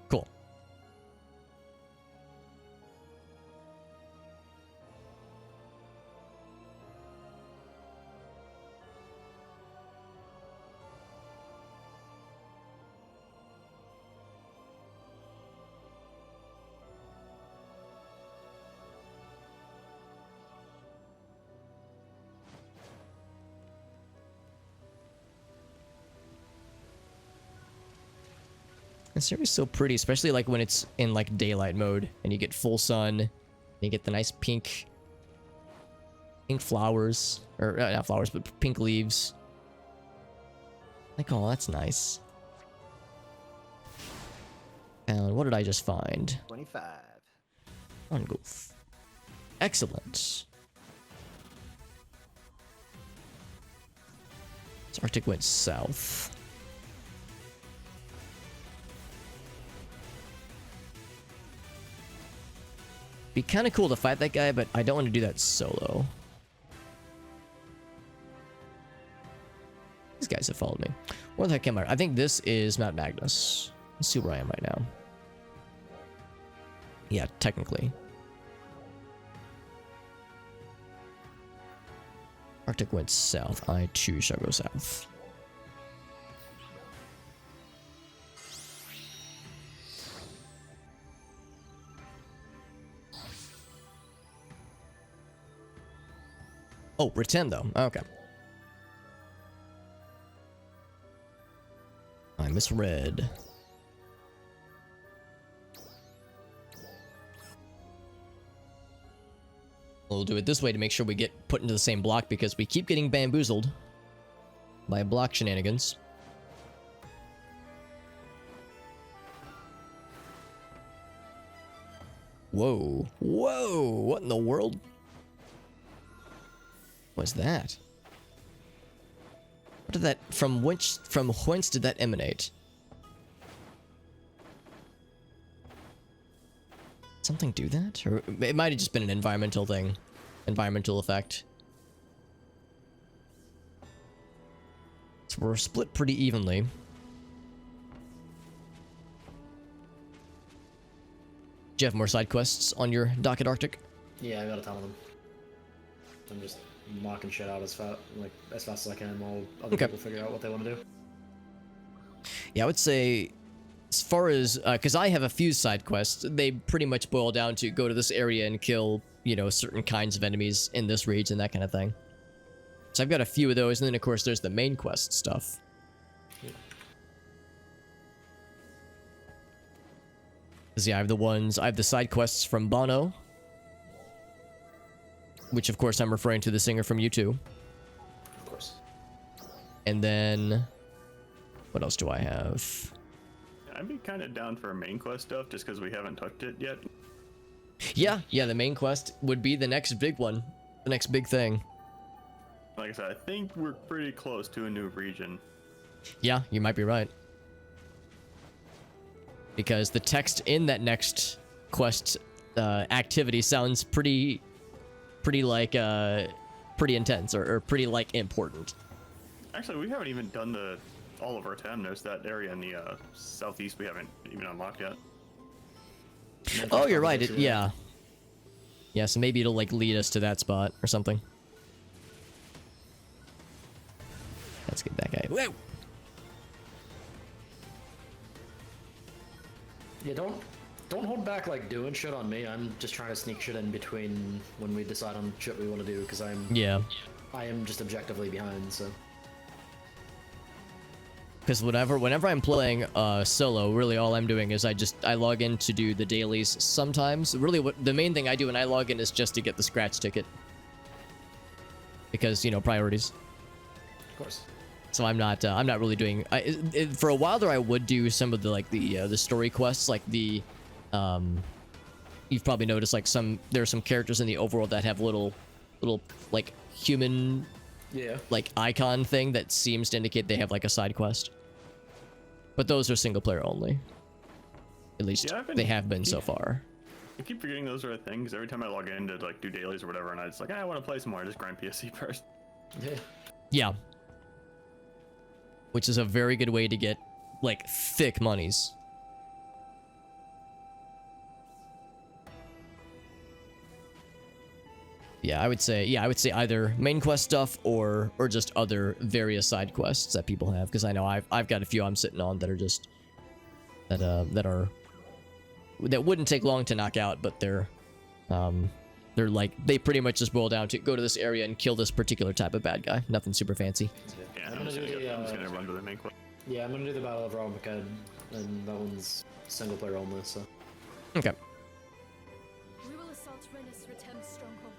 Cool. This area is so pretty, especially like when it's in like daylight mode and you get full sun and you get the nice pink flowers, or not flowers, but pink leaves. Like, oh, that's nice. And what did I just find? 25. On goof. Excellent. So Arctic went south. Be kind of cool to fight that guy, but I don't want to do that solo. These guys have followed me. Where the heck am I? I think this is Mount Magnus. Let's see where I am right now. Yeah, technically. Arctic went south. I too shall go south. Oh, Retem though. Okay. I misread. We'll do it this way to make sure we get put into the same block because we keep getting bamboozled by block shenanigans. Whoa. Whoa! What in the world? What's that? What did that from whence did that emanate? Something do that? Or it might have just been an environmental thing. Environmental effect. So we're split pretty evenly. Do you have more side quests on your docket, Arctic? Yeah, I got a ton of them. I'm just knocking shit out as fast as I can while other people figure out what they want to do. Yeah, I would say, as far as, because I have a few side quests, they pretty much boil down to go to this area and kill, you know, certain kinds of enemies in this region, that kind of thing. So I've got a few of those, and then of course there's the main quest stuff. Yeah, I have the side quests from Bono, which of course I'm referring to the singer from U2. Of course. And then, what else do I have? I'd be kind of down for main quest stuff just because we haven't touched it yet. Yeah, the main quest would be the next big one, the next big thing. Like I said, I think we're pretty close to a new region. Yeah, you might be right. Because the text in that next quest activity sounds pretty intense or pretty like important. Actually, we haven't even done all of our time. There's that area in the southeast we haven't even unlocked yet. Oh, you're right. Yeah, Yeah, so maybe it'll like lead us to that spot or something. Let's get that guy. Whoa! Yeah, don't hold back like doing shit on me. I'm just trying to sneak shit in between when we decide on shit we want to do because I am just objectively behind. So. Because whenever I'm playing solo, really all I'm doing is I log in to do the dailies sometimes. Really, what the main thing I do when I log in is just to get the scratch ticket. Because, you know, priorities. Of course. So I'm not really doing. For a while there, I would do some of the like the story quests, like the. You've probably noticed like there are some characters in the overworld that have little like human. Yeah. Like icon thing that seems to indicate they have like a side quest. But those are single player only. At least they have been so far. I keep forgetting those are a thing because every time I log in to like do dailies or whatever, and I just like I want to play some more, I just grind PSC first. Yeah. Yeah. Which is a very good way to get like thick monies. Yeah, I would say either main quest stuff or just other various side quests that people have, because I know I've got a few I'm sitting on that are just that wouldn't take long to knock out, but they're like they pretty much just boil down to go to this area and kill this particular type of bad guy. Nothing super fancy. Yeah, I'm just gonna run to the main quest. Yeah, I'm gonna do the Battle of Ralmacad, and that one's single player only. So. Okay. We will assault Retem's stronghold.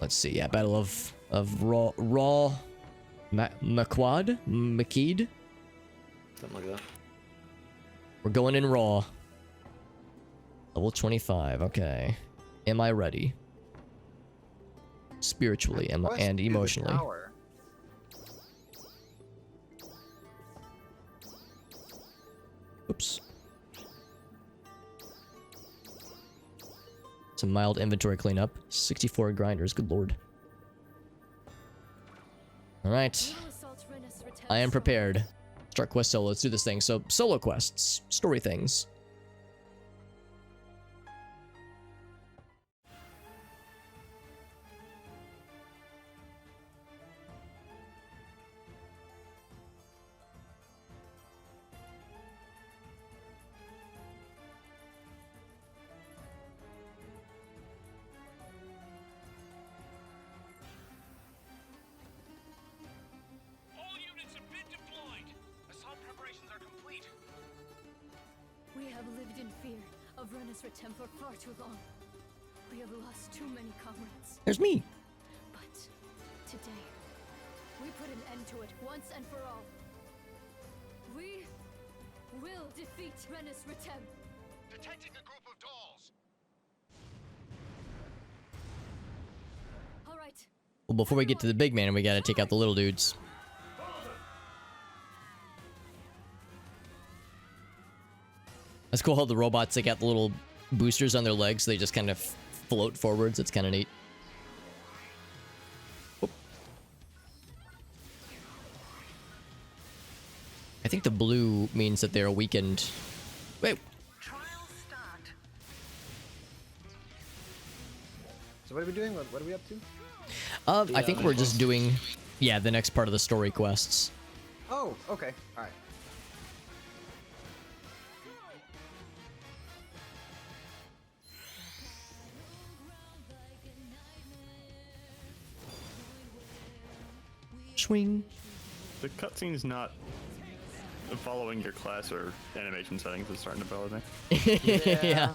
Let's see. Yeah, Battle of Raw Maquad? Maquid? Something like that. We're going in Raw. Level 25. Okay. Am I ready? Spiritually and emotionally. Oops. Some mild inventory cleanup. 64 grinders, good lord. Alright. I am prepared. Start quest solo, let's do this thing. So, solo quests. Story things. Retem for far too long. We have lost too many comrades. There's me. But today, we put an end to it once and for all. We will defeat Retem. Detecting a group of dolls. All right. Well, before we get to the big man, we gotta take out the little dudes. That's cool how the robots, they got the little boosters on their legs, so they just kind of float forwards. It's kind of neat. Oop. I think the blue means that they're weakened. Wait. So what are we doing? What are we up to? I think we're just doing, yeah, the next part of the story quests. Oh, okay. All right. Swing. The cutscene's not following your class or animation settings is starting to bother me. Yeah.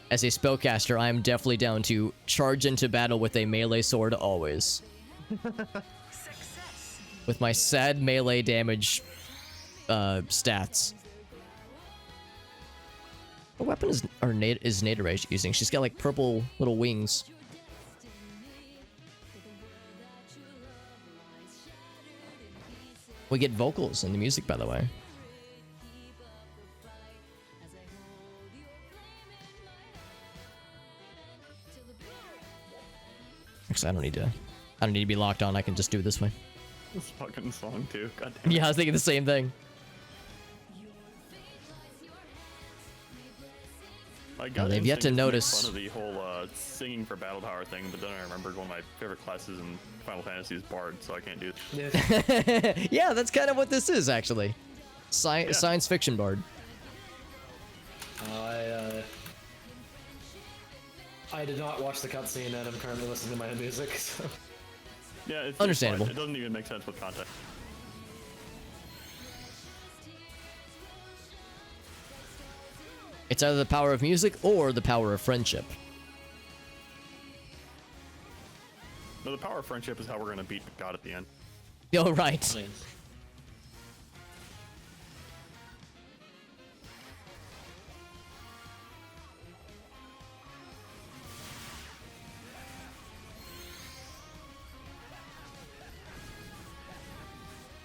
As a spellcaster, I am definitely down to charge into battle with a melee sword always. With my sad melee damage stats. What weapon is Naderage using? She's got like purple little wings. We get vocals in the music, by the way. Actually, I don't need to be locked on. I can just do it this way. This fucking song too. God damn it. Yeah, I was thinking the same thing. I got they've yet to instinct make notice. fun of the whole singing for battle tower thing, but then I remembered one of my favorite classes in Final Fantasy is Bard, so I can't do it. Yeah, that's kind of what this is actually. Science fiction bard. I did not watch the cutscene, and I'm currently listening to my own music. So. Yeah, it's Understandable. It doesn't even make sense with context. It's either the power of music or the power of friendship. No, the power of friendship is how we're gonna beat God at the end. Oh, right.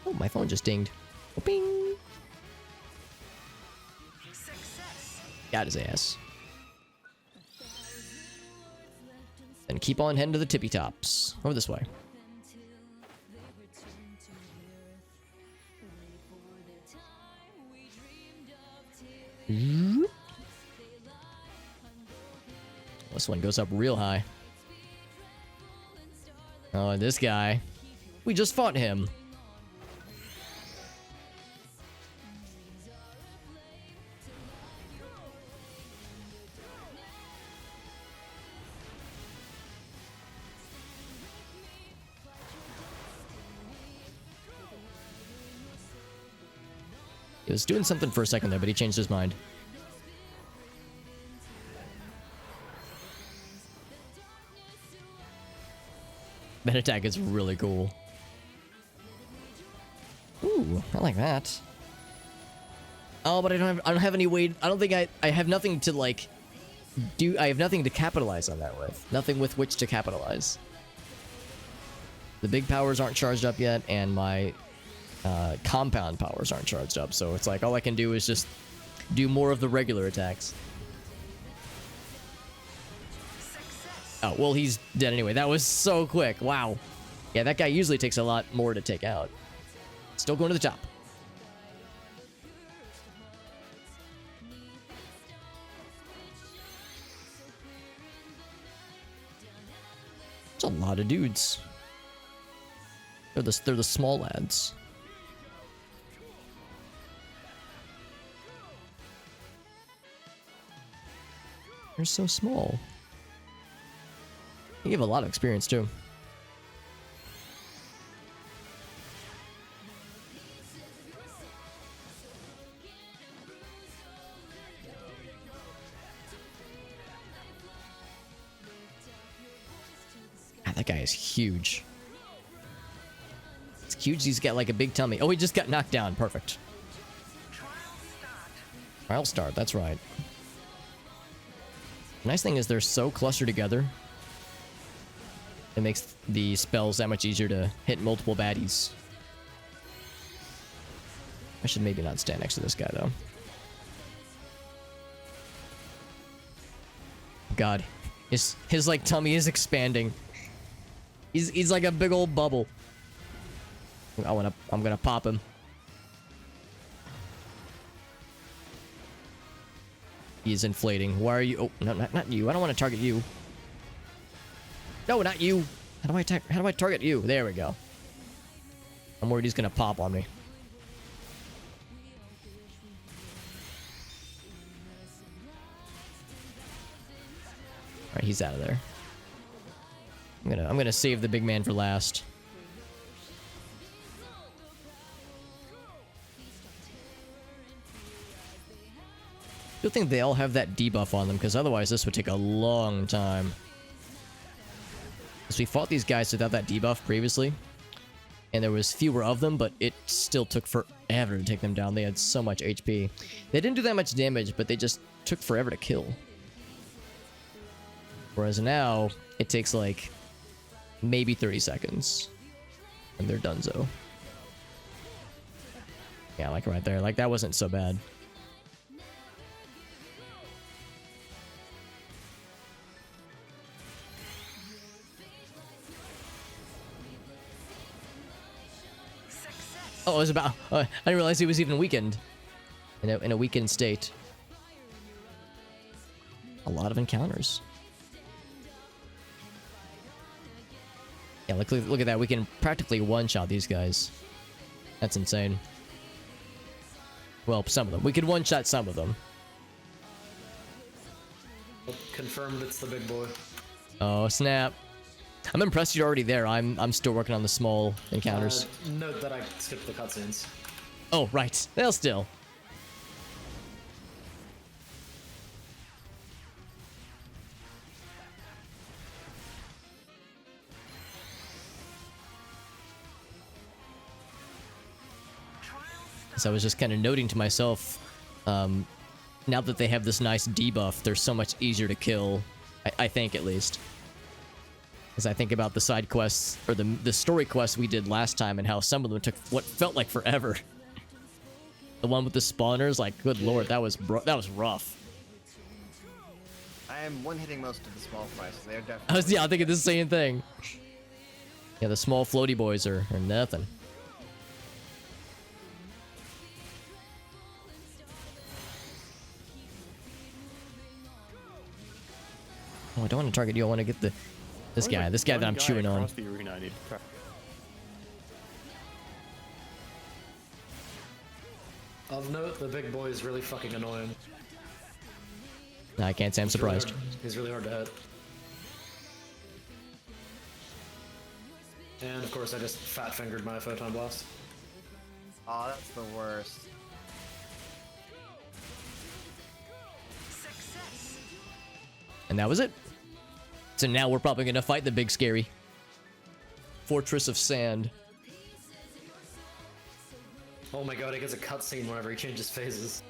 Oh, my phone just dinged. Oh, bing. Got his ass. Then keep on heading to the tippy tops. Over this way. This one goes up real high. Oh, and this guy. We just fought him. He was doing something for a second there, but he changed his mind. That attack is really cool. Ooh, I like that. Oh, but I don't have any way. I don't think I have nothing to like do. I have nothing to capitalize on that with. Nothing with which to capitalize. The big powers aren't charged up yet, and my compound powers aren't charged up, so it's like all I can do is just do more of the regular attacks. Oh, well, he's dead anyway. That was so quick. Wow. Yeah, that guy usually takes a lot more to take out. Still going to the top. It's a lot of dudes. They're the small lads. They're so small. They give a lot of experience too. Ah, that guy is huge. It's huge. He's got like a big tummy. Oh, he just got knocked down. Perfect. Trial start. That's right. The nice thing is they're so clustered together. It makes the spells that much easier to hit multiple baddies. I should maybe not stand next to this guy though. God, his like tummy is expanding. He's like a big old bubble. I'm gonna pop him. He's inflating. Why are you? Oh, no, not you. I don't want to target you. No, not you. How do I attack? How do I target you? There we go. I'm worried he's gonna pop on me. All right, he's out of there. I'm gonna save the big man for last. Good thing they all have that debuff on them, because otherwise this would take a long time. Because we fought these guys without that debuff previously, and there was fewer of them, but it still took forever to take them down. They had so much HP. They didn't do that much damage, but they just took forever to kill. Whereas now, it takes like maybe 30 seconds, and they're donezo. Yeah, like right there. Like that wasn't so bad. Oh, it was about... I didn't realize he was even weakened. In a weakened state. A lot of encounters. Yeah, look at that. We can practically one-shot these guys. That's insane. Well, some of them. We could one-shot some of them. Confirmed it's the big boy. Oh, snap. I'm impressed you're already there. I'm still working on the small encounters. Note that I skipped the cutscenes. Oh, right. Well, still. So I was just kind of noting to myself, now that they have this nice debuff, they're so much easier to kill. I think, at least. As I think about the side quests, or the story quests we did last time, and how some of them took what felt like forever. The one with the spawners, like, good lord, that was rough. I am one-hitting most of the small fries. So they're definitely... I was thinking the same thing. Yeah, the small floaty boys are nothing. Oh, I don't want to target you. I want to get this guy that I'm chewing on. Across the arena I need to track. Of note, the big boy is really fucking annoying. I can't say I'm surprised. He's really hard to hit. And of course, I just fat-fingered my photon blast. Oh, that's the worst. And that was it. So now we're probably gonna fight the big scary Fortress of Sand. Oh my god, he gets a cutscene whenever he changes phases.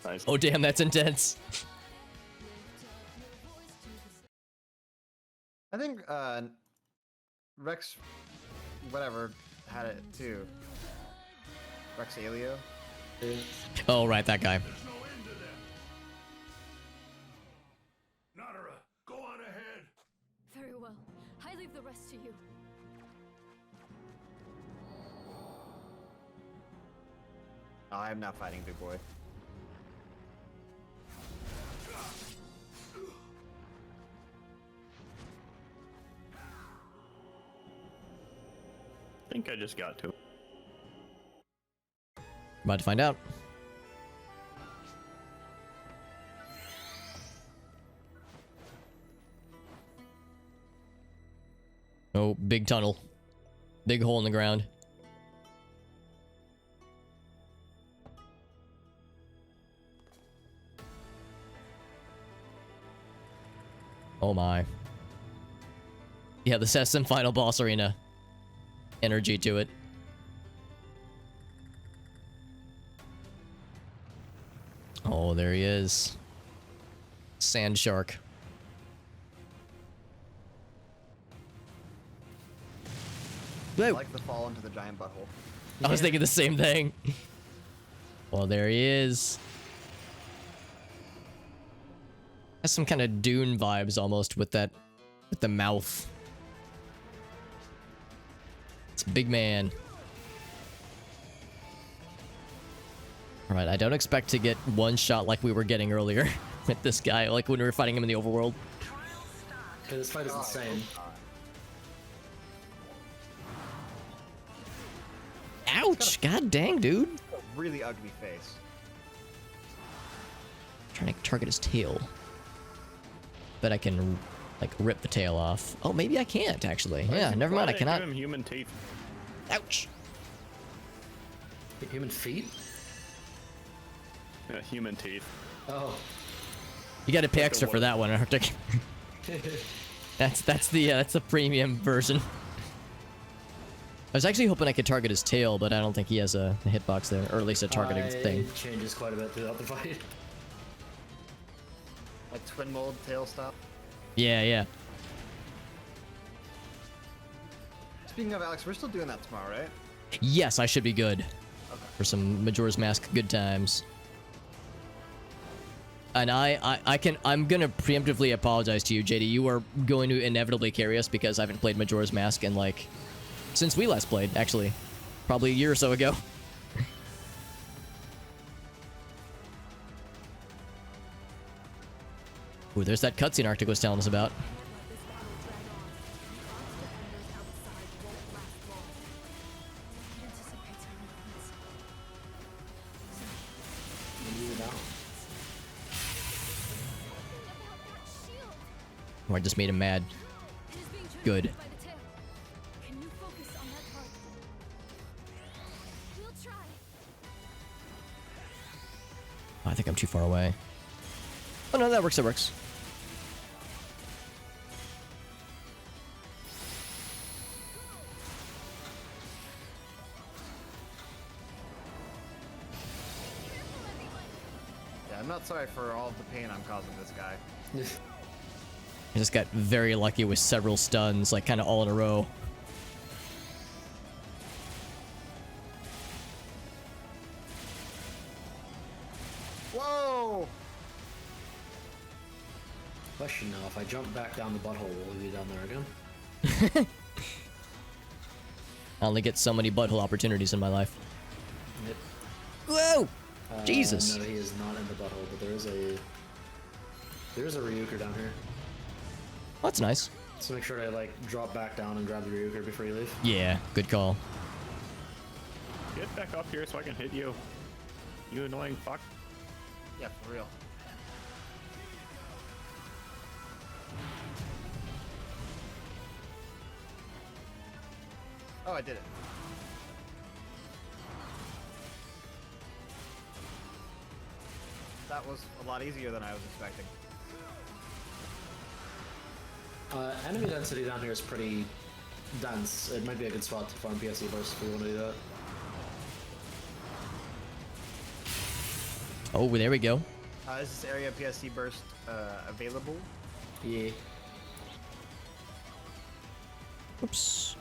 Nice. Oh damn, that's intense. I think Rex, whatever, had it too. Rex Alio. Oh right, that guy. Nadara, go on ahead. Very well. I leave the rest to you. Oh, I'm not fighting Big Boy. I think I just got to. About to find out. Oh, big tunnel. Big hole in the ground. Oh my. Yeah, this has some final boss arena energy to it. Oh, there he is. Sand shark. I like the fall into the giant butthole. I was thinking the same thing. Well, there he is. Has some kind of Dune vibes almost with that, with the mouth. It's a big man. Alright, I don't expect to get one shot like we were getting earlier with this guy, like when we were fighting him in the overworld. Okay, this fight is insane. Ouch! God dang, dude. A really ugly face. Trying to target his tail. Bet I can, like, rip the tail off. Oh, maybe I can't, actually. Yeah, never mind, I cannot. Give him human teeth. Ouch! Human feet? Yeah, human teeth. Oh. You gotta pay extra for that one, Arctic. That's the premium version. I was actually hoping I could target his tail, but I don't think he has a hitbox there, or at least a targeting thing. It changes quite a bit throughout the fight. Like twin mold tail stop. Yeah, yeah. Speaking of Alex, we're still doing that tomorrow, right? Yes, I should be good. Okay. For some Majora's Mask good times. And I'm gonna preemptively apologize to you, JD. You are going to inevitably carry us because I haven't played Majora's Mask in, like, since we last played, actually. Probably a year or so ago. Ooh, there's that cutscene Arctic was telling us about. Oh, I just made him mad. Good. Can you focus on that part? We'll try. Oh, I think I'm too far away. Oh no, that works, that works. Yeah, I'm not sorry for all of the pain I'm causing this guy. I just got very lucky with several stuns, like kind of all in a row. Whoa! Question now, if I jump back down the butthole, will we be down there again? I only get so many butthole opportunities in my life. Yep. Whoa! Jesus. No, he is not in the butthole, but there is a Ryuker down here. Oh, that's nice. So make sure to like drop back down and grab the Ryuker before you leave. Yeah, good call. Get back up here so I can hit you. You annoying fuck. Yeah, for real. Oh, I did it. That was a lot easier than I was expecting. Enemy density down here is pretty dense. It might be a good spot to farm PSE burst if we want to do that. Oh, there we go. Is this area PSC burst available? Yeah. Oops.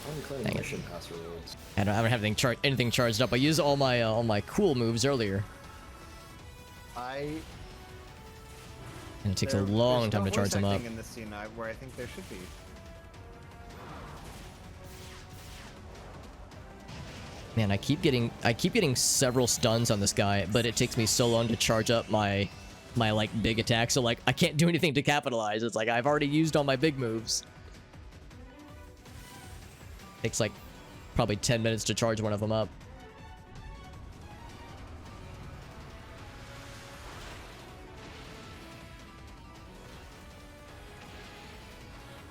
I'm claiming Dang I it. shouldn't pass rewards. I don't have anything charged up. I used all my cool moves earlier, and it takes a long time to charge them up. In this scene, where I think there should be. Man, I keep getting several stuns on this guy, but it takes me so long to charge up my like big attack. So like I can't do anything to capitalize. It's like I've already used all my big moves. Takes like probably 10 minutes to charge one of them up.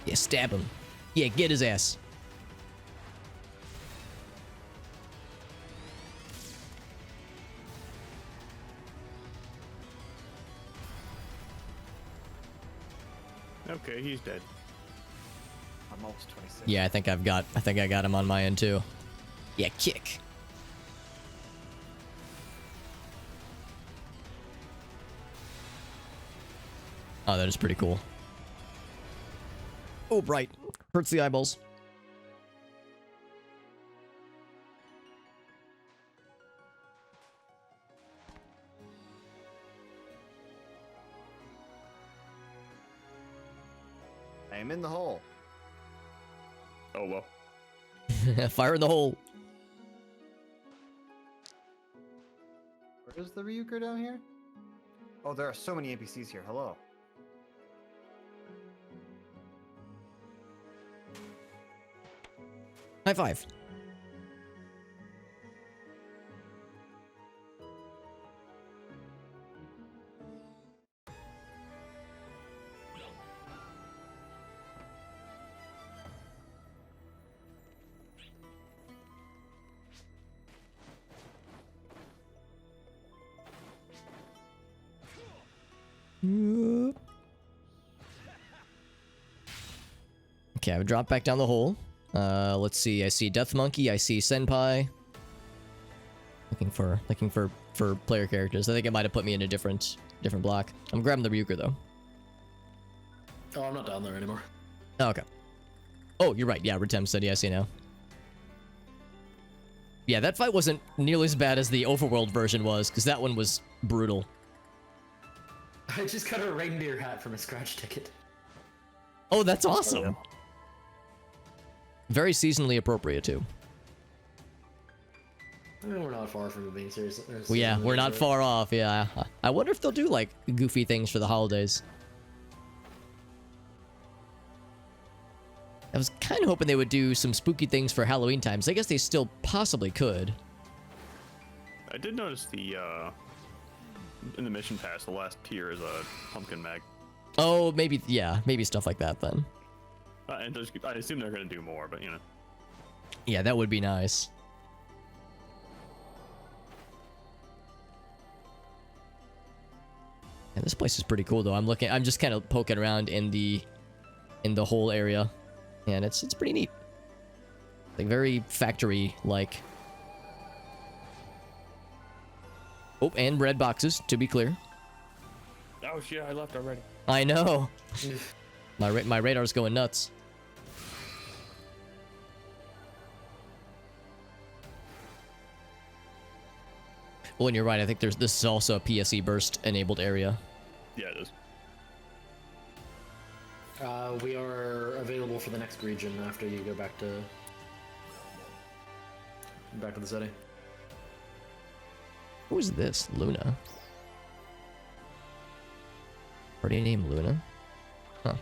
Yeah, stab him. Yeah, get his ass. Okay, he's dead. I'm almost 26. Yeah, I think I got him on my end too. Yeah, kick. Oh, that is pretty cool. Oh, bright. Hurts the eyeballs. I am in the hole. Oh well. Fire in the hole. Where is the Ryuker down here? Oh, there are so many NPCs here. Hello. High five. Okay, I would drop back down the hole. Let's see. I see Death Monkey. I see Senpai. Looking for player characters. I think it might have put me in a different block. I'm grabbing the Ryuker though. Oh, I'm not down there anymore. Oh, okay. Oh, you're right. Yeah, Retem said, yeah, I see now. Yeah, that fight wasn't nearly as bad as the overworld version was, because that one was brutal. I just got a reindeer hat from a scratch ticket. Oh, that's awesome. Very seasonally appropriate, too. We're not far from it being serious. Well, yeah, we're not far off. Yeah, I wonder if they'll do like goofy things for the holidays. I was kind of hoping they would do some spooky things for Halloween times. I guess they still possibly could. I did notice the in the mission pass, the last tier is a pumpkin mag. Oh, maybe, yeah, maybe stuff like that then. And I assume they're going to do more, but you know. Yeah, that would be nice. Yeah, this place is pretty cool though. I'm just kind of poking around in the whole area, and it's pretty neat. Like very factory like. Oh, and red boxes, to be clear. Oh shit, I left already. I know. my radar's going nuts. Oh, and you're right. I think this is also a PSE burst enabled area. Yeah, it is. We are available for the next region after you go back to the city. Who is this? Luna. Already named Luna? Huh.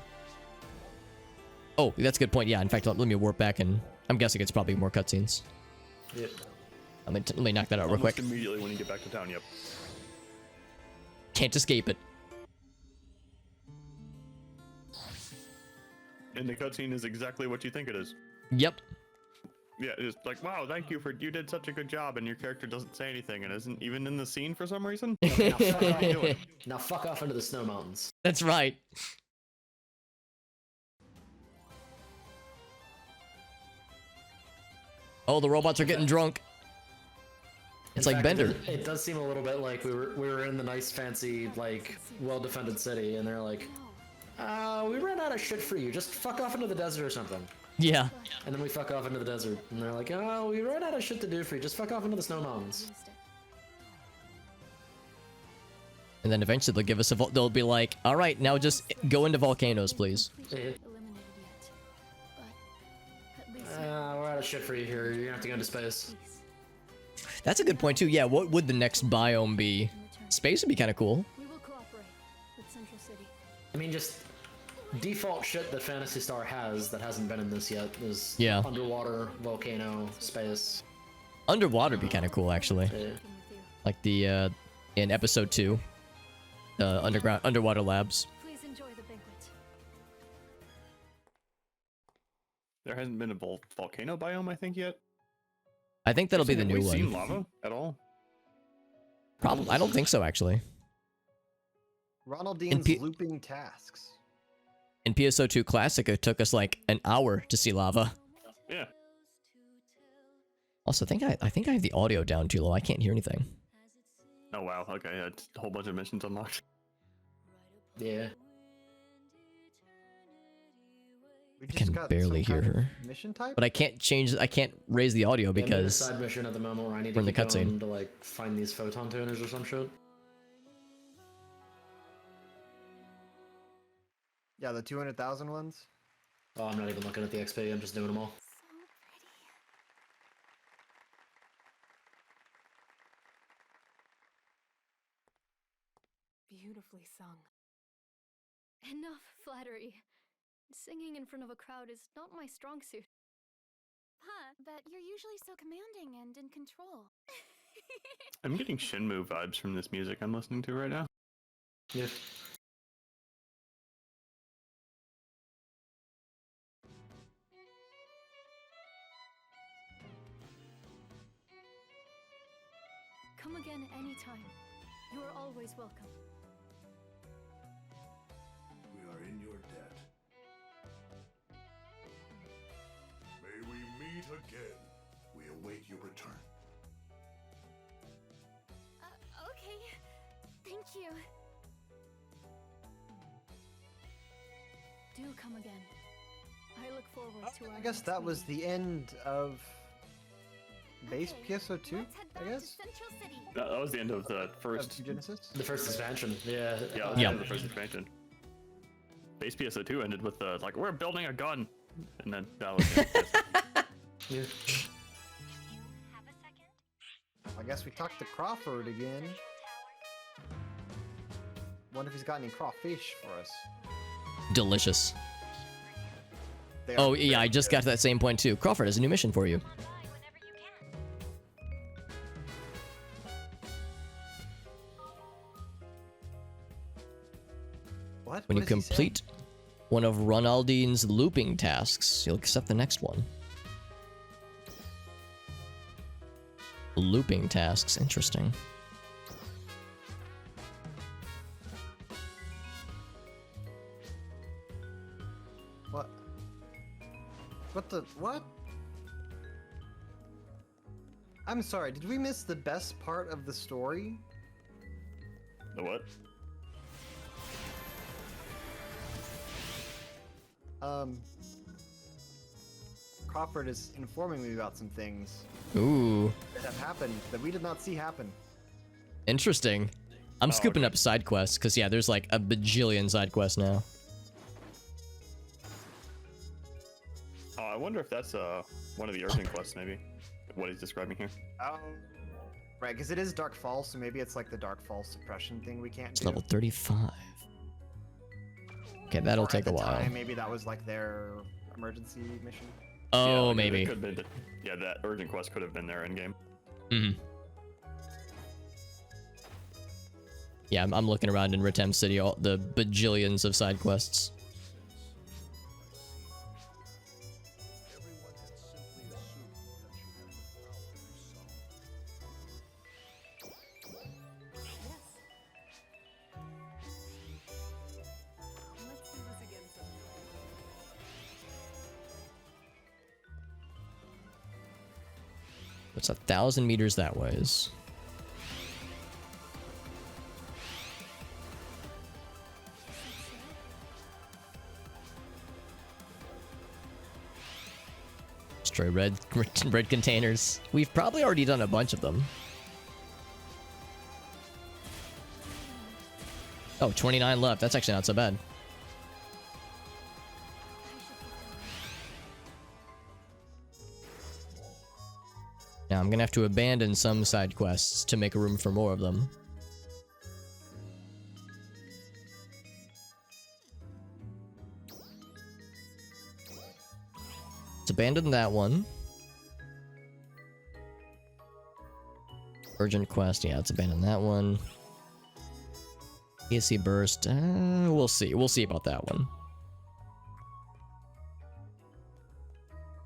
Oh, that's a good point. Yeah, in fact, let me warp back, and I'm guessing it's probably more cutscenes. Yep. Let me knock that out real Almost quick. immediately when you get back to town, yep. Can't escape it. And the cutscene is exactly what you think it is. Yep. Yeah, it's like, wow, thank you you did such a good job, and your character doesn't say anything and isn't even in the scene for some reason. Now fuck off into the snow mountains. That's right. Oh, the robots are getting drunk. It's like Bender. It does seem a little bit like we were in the nice, fancy, like well-defended city, and they're like, we ran out of shit for you. Just fuck off into the desert or something. Yeah. And then we fuck off into the desert, and they're like, oh, we ran out of shit to do for you. Just fuck off into the snow mountains. And then eventually they'll give us they'll be like, all right, now just go into volcanoes, please. We're out of shit for you here. You're gonna have to go into space. That's a good point too. Yeah, what would the next biome be? Space would be kind of cool. We will cooperate with Central City. I mean, just default shit that Phantasy Star has that hasn't been in this yet is Yeah. underwater, volcano, space. Underwater would be kind of cool, actually. Yeah. Like the in episode 2, underwater labs. Please enjoy the banquet. There hasn't been a volcano biome, I think, yet. I think that'll be the Have new we seen one. lava at all? Probably. I don't think so, actually. Ronald Dean's P- looping tasks. In PSO2 Classic, it took us like an hour to see lava. Yeah. Also, I think I have the audio down too low. I can't hear anything. Oh wow. Okay, that's a whole bunch of missions unlocked. Yeah. We I can got barely some hear kind of her. Mission type? But I can't raise the audio Yeah, I'm in a because side mission at the moment where I need we're to in the keep cutscene. going to like find these photon tuners or some shit. Yeah, the 200,000 ones. Oh, I'm not even looking at the XP. I'm just doing them all. Beautifully sung. Enough flattery. Singing in front of a crowd is not my strong suit. Huh, but you're usually so commanding and in control. I'm getting Shenmue vibes from this music I'm listening to right now. Yeah. Come again anytime. You are always welcome. We are in your debt. May we meet again. We await your return. Okay. Thank you. Do come again. I look forward to our I guess next that was meeting. the end of base Okay, PSO2, let's head I back guess? to Central City. That was the end of the Of first. Genesis? The first expansion. Yeah. Yeah, Yeah. the first expansion. Base PSO2 ended with the like, we're building a gun, and then that was it. Yeah. Have a second? guess we talked to Crawford again. Wonder if he's got any crawfish for us. Delicious. They are Oh, yeah, very I just good. got to that same point too. Crawford has a new mission for you. What? When you What does he say? complete one of Ronaldine's looping tasks, you'll accept the next one. Looping tasks, interesting. What? What the what? I'm sorry, did we miss the best part of the story? The what? Crawford is informing me about some things Ooh, that have happened that we did not see happen. interesting. I'm Oh, scooping okay. up side quests, because yeah, there's like a bajillion side quests now. Oh, I wonder if that's one of the urgent quests, maybe. What he's describing here. Oh. Right, because it is Dark Falls, so maybe it's like the Dark Falls suppression thing we can't It's do. level 35. Okay, that'll Or at take a the while. time, maybe that was like their emergency mission. Oh, Yeah, maybe. It could have been, yeah, that urgent quest could have been there in game. Mm-hmm. Yeah, I'm looking around in Retem City, all the bajillions of side quests. Everyone had simply assumed that you had the power to solve. Yes. Let's do this again sometime. It's 1,000 meters that ways. Destroy red containers. We've probably already done a bunch of them. Oh, 29 left. That's actually not so bad. Now I'm gonna have to abandon some side quests to make room for more of them. Let's abandon that one. Urgent quest, yeah, let's abandon that one. ESC burst, we'll see. We'll see about that one.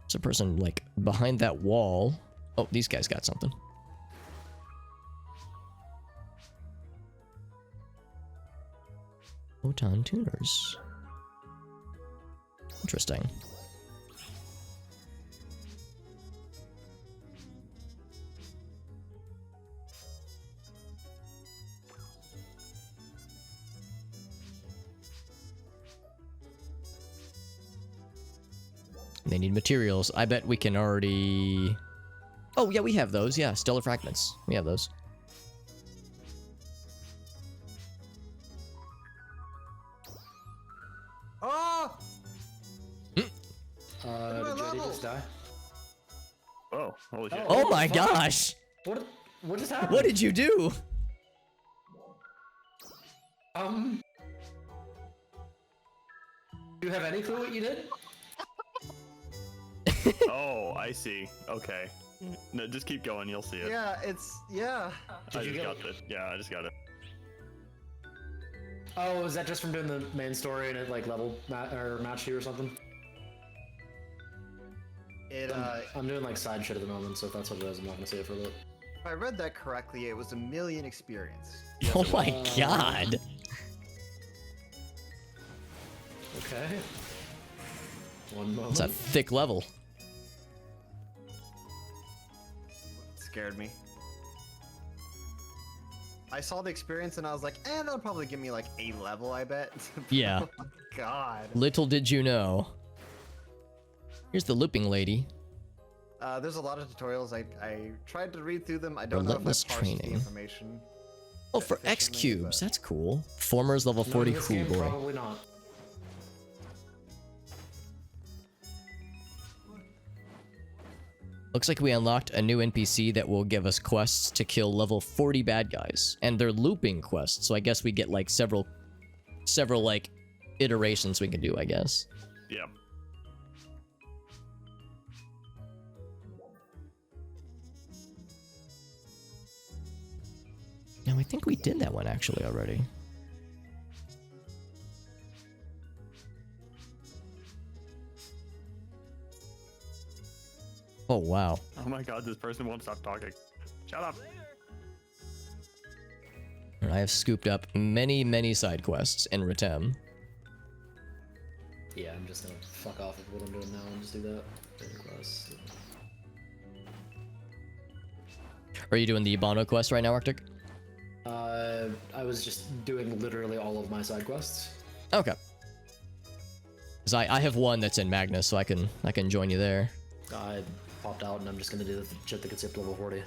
There's a person, like, behind that wall. Oh, these guys got something. Photon tuners. Interesting. They need materials. I bet we can already... Oh, yeah, we have those. Yeah, stellar fragments. We have those. Oh! Did my JD level? just die? Oh, holy shit. Oh my fuck. gosh! What just happened? What did you do? Do you have any clue what you did? Oh, I see. Okay. No, just keep going. You'll see it. Yeah, it's yeah. I Did you just get? got it. Yeah, I just got it. Oh, is that just from doing the main story and it like level matched you or something? It I'm doing like side shit at the moment, so if that's what it is, I'm not gonna say it for a bit. if I read that correctly, it was 1,000,000 experience. Yes, Oh it my was. god! Okay. One moment. It's a thick level. It scared me. I saw the experience and I was like, that'll probably give me like a level, I bet. Yeah. Oh my god. Little did you know. Here's the looping lady. There's a lot of tutorials. I tried to read through them. I don't Relentless know if I parsed the training. information. Oh, for X efficiently, cubes. but- That's cool. Former's level No, 40. in this Cool game, boy. probably not. Looks like we unlocked a new NPC that will give us quests to kill level 40 bad guys. And they're looping quests, so I guess we get like several like iterations we can do, I guess. Yeah. Now I think we did that one actually already. Oh wow. Oh my god, this person won't stop talking. Shut up. I have scooped up many side quests in Retem. Yeah, I'm just gonna fuck off with what I'm doing now and just do that. Quest. Are you doing the Bono quest right now, Arctic? I was just doing literally all of my side quests. Okay. Cause I have one that's in Magnus, so I can join you there. I popped out and I'm just gonna do the shit that gets you up to level 40.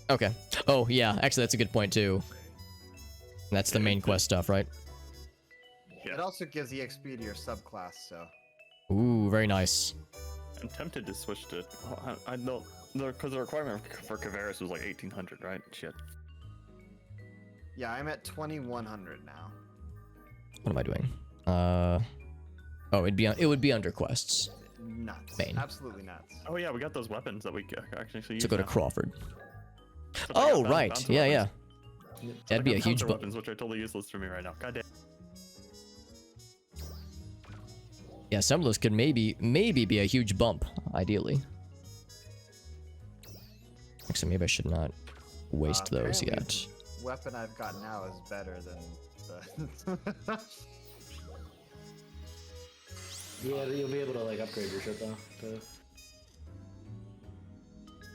Okay. Oh yeah, actually that's a good point too. That's the main quest stuff, right? It also gives EXP to your subclass, so. Ooh, very nice. I'm tempted to switch to. I know, because the requirement for Kavaris was like 1800, right? Shit. Yeah, I'm at 2100 now. What am I doing? Oh, it would be under quests. Nuts. Main. Absolutely nuts. Oh yeah, we got those weapons that we actually use. To go to now. Crawford. So Oh I got right, bouncer yeah, weapons. yeah. So That'd I be got a huge bouncer bu- weapons, which are totally useless for me right now. God damn. Yeah, some of those could maybe be a huge bump, ideally. Actually, maybe I should not waste those Apparently yet. The weapon I've got now is better than the. Yeah, you'll be able to like upgrade your shit though.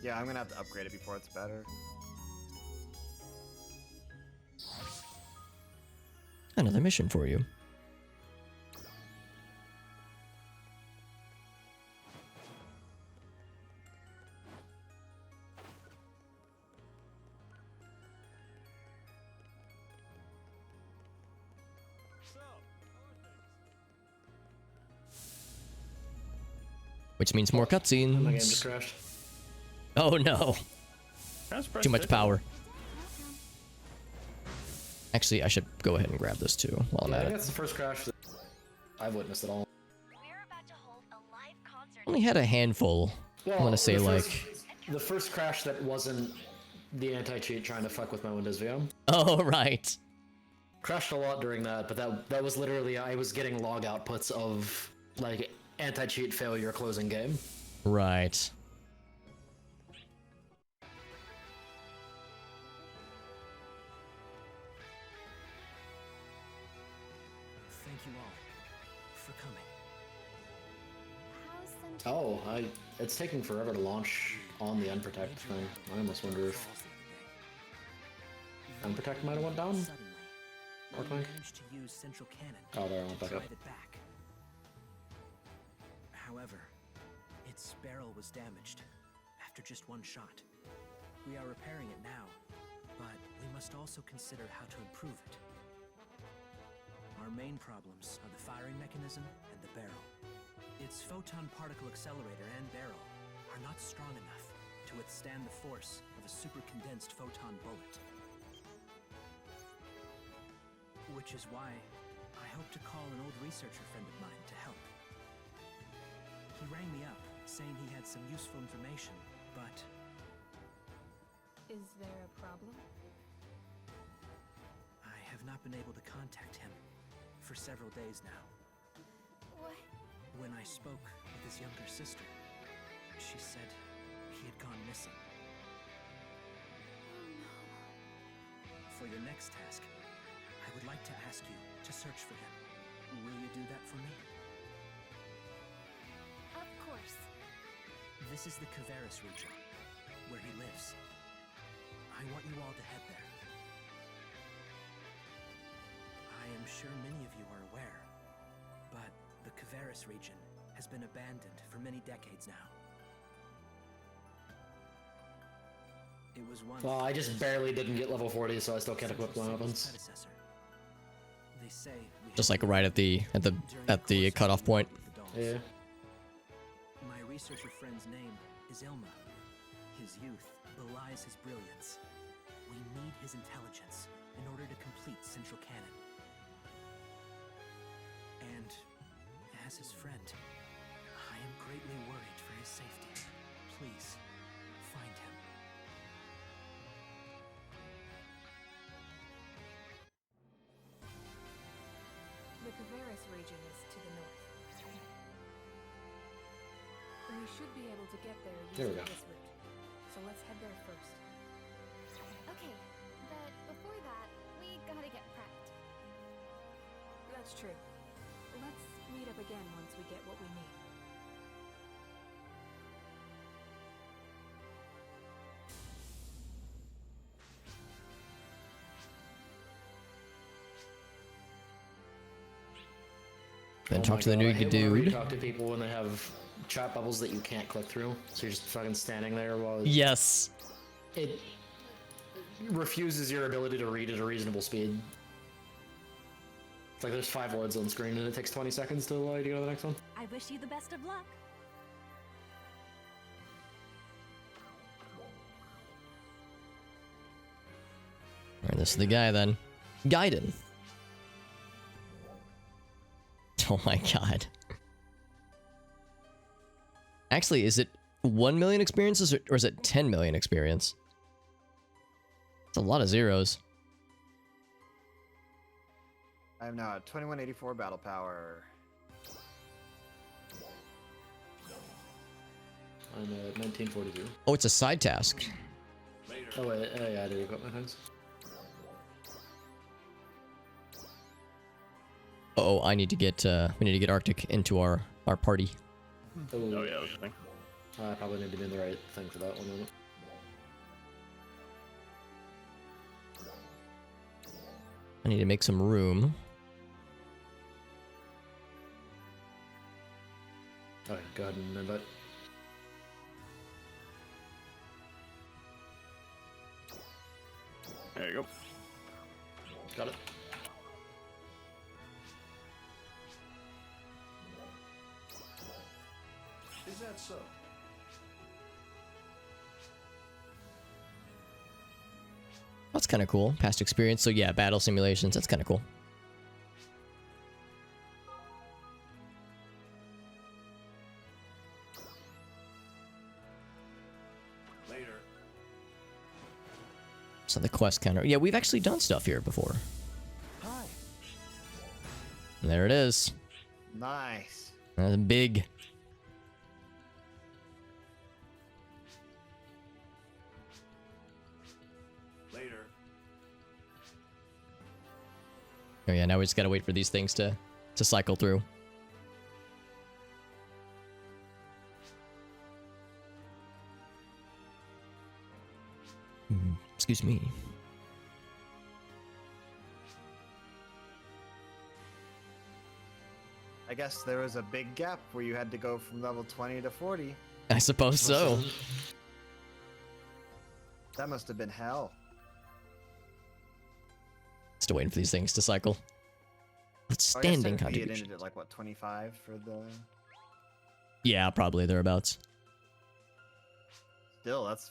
Yeah, I'm gonna have to upgrade it before it's better. Another mission for you. Which means more My game just cutscenes. crashed. Oh no. That's Too much power. Actually, I should go ahead and grab this too while I'm Yeah, I at think it. that's the first crash that I've witnessed at all. We're about to hold a live concert. Only had a handful. I want to say the first crash that wasn't the anti-cheat trying to fuck with my Windows VM. Oh right. Crashed a lot during that, but that was literally I was getting log outputs of like anti-cheat failure closing game. Right. Thank you all for coming. How's Oh, it's taking forever to launch on the Unprotect thing. I almost wonder if Unprotect might have went down. Suddenly, Or we Clank. managed to use central cannon Oh, there, I went to back up. drive it back. However, its barrel was damaged after just one shot. We are repairing it now, but we must also consider how to improve it. Our main problems are the firing mechanism and the barrel. Its photon particle accelerator and barrel are not strong enough to withstand the force of a supercondensed photon bullet. Which is why I hope to call an old researcher friend of mine to help. He rang me up, saying he had some useful information, but Is there a problem? I have not been able to contact him for several days now. What? When I spoke with his younger sister, she said he had gone missing. Oh no. For your next task, I would like to ask you to search for him. Will you do that for me? Of course. This is the Kavaris region, where he lives. I want you all to head there. I am sure many of you are aware, but the Kavaris region has been abandoned for many decades now. It was once... Well, I just barely didn't get level 40, so I still can't equip my weapons. predecessor. They say we Just have like right at the cutoff point. Yeah. My researcher friend's name is Ilma. his youth belies his brilliance. We need his intelligence in order to complete Central Canon. And as his friend, I am greatly worried for his safety. Please, find him. The Kavaris region is to the north. We should be able to get there There we using go. this route. So let's head there first. Okay, but before that, we gotta get prepped. That's true. Let's meet up again once we get what we need. Then Oh talk my to the God, I new hate whenever you dude. talk to people when they have chat bubbles that you can't click through, so you're just fucking standing there while Yes. it refuses your ability to read at a reasonable speed. It's like there's 5 words on screen and it takes 20 seconds to allow you to go to the next one. I wish you the best of luck. Alright, this is the guy then. Gaiden. Oh my god. Actually, is it 1 million experiences or is it 10 million experience? It's a lot of zeros. I am now at 2184 battle power. I'm at 1942. Oh, it's a side task. Oh wait, yeah, I did equip my things. Oh, I need to get we need to get Arctic into our party. Oh yeah, that was the thing. I probably need to be in the right thing for that one moment. I need to make some room. Alright, go ahead and invite. There you go. Got it. Is that so? That's kind of cool. Past experience. So yeah, battle simulations. That's kind of cool. Later. So the quest counter. Yeah, we've actually done stuff here before. Hi. There it is. Nice. Big. Later. Oh yeah, now we just gotta wait for these things to cycle through. Excuse me. I guess there was a big gap where you had to go from level 20 to 40. I suppose so. That must have been hell. Still waiting for these things to cycle. Oh, I guess Outstanding technically it contribution. ended at like what, 25 for the. Yeah, probably thereabouts. Still, that's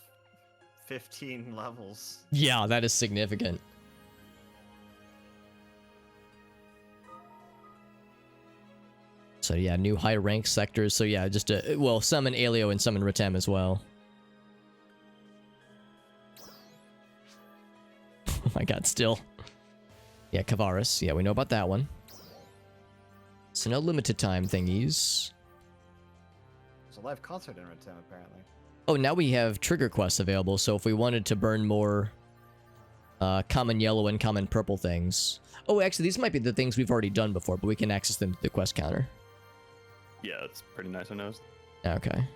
15 levels. Yeah, that is significant. So yeah, new high rank sectors. So yeah, just well, summon Alio and summon Retem as well. Oh my god, still. Yeah, Kavaris. Yeah, we know about that one. So no limited time thingies. There's a live concert in Retem, apparently. Oh, now we have trigger quests available, so if we wanted to burn more common yellow and common purple things. Oh, actually, these might be the things we've already done before, but we can access them through the quest counter. Yeah, that's pretty nice. I noticed. Okay.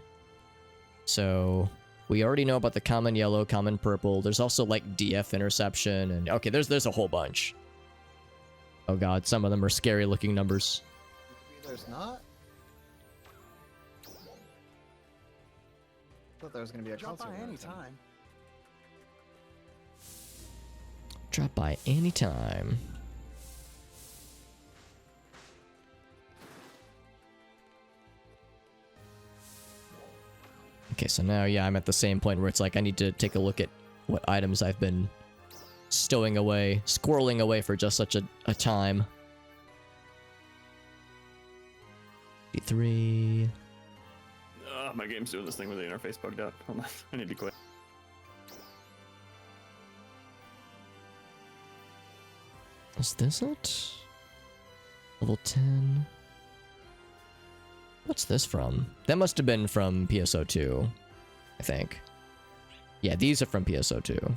So, we already know about the common yellow, common purple. There's also, like, DF interception, and... Okay, there's a whole bunch. Oh god, some of them are scary-looking numbers. Maybe there's not? I thought there was going to be a Drop concert by in any Retem. time. Drop by anytime. Okay, so now, yeah, I'm at the same point where it's like I need to take a look at what items I've been stowing away, squirreling away for just such a time. 53. My game's doing this thing with the interface bugged out. Hold on, I need to quit. Is this it? Level 10. What's this from? That must have been from PSO2, I think. Yeah, these are from PSO2.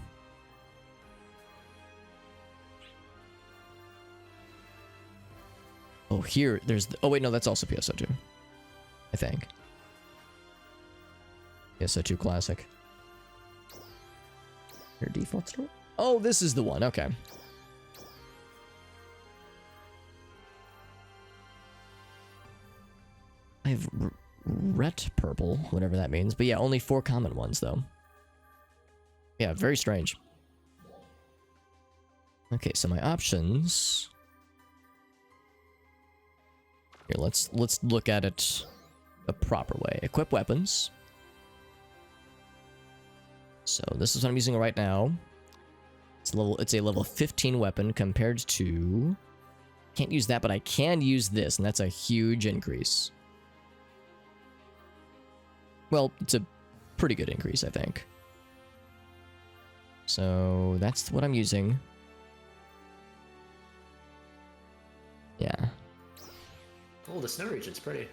Oh, here, there's... oh, wait, no, that's also PSO2. I think. PSO2 Classic. Your default store? Oh, this is the one, okay. I have Ret Purple, whatever that means. But yeah, only 4 common ones, though. Yeah, very strange. Okay, so my options... Here, let's look at it the proper way. Equip weapons. So this is what I'm using right now. It's a level 15 weapon compared to... Can't use that, but I can use this, and that's a huge increase. Well, it's a pretty good increase, I think. So that's what I'm using. Yeah. Oh, the snow region's pretty.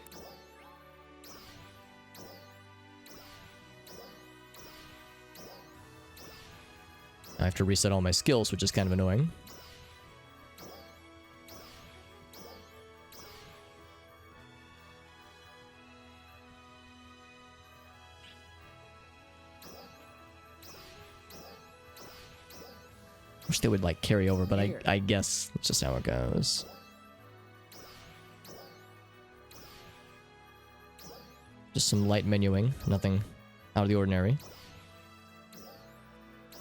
I have to reset all my skills, which is kind of annoying. Wish they would like carry over, but I guess that's just how it goes. Just some light menuing, nothing out of the ordinary.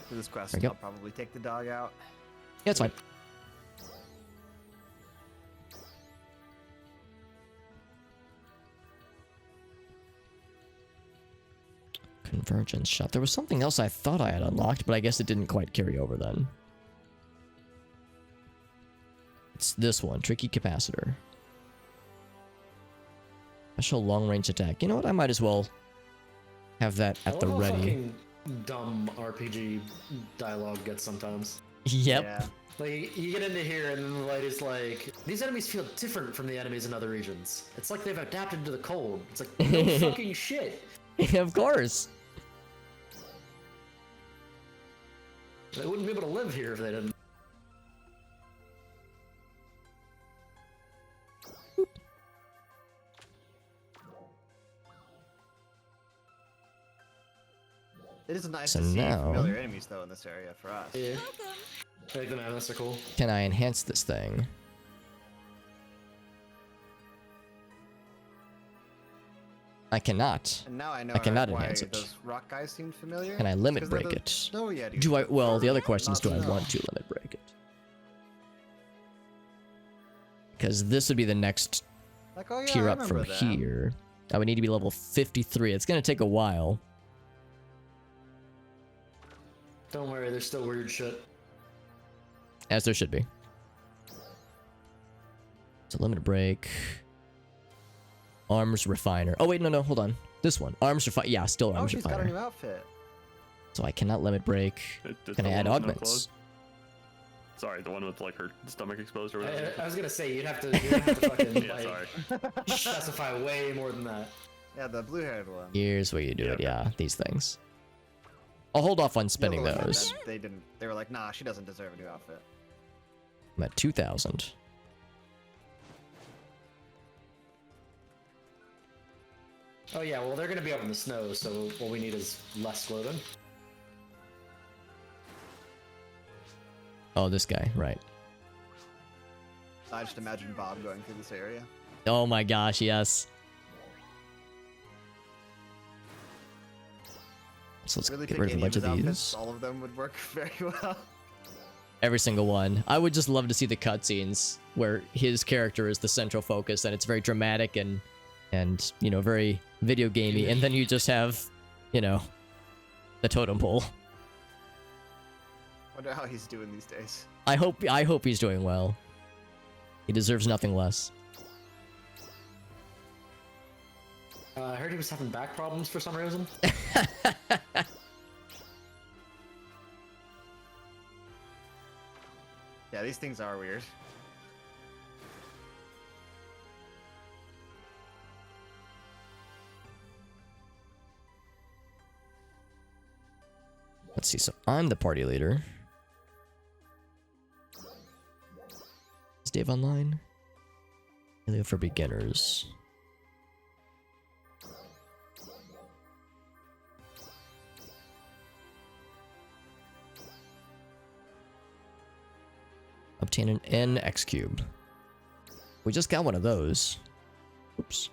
For this quest, I'll probably take the dog out. Yeah, it's fine. Convergence shot. There was something else I thought I had unlocked, but I guess it didn't quite carry over then. It's this one, Tricky Capacitor. Special long-range attack. You know what? I might as well have that at the ready. Fucking dumb RPG dialogue gets sometimes. Yep. Yeah. Like, you get into here and then the light is like, these enemies feel different from the enemies in other regions. It's like they've adapted to the cold. It's like, no fucking shit. Of course. They wouldn't be able to live here if they didn't. It is nice So to see now- familiar enemies though in this area for us. Yeah. I think the mammoths are cool. Can I enhance this thing? I cannot. And now I know I cannot why enhance it. those rock guys seem familiar. Can I limit 'Cause they're break the it? Snow Yetis. Do I? Well, the other Or question is, do I not want to limit break it? Because this would be the next Like, oh yeah, tier I up from remember them. here. I would need to be level 53. It's going to take a while. Don't worry, there's still weird shit. As there should be. So limit break. Arms refiner. Oh wait, no, hold on. This one. Arms refiner. Yeah, still Oh, arms she's got a refiner. new outfit. So I cannot limit break. Can I add augments? Sorry, the one with like her stomach exposed or whatever. I was gonna say, you'd have to fucking, Yeah, sorry. specify way more than that. Yeah, the blue-haired one. Here's where you do it. okay. Yeah, these things. I'll hold off on spending The other one those. that They didn't. They were like, nah, she doesn't deserve a new outfit. I'm at 2,000. Oh yeah, well they're gonna be out in the snow, so what we need is less clothing. Oh, this guy, right. I just imagine Bob going through this area. Oh my gosh, yes. So let's Really get pick rid of a any bunch his of outfits, these. all of them would work very well. Every single one. I would just love to see the cutscenes where his character is the central focus and it's very dramatic and you know, very video gamey, and then you just have you know, the totem pole. Wonder how he's doing these days. I hope he's doing well. He deserves nothing less. I heard he was having back problems for some reason. Yeah, these things are weird. Let's see, so I'm the party leader. Is Dave online? Helio for beginners. Obtain an NX cube. We just got one of those. Oops.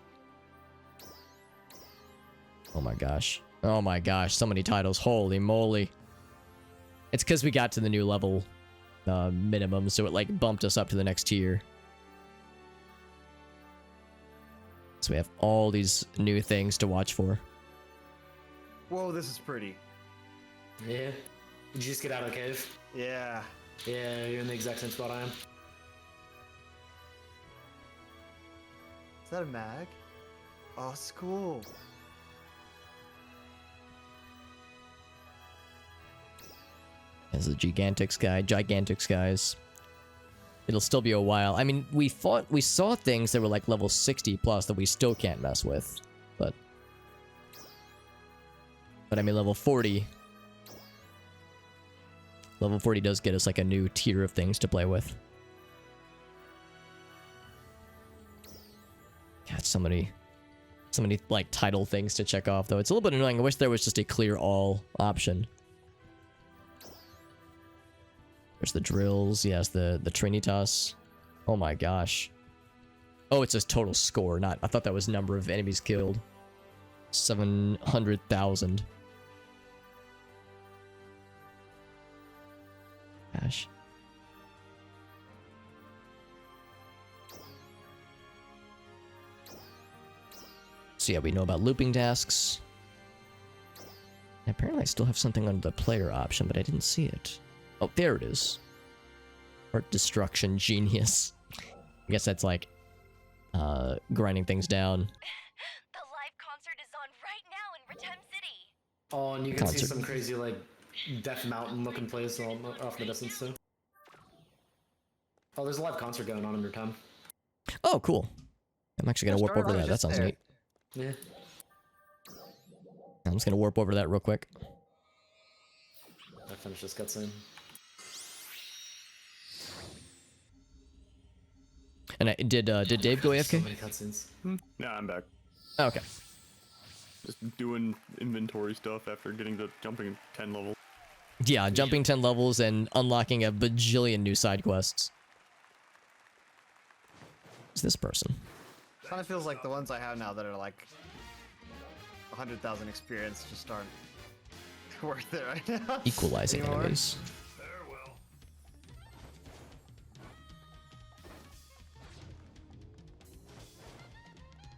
Oh my gosh. Oh my gosh, so many titles. Holy moly. It's because we got to the new level minimum, so it like bumped us up to the next tier. So we have all these new things to watch for. Whoa, this is pretty. Yeah. Did you just get out of the cave? Yeah. Yeah, you're in the exact same spot I am. Is that a mag? Oh, it's cool. As a gigantic skies. It'll still be a while. I mean, we saw things that were like level 60 plus that we still can't mess with, but I mean level 40. Level 40 does get us like a new tier of things to play with. God, so many like title things to check off though. It's a little bit annoying. I wish there was just a clear all option. There's the drills. Yes, the Trinitas. Oh my gosh. Oh, it says total score. Not. I thought that was number of enemies killed. 700,000. Gosh. So yeah, we know about looping tasks. And apparently I still have something under the player option, but I didn't see it. Oh, there it is. Art destruction genius. I guess that's like grinding things down. The live concert is on right now in Retem City. Oh, and you can see Concert. some crazy like Death Mountain looking place off in the distance too. Oh, there's a live concert going on in Retem. Oh, cool. I'm actually gonna warp over that. That sounds neat. Yeah. I'm just gonna warp over that real quick. I finished this cutscene. And did Dave go So AFK? many cutscenes. Nah, I'm back. Oh, okay. Just doing inventory stuff after getting to jumping 10 levels. Yeah, jumping 10 levels and unlocking a bajillion new side quests. Who's this person? Kind of feels like the ones I have now that are like 100,000 experience just aren't worth it right now. Equalizing anymore. enemies. Farewell.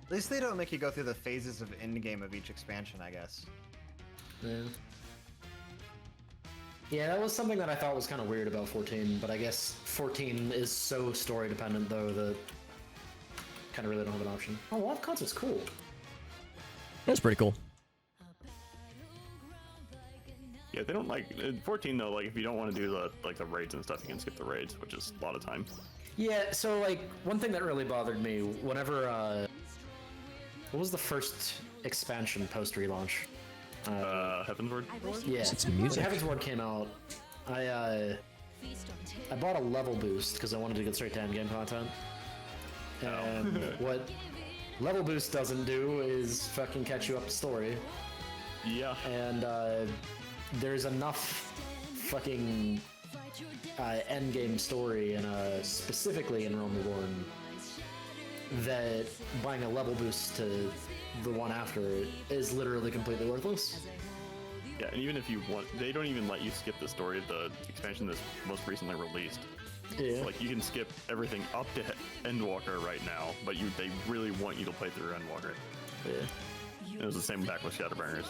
At least they don't make you go through the phases of endgame of each expansion, I guess. Yeah. Yeah, that was something that I thought was kind of weird about 14, but I guess 14 is so story dependent though that kind of really don't have an option. Oh, live concert's cool. That's pretty cool. Yeah, they don't like 14 though. Like if you don't want to do the raids and stuff, you can skip the raids, which is a lot of time. Yeah, so like one thing that really bothered me whenever what was the first expansion post relaunch? Heaven's Word. Yeah, It's when music. Heaven's Ward came out, I bought a level boost because I wanted to get straight to end game content. And what level boost doesn't do is fucking catch you up to story. Yeah. And there's enough fucking end game story and specifically in Realm Reborn that buying a level boost to the one after is literally completely worthless. Yeah, and even if you want, they don't even let you skip the story of the expansion that's most recently released. Yeah. So, like you can skip everything up to Endwalker right now, but they really want you to play through Endwalker. Yeah. And it was the same back with Shadowbringers.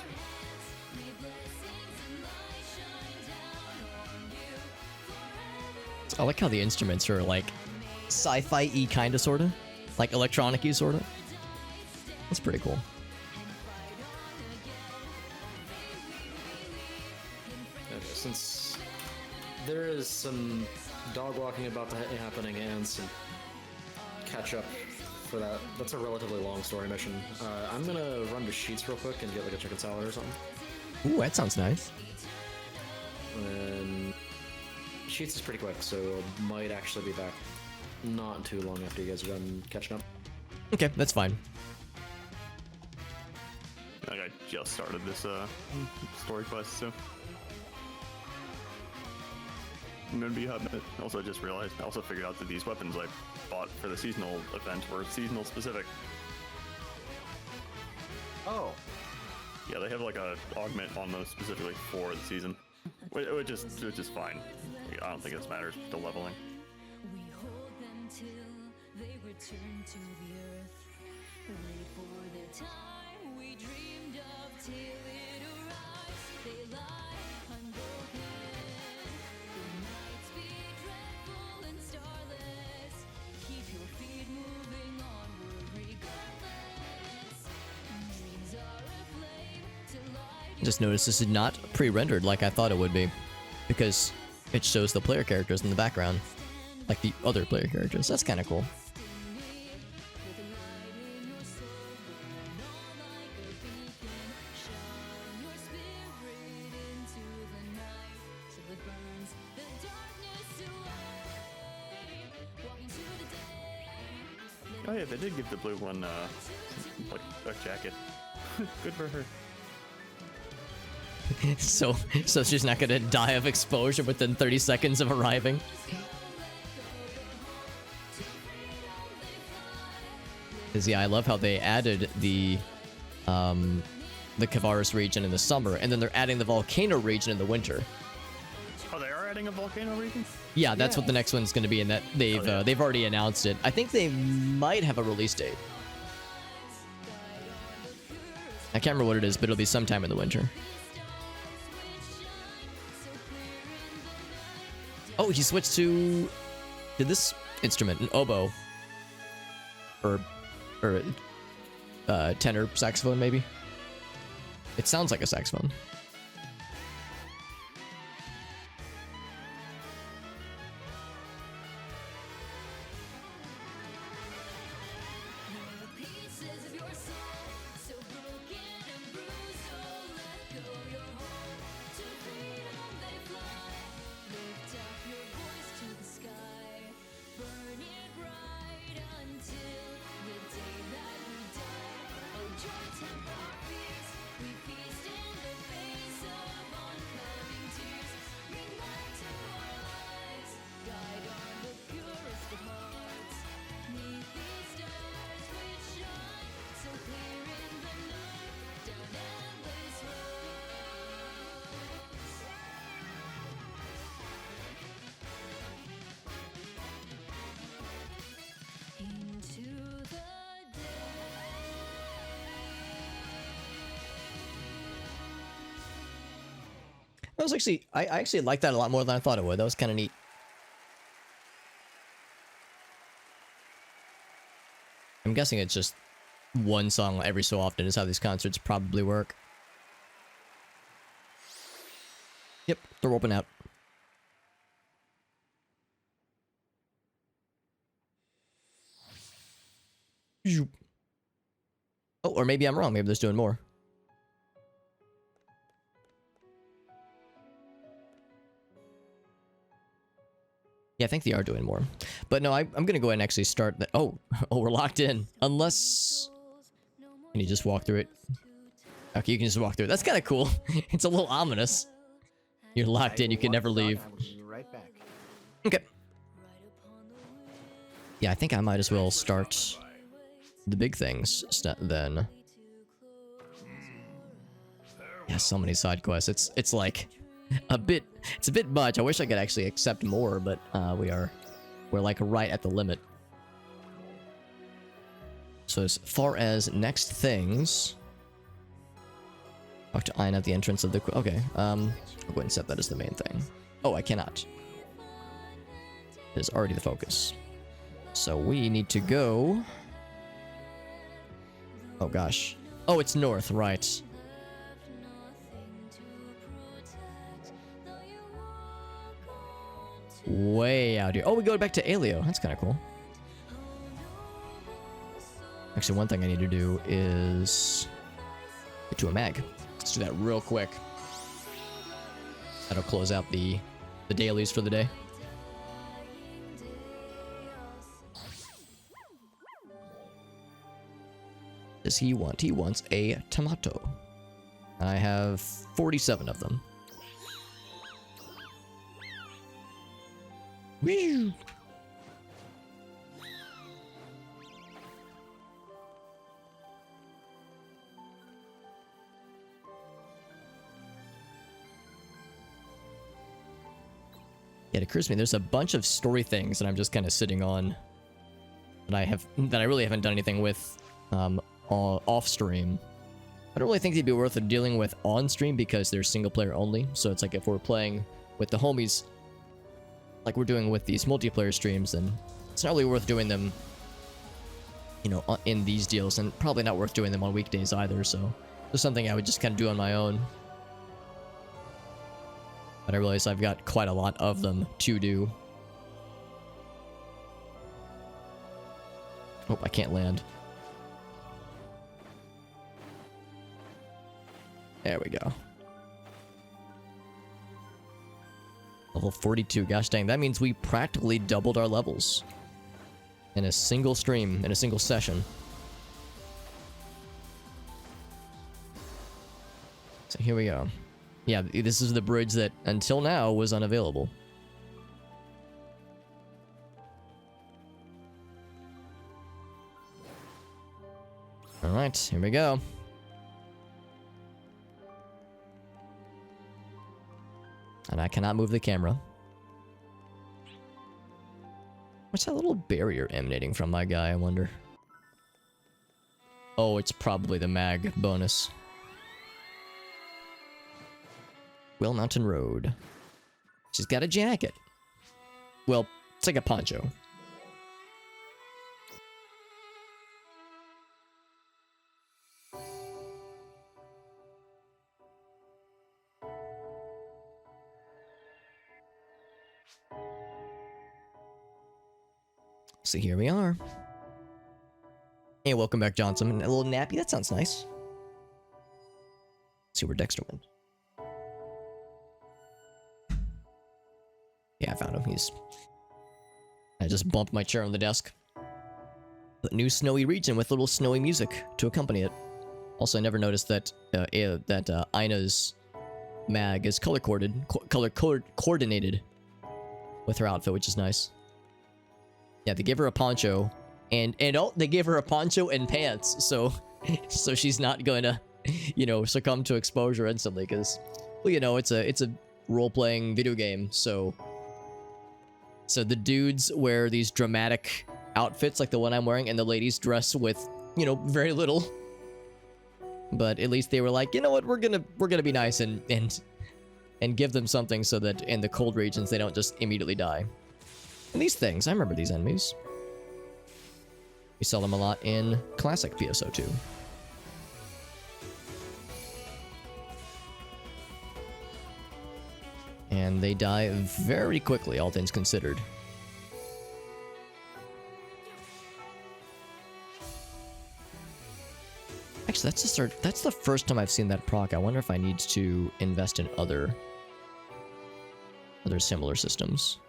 I like how the instruments are like sci-fi-y kind of, sort of. Like electronic-y, sort of. That's pretty cool. Okay, since there is some dog walking about to happening and some catch up for that, that's a relatively long story mission. I'm gonna run to Sheets real quick and get like a chicken salad or something. Ooh, that sounds nice. And Sheets is pretty quick, so might actually be back not too long after you guys are done catching up. Okay, that's fine. Like I just started this story quest, so I'm gonna be hot. Also, I just realized, I also figured out that these weapons I bought for the seasonal event were seasonal specific. Oh. Yeah, they have like a augment on those specifically for the season, which is fine. I don't think this matters to leveling. We hold them till they return to the earth. Wait for their time we dreamed of till it arrives. They lie unbroken. The nights be dreadful and starless. Keep your feet moving onward regardless. Dreams are aflame to light. Just noticed this is not pre-rendered like I thought it would be, because it shows the player characters in the background, like the other player characters. That's kind of cool. Oh yeah, they did give the blue one like a jacket. Good for her. So she's not gonna die of exposure within 30 seconds of arriving. Cause yeah, I love how they added the Kavaris region in the summer, and then they're adding the volcano region in the winter. Oh, they are adding a volcano region? Yeah, that's what the next one's gonna be, and that they've already announced it. I think they might have a release date. I can't remember what it is, but it'll be sometime in the winter. Oh, he switched to this instrument, an oboe, or tenor saxophone, maybe. It sounds like a saxophone. That was actually, I actually liked that a lot more than I thought it would. That was kind of neat. I'm guessing it's just one song every so often is how these concerts probably work. Yep, they're open out. Oh, or maybe I'm wrong. Maybe they're doing more. Yeah, I think they are doing more. But no, I'm going to go ahead and actually start that. Oh, we're locked in. Unless... Can you just walk through it? Okay, you can just walk through it. That's kind of cool. It's a little ominous. You're locked in. You can never leave. I will be right back. Okay. Yeah, I think I might as well start the big things then. Yeah, so many side quests. It's like... it's a bit much. I wish I could actually accept more, but we're like right at the limit. So as far as next things, Talk to Ina at the entrance of the... Okay, I'll go ahead and set that as the main thing. Oh, I cannot. It is already the focus. So we need to go... Oh gosh. Oh, it's north, right. Way out here. Oh, we go back to Aleo. That's kind of cool. Actually, one thing I need to do is get to a mag. Let's do that real quick. That'll close out the dailies for the day. What does he want? He wants a tomato. I have 47 of them. Whew. Yeah, it occurs to me there's a bunch of story things that I'm just kind of sitting on that I really haven't done anything with off stream. I don't really think they'd be worth dealing with on stream because they're single player only. So it's like if we're playing with the homies like we're doing with these multiplayer streams, then it's not really worth doing them, you know, in these deals, and probably not worth doing them on weekdays either. So it's something I would just kind of do on my own. But I realize I've got quite a lot of them to do. Oh, I can't land. There we go. Level 42. Gosh dang, that means we practically doubled our levels in a single stream, in a single session. So here we go. Yeah, this is the bridge that until now was unavailable. Alright, here we go. And I cannot move the camera. What's that little barrier emanating from my guy, I wonder? Oh, it's probably the mag bonus. Well Mountain Road. She's got a jacket. Well, it's like a poncho. So here we are. Hey, welcome back, Johnson. A little nappy, that sounds nice. Let's see where Dexter went. Yeah, I found him. I just bumped my chair on the desk. A new snowy region with little snowy music to accompany it. Also, I never noticed that Ina's mag is color coordinated with her outfit, which is nice. Yeah, they gave her a poncho, and oh, they gave her a poncho and pants, so she's not going to, you know, succumb to exposure instantly, because, well, you know, it's a role-playing video game, so the dudes wear these dramatic outfits like the one I'm wearing, and the ladies dress with, you know, very little. But at least they were like, you know what, we're gonna be nice and give them something so that in the cold regions they don't just immediately die. And these things, I remember these enemies. We sell them a lot in classic PSO2. And they die very quickly, all things considered. Actually, that's the first time I've seen that proc. I wonder if I need to invest in other similar systems.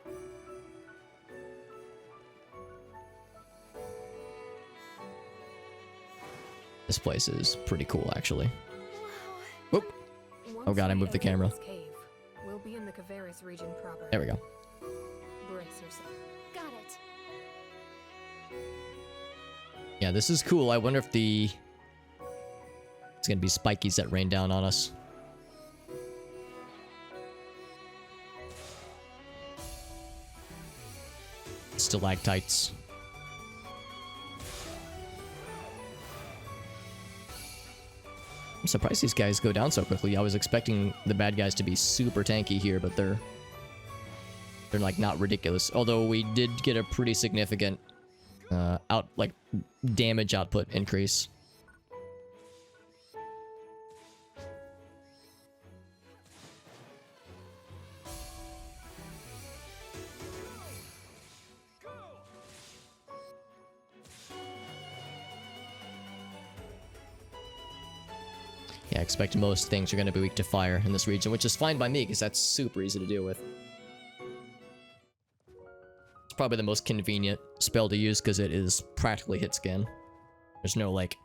This place is pretty cool, actually. Whoop! Oh god, I moved the camera. We'll be in the Cavaris region proper. There we go. Brace yourself. Got it. Yeah, this is cool. I wonder if it's gonna be spikies that rain down on us. Stalactites. I'm surprised these guys go down so quickly. I was expecting the bad guys to be super tanky here, but they're like not ridiculous. Although we did get a pretty significant damage output increase. Yeah, I expect most things are going to be weak to fire in this region, which is fine by me because that's super easy to deal with. It's probably the most convenient spell to use because it is practically hit scan. There's no like,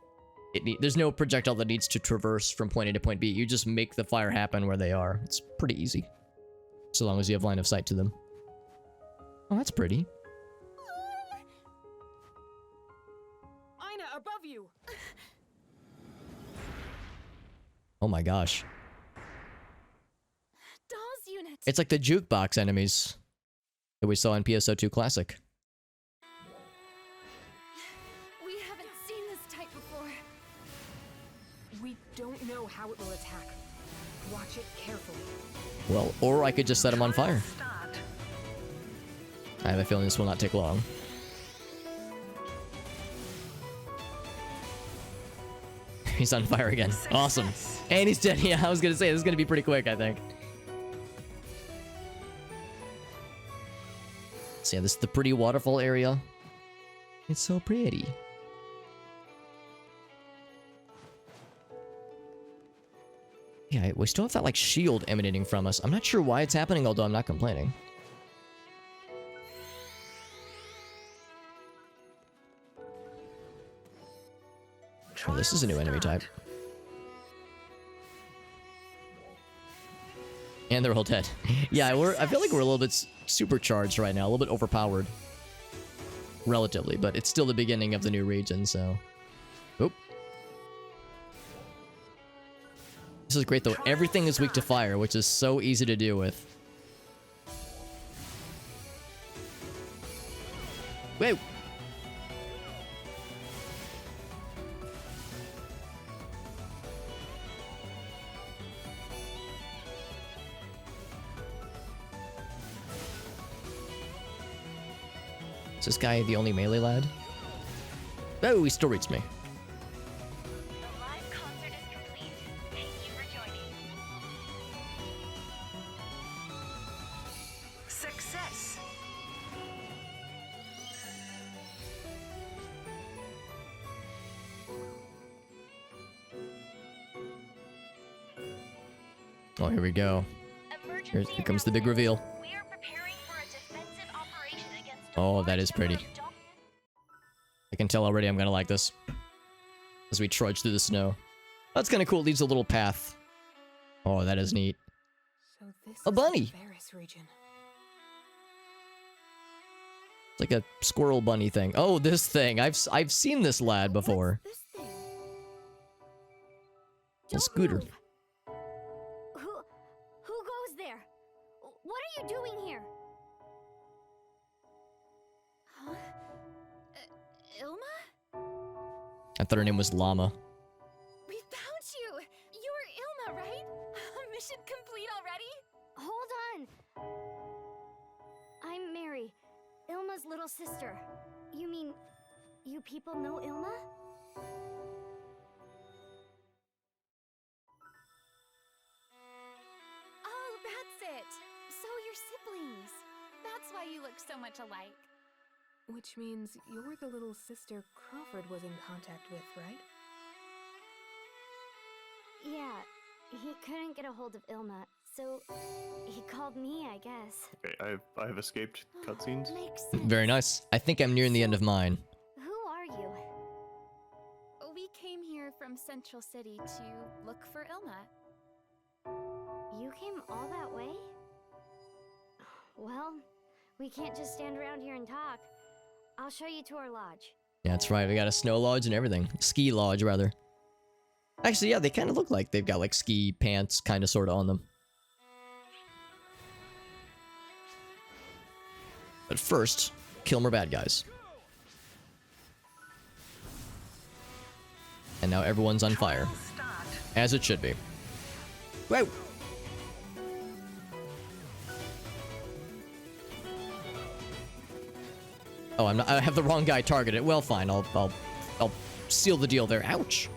there's no projectile that needs to traverse from point A to point B. You just make the fire happen where they are. It's pretty easy, so long as you have line of sight to them. Oh, that's pretty. Ina, above you. Oh my gosh. Dolls unit. It's like the jukebox enemies that we saw in PSO2 Classic. We haven't seen this type before. We don't know how it will attack. Watch it carefully. Well, or I could just set him on fire. I have a feeling this will not take long. He's on fire again. Awesome. And he's dead. Yeah, I was gonna say, this is gonna be pretty quick, I think. So yeah, this is the pretty waterfall area. It's so pretty. Yeah, we still have that, like, shield emanating from us. I'm not sure why it's happening, although I'm not complaining. Oh, this is a new enemy type. And they're all dead. Yeah, I feel like we're a little bit supercharged right now, a little bit overpowered. Relatively, but it's still the beginning of the new region, so... Oop. This is great, though. Everything is weak to fire, which is so easy to deal with. Whoa! Is this guy the only melee lad? Oh, he still reached me. The live concert is complete. Thank you for joining. Success. Oh, here we go. Here comes the big reveal. We are preparing for a defensive operation against Oh, that is pretty. I can tell already I'm gonna like this. As we trudge through the snow. That's kind of cool. It leaves a little path. Oh, that is neat. So this A is bunny. the Varus region. It's like a squirrel bunny thing. Oh, this thing. I've seen this lad before. This thing. A Don't scooter. move. Who goes there? What are you doing here? Huh? Ilma? I thought her name was Llama. We found you! You were Ilma, right? Mission complete already? Hold on. I'm Mary, Ilma's little sister. You mean, you people know Ilma? Oh, that's it. So you're siblings. That's why you look so much alike. Which means you're the little sister Crawford was in contact with, right? Yeah, he couldn't get a hold of Ilma, so he called me, I guess. Okay, I have escaped cutscenes. Makes sense. Very nice. I think I'm nearing the end of mine. Who are you? We came here from Central City to look for Ilma. You came all that way? Well, we can't just stand around here and talk. I'll show you to our lodge. Yeah, that's right. We got a snow lodge and everything. Ski lodge, rather. Actually, yeah, they kind of look like they've got like ski pants kind of sort of on them. But first, kill more bad guys. And now everyone's on fire. As it should be. Whoa! Oh, I have the wrong guy targeted. Well, fine. I'll seal the deal there. Ouch.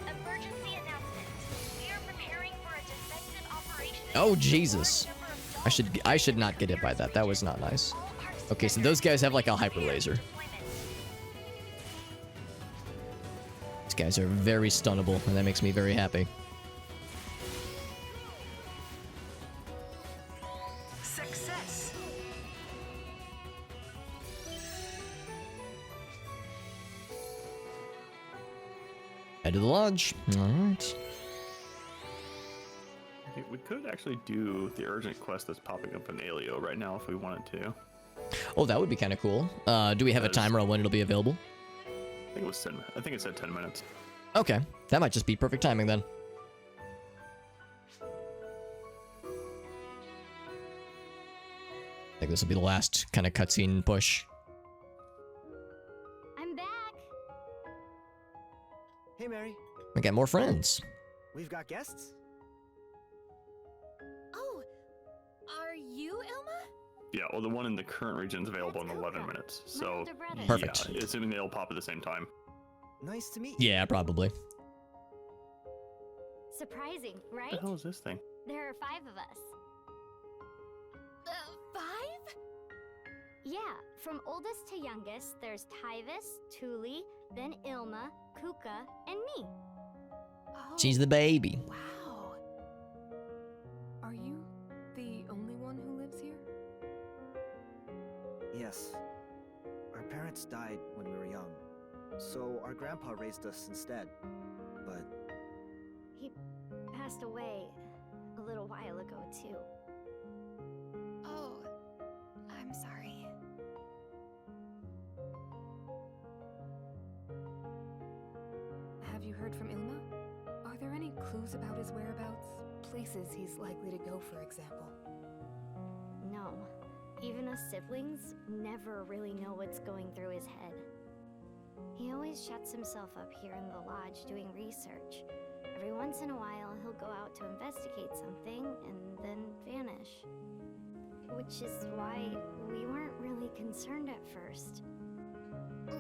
Emergency announcement. We are preparing for a defensive operation. Oh, Jesus. I should not get hit by that. That was not nice. Okay, so those guys have like a hyper laser. These guys are very stunnable, and that makes me very happy. Success. Head to the lodge. All right. Okay, we could actually do the urgent quest that's popping up in Alio right now if we wanted to. Oh, that would be kind of cool. Do we have a timer on when it'll be available? I think it was 10. I think it said 10 minutes. Okay, that might just be perfect timing then. I think this will be the last kind of cutscene push. I'm back. Hey, Mary. We got more friends. We've got guests? Oh, are you Ilma? Yeah, well, the one in the current region is available in 11 minutes. So, older brother. Perfect. Yeah, assuming they all pop at the same time. Nice to meet you. Yeah, probably. Surprising, What right? the hell is this thing? There are 5 of us. 5? Yeah, from oldest to youngest, there's Tyvis, Tuli, then Ilma, Kuka, and me. Oh, She's the baby. wow. Are you the only one who lives here? Yes. Our parents died when we were young, so our grandpa raised us instead. But He passed away a little while ago, too. Oh, I'm sorry. Have you heard from Ilma? Are there any clues about his whereabouts? Places he's likely to go, for example? No. Even us siblings never really know what's going through his head. He always shuts himself up here in the lodge doing research. Every once in a while, he'll go out to investigate something and then vanish. Which is why we weren't really concerned at first.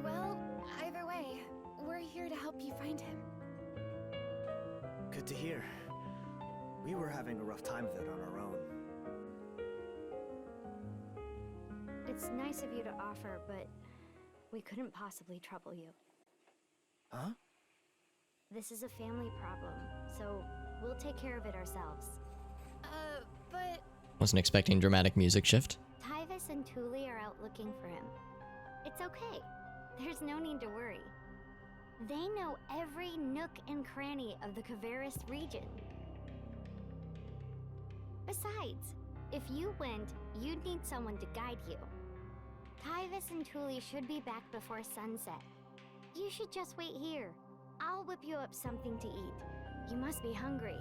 Well, either way, we're here to help you find him. good to hear. We were having a rough time of it on our own. It's nice of you to offer, but we couldn't possibly trouble you. Huh? This is a family problem, so we'll take care of it ourselves. But... Wasn't expecting dramatic music shift. Tyvis and Tuli are out looking for him. It's okay. There's no need to worry. They know every nook and cranny of the Kavaris region. Besides, if you went, you'd need someone to guide you. Tyvis and Tuli should be back before sunset. You should just wait here. I'll whip you up something to eat. You must be hungry.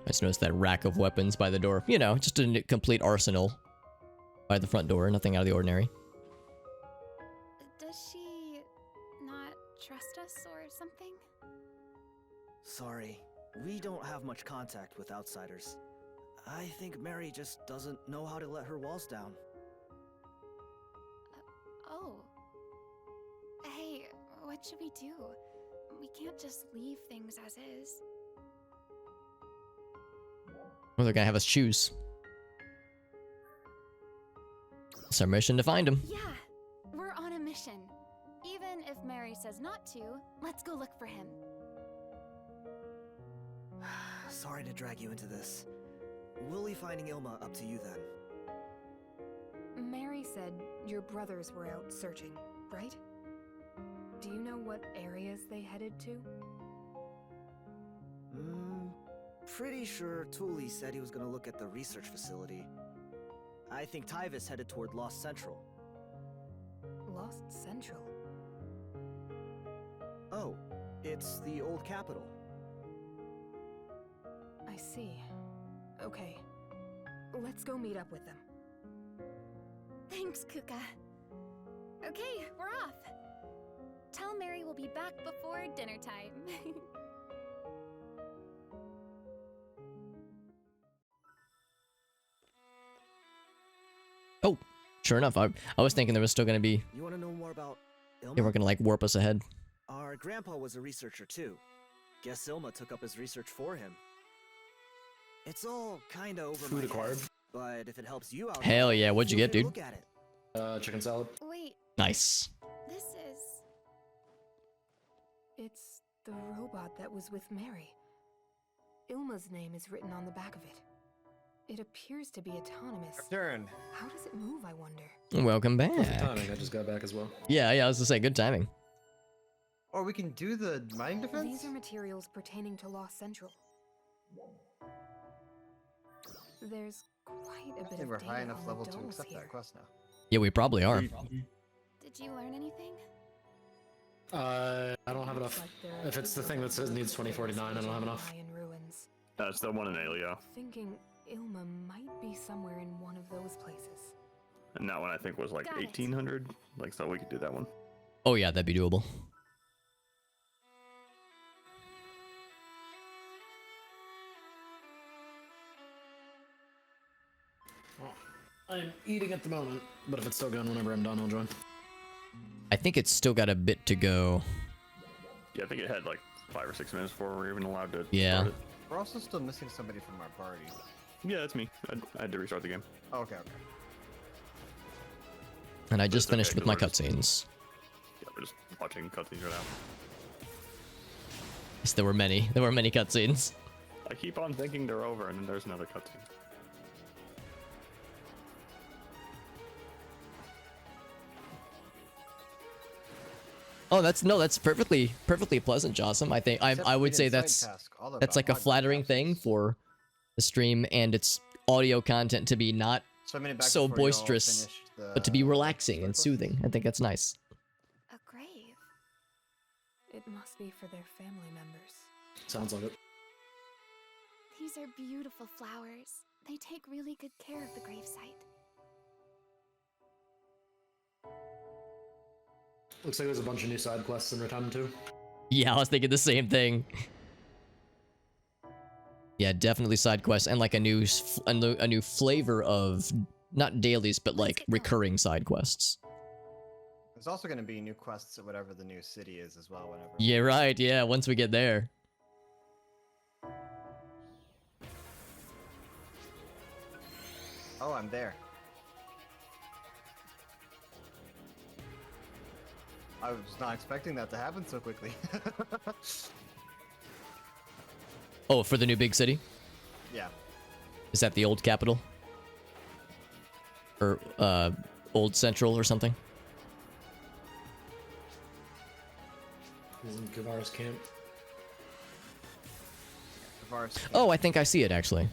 I just noticed that rack of weapons by the door. You know, just a complete arsenal by the front door. Nothing out of the ordinary. Does she not trust us or something? Sorry, we don't have much contact with outsiders. I think Mary just doesn't know how to let her walls down. Oh. Hey, what should we do? We can't just leave things as is. Well, they're gonna have us choose. It's our mission to find him. Yeah, we're on a mission. Even if Mary says not to, let's go look for him. Sorry to drag you into this. We'll leave finding Ilma up to you then. Mary said your brothers were out searching, right? Do you know what areas they headed to? Pretty sure Tuli said he was gonna look at the research facility. I think Tyvis headed toward Lost Central. Lost Central? Oh, it's the old capital. I see. Okay. Let's go meet up with them. Thanks, Kuka. Okay, we're off. Tell Mary we'll be back before dinner time. Oh, sure enough. I was thinking there was still gonna be. You want to know more about Ilma? They were gonna like warp us ahead. Our grandpa was a researcher too. Guess Ilma took up his research for him. It's all kinda over Food my acquired. head, but if it helps you out, Hell yeah! What'd you feel get, free to dude? Look at it. Chicken salad. Wait, Nice. this is... It's the robot that was with Mary. Ilma's name is written on the back of it. It appears to be autonomous. Turn. How does it move, I wonder? Welcome back. Perfect timing. I just got back as well. Yeah, I was gonna say good timing. Or we can do the mining defense? These are materials pertaining to Lost Central. There's quite a I bit think of we're data high enough on level the to dolls accept here. that quest now. Yeah, we probably are. Did you learn anything? I don't have enough. Like there are If it's the thing that says needs 2049, I don't have enough. Mayan ruins. That's the one in Alio. Thinking Ilma might be somewhere in one of those places. And that one I think was like Got it. 1800. Like, so we could do that one. Oh yeah, that'd be doable. I'm eating at the moment, but if it's still going whenever I'm done, I'll join. I think it's still got a bit to go. Yeah, I think it had like 5 or 6 minutes before we were even allowed to Yeah. start it. We're also still missing somebody from our party. Yeah, that's me. I had to restart the game. Oh, okay, okay. And I But just it's finished okay, with my 'cause we're cutscenes. Yeah, we're just watching cutscenes right now. Yes, there were many. There were many cutscenes. I keep on thinking they're over, and then there's another cutscene. Oh, that's perfectly pleasant, Jossum. I think Except I we would didn't say side that's task all of that's our like a podcast flattering thing tasks. for the stream and its audio content to be not So, I mean, back so before y'all boisterous, finished the but to be relaxing and story soothing. I think that's nice. A grave. It must be for their family members. Sounds like it. These are beautiful flowers. They take really good care of the gravesite. Looks like there's a bunch of new side quests in Retem too. Yeah, I was thinking the same thing. Yeah, definitely side quests and like a new flavor of not dailies but like recurring side quests. There's also going to be new quests at whatever the new city is as well. Whenever. Yeah, right. Yeah, once we get there. Oh, I'm there. I was not expecting that to happen so quickly. Oh, for the new big city? Yeah. Is that the old capital? Or old central or something? He's in Kavara's camp. Tavares. Oh, I think I see it actually.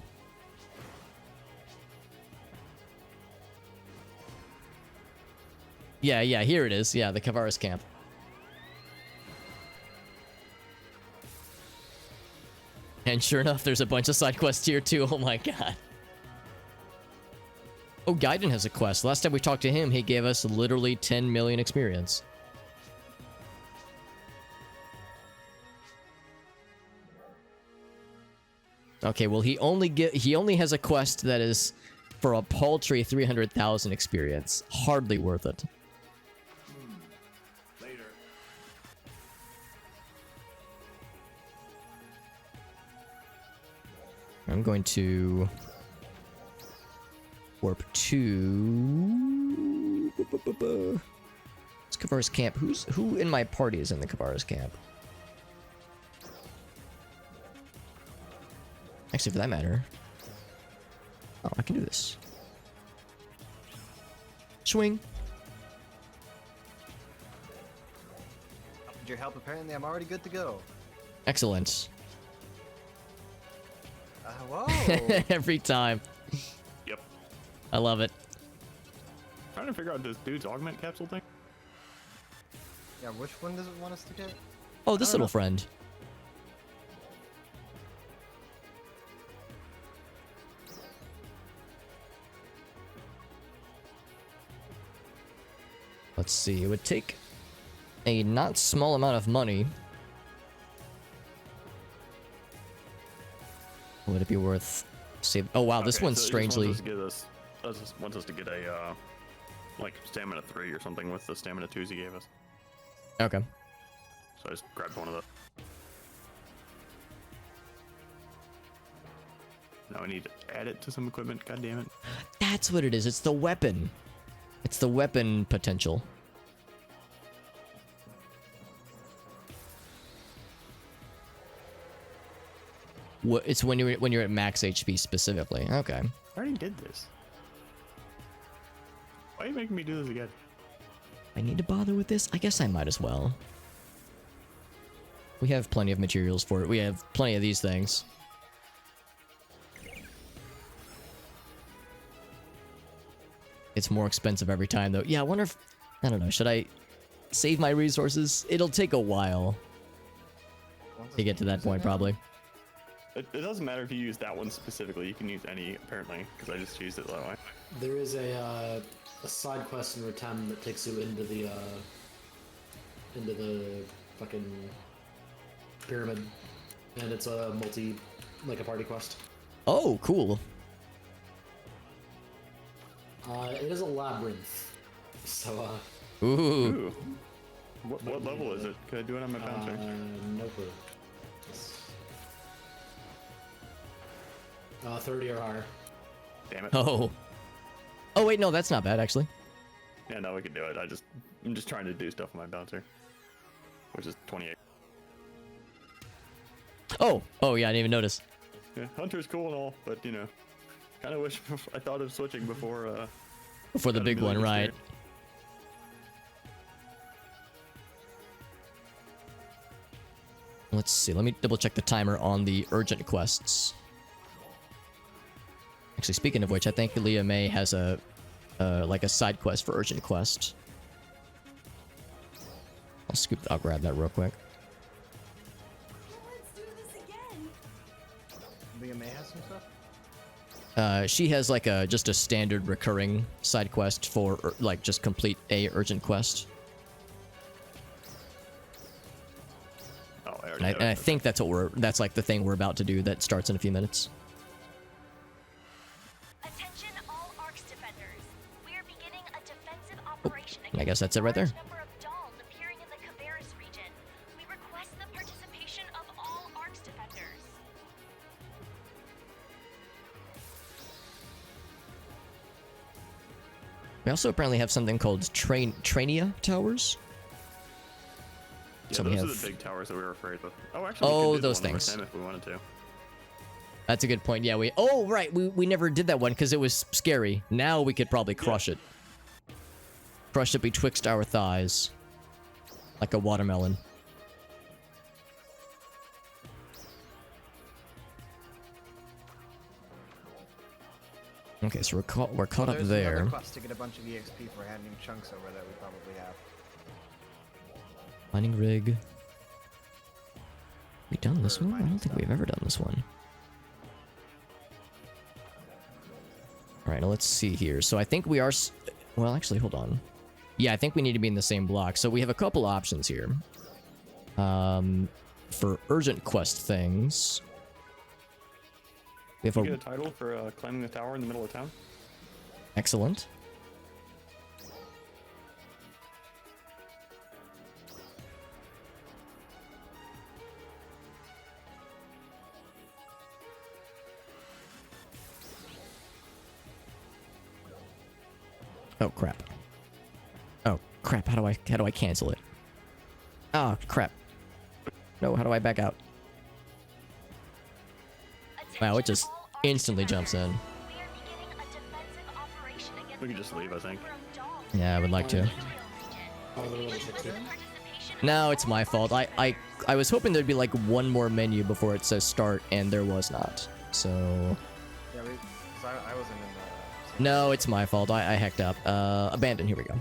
Yeah, here it is. Yeah, the Kavaris camp. And sure enough, there's a bunch of side quests here too. Oh my god. Oh, Gaiden has a quest. Last time we talked to him, he gave us literally 10 million experience. Okay, well he only has a quest that is for a paltry 300,000 experience. Hardly worth it. Later. I'm going to warp to it's Kavara's camp. Who in my party is in the Kavara's camp? Actually, for that matter. Oh, I can do this. Swing. With your help, apparently I'm already good to go. Excellent. Whoa! Every time. Yep. I love it. Trying to figure out this dude's augment capsule thing. Yeah, which one does it want us to get? Oh, this I don't little know. friend. Let's see. It would take a not small amount of money. Would it be worth save? Oh wow, this Okay, one's so strangely. It just wants us to get a like stamina 3 or something with the stamina 2s he gave us. Okay. So I just grabbed one of those. Now I need to add it to some equipment. God damn it! That's what it is. It's the weapon. It's the weapon potential. It's when you're at max HP specifically. Okay. I already did this. Why are you making me do this again? I need to bother with this? I guess I might as well. We have plenty of materials for it. We have plenty of these things. It's more expensive every time though. Yeah, I wonder if... I don't know. Should I save my resources? It'll take a while to get to that point probably. It doesn't matter if you use that one specifically. You can use any, apparently, because I just used it that way. There is a side quest in Retem that takes you into the fucking pyramid, and it's a like a party quest. Oh, cool. It is a labyrinth, so Ooh. What level is it? Could I do it on my bouncer? No clue. 30 or higher. Damn it. Oh. Oh wait, no, that's not bad actually. Yeah, no, we can do it. I'm just trying to do stuff on my bouncer, which is 28. Oh yeah, I didn't even notice. Yeah, Hunter's cool and all, but you know, kind of wish I thought of switching before. Before the big one, right? Let's see. Let me double check the timer on the urgent quests. Actually, speaking of which, I think Leah May has a like a side quest for urgent quest. I'll grab that real quick. Let's do this again. Leah May has some stuff? She has like just a standard recurring side quest for like just complete a urgent quest. Oh, And I think that's that's like the thing we're about to do that starts in a few minutes. Attention all ARCS defenders. We're beginning a defensive operation I guess that's it right there. number of dolls appearing in the Caveris region. We request the participation of all ARCS defenders. We also apparently have something called Trainia Towers. Yeah, So those we are have... the big towers that we were afraid of. Oh, actually, Oh, we could do those one more things. time if we wanted to. That's a good point. Yeah, oh, right. We never did that one because it was scary. Now we could probably crush it. Crush it betwixt our thighs. Like a watermelon. Okay, so we're caught up There's there. another quest to get a bunch of EXP for handing chunks over that we probably have. Mining rig. We done this one? I don't think we've ever done this one. Alright, now let's see here. So I think we are... Well, actually, hold on. Yeah, I think we need to be in the same block. So we have a couple options here. For urgent quest things... We have Did you get a title for climbing the tower in the middle of town? Excellent. Oh crap. Oh crap, how do I cancel it? Oh crap. No, how do I back out? Wow, it just instantly jumps in. We could just leave, I think. Yeah, I would like to. No, it's my fault. I was hoping there'd be like one more menu before it says start, and there was not. So... Yeah, I wasn't in the... No, it's my fault. I hecked up. Abandon, here we go.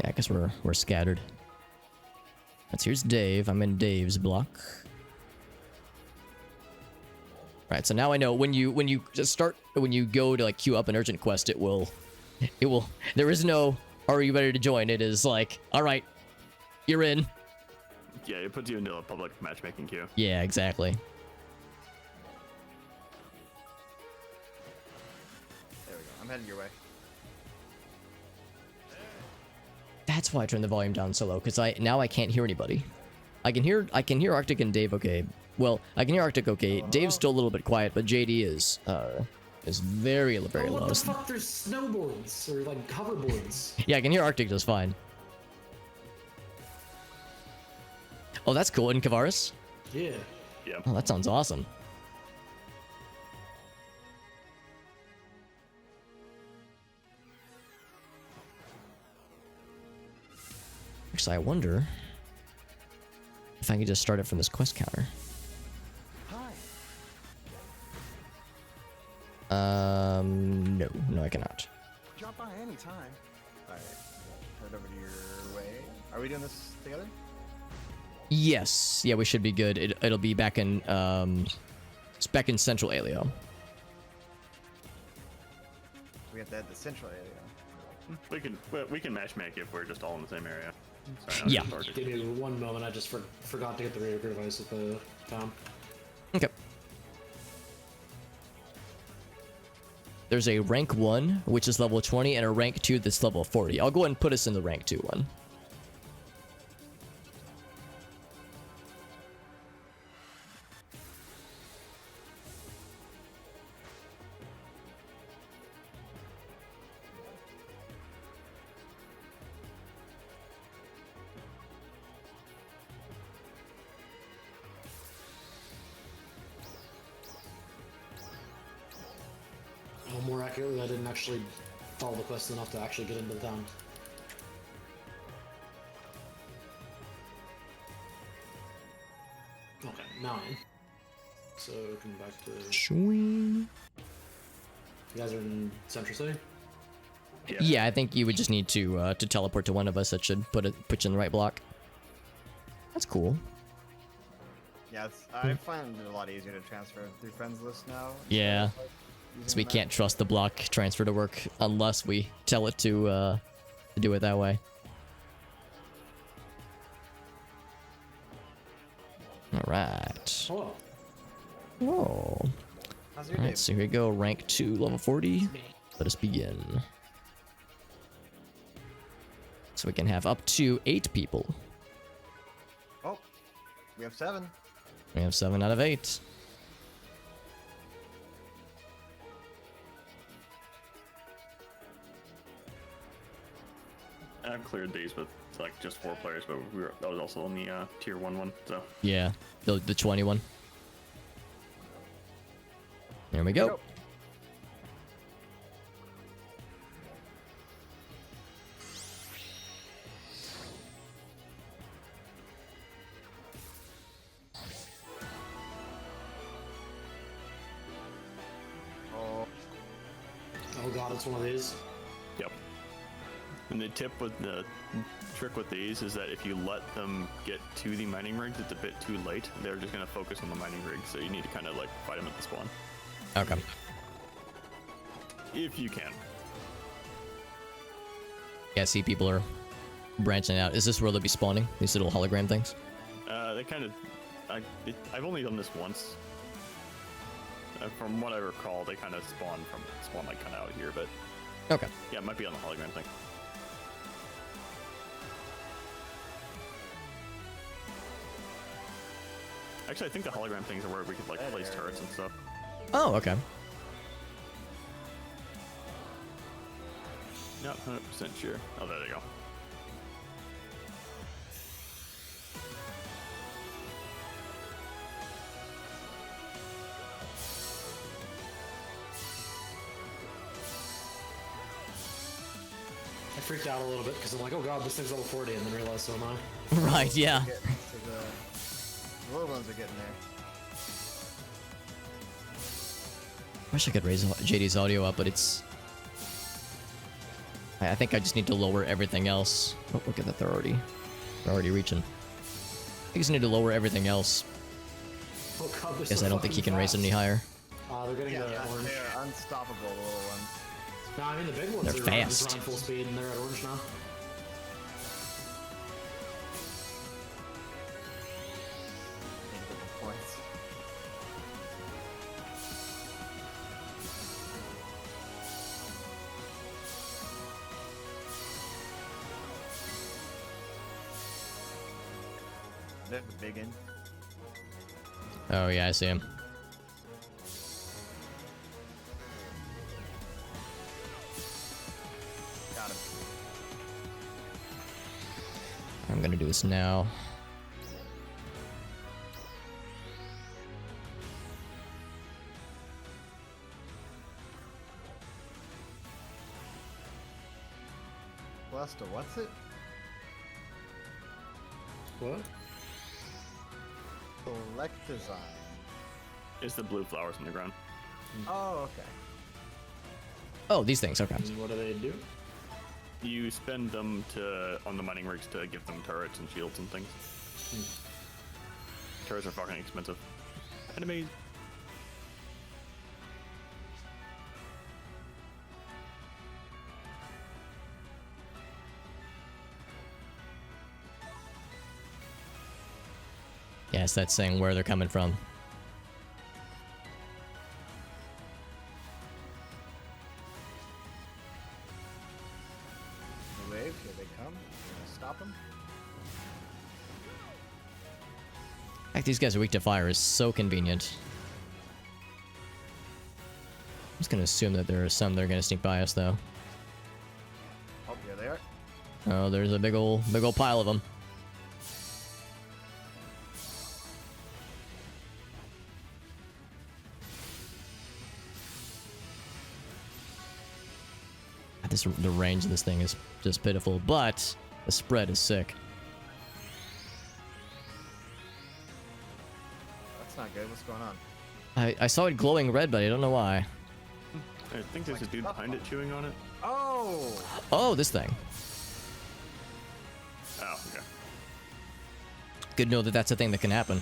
Yeah, I guess we're scattered. Let's here's Dave. I'm in Dave's block. Right, so now I know when you go to like queue up an urgent quest, it will there is no are you ready to join? It is like, all right, you're in. Yeah, it puts you into a public matchmaking queue. Yeah, exactly. There we go. I'm heading your way. That's why I turned the volume down so low, because now I can't hear anybody. I can hear Arctic and Dave okay. Well, I can hear Arctic okay. Dave's still a little bit quiet, but JD is very low. What the fuck? There's snowboards or like hoverboards. Yeah, I can hear Arctic just fine. Oh, that's cool. In Kavaris? Yeah. Yeah. Oh, that sounds awesome. Actually, I wonder if I could just start it from this quest counter. No, I cannot. Drop by anytime. Alright. Head over to your way. Are we doing this together? Yes. Yeah, we should be good. It'll be back in it's back in Central Alio. We have to head to Central area. We can matchmake if we're just all in the same area. Sorry, Yeah. Give me one moment. I just forgot to get the radio device at the town. Okay. There's a rank 1, which is level 20, and a rank 2 that's level 40. I'll go ahead and put us in the rank 2 one. More accurately, I didn't actually follow the quest enough to actually get into the town. Okay, 9. So come back to. Swing. You guys are in Central City. Yeah, I think you would just need to teleport to one of us. That should put you in the right block. That's cool. Yeah, I find it a lot easier to transfer through friends list now. Yeah. So we can't trust the block transfer to work unless we tell it to do it that way. All right. Hello. Whoa. How's your All day? right, so here we go. Rank 2, level 40. Let us begin. So we can have up to 8 people. Oh, we have 7. We have 7 out of 8. I've cleared these with like just 4 players, but that was also on the tier 1 one. So Yeah, the 21. There we go. Oh god, it's one of these. Yep. And the trick with these is that if you let them get to the mining rigs, it's a bit too late. They're just gonna focus on the mining rigs, so you need to kind of like fight them at the spawn. Okay. If you can. Yeah, see, people are branching out. Is this where they'll be spawning? These little hologram things? They kind of. I've only done this once. From what I recall, they kind of spawn like kind of out here, but Okay. yeah, it might be on the hologram thing. Actually, I think the hologram things are where we could like place turrets and stuff. Oh, okay. Not 100% sure. Oh, there they go. I freaked out a little bit because I'm like, oh god, this thing's level 40, and then realized so am I. Right, yeah. The little ones are getting there. Wish I could raise JD's audio up, but it's... I think I just need to lower everything else. Oh, look at that, they're already reaching. I just need to lower everything else. Oh god, they're Guess so I don't think he fucking can raise it any fast. higher. They're getting the orange. They're unstoppable, the little ones. No, I mean the big ones They're are fast. running full speed and they're at orange now. Need to get the points. There's the big end. Oh yeah, I see him. Got him. I'm gonna do this now. Buster, what's it? What? Select design. It's the blue flowers on the ground. Oh, okay. Oh, these things. Okay. And what do they do? You spend them on the mining rigs to give them turrets and shields and things. Turrets are fucking expensive. Enemies. Yeah, it's that saying where they're coming from. The wave, here they come. Stop them. The fact these guys are weak to fire is so convenient. I'm just gonna assume that there are some that are gonna sneak by us, though. Oh, here they are. Oh, there's a big old pile of them. The range of this thing is just pitiful, but the spread is sick. That's not good. What's going on? I saw it glowing red, but I don't know why. I think there's a dude behind it chewing on it. Oh! Oh, this thing. Oh, okay. Good to know that that's a thing that can happen.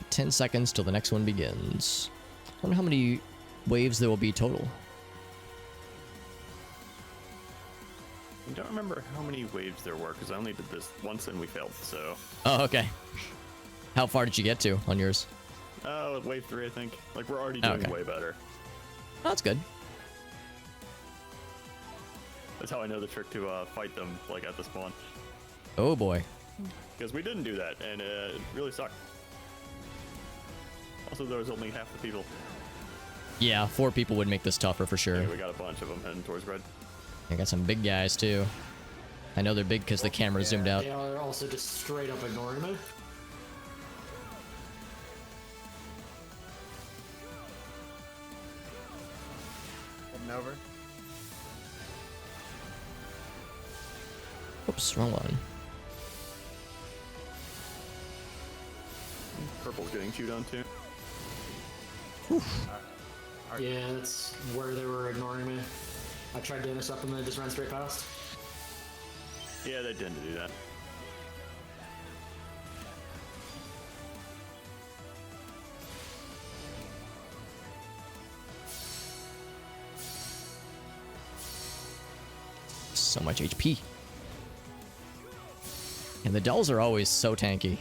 "10 seconds till the next one begins." I wonder how many waves there will be total. I don't remember how many waves there were because I only did this once and we failed. So. Oh, okay. How far did you get to on yours? Oh, wave 3, I think. Like we're already doing Okay. way better. Oh, that's good. That's how I know the trick to fight them like at the spawn. Oh boy. Because we didn't do that and it really sucked. Also, there was only half the people. Yeah, 4 people would make this tougher for sure. Yeah, we got a bunch of them heading towards red. I got some big guys too. I know they're big because the camera zoomed out. They are also just straight up ignoring me. Heading over. Oops, wrong one. Purple's getting chewed on too. Yeah, that's where they were ignoring me. I tried to intercept them and they just ran straight past. Yeah, they tend to do that. So much HP. And the dolls are always so tanky.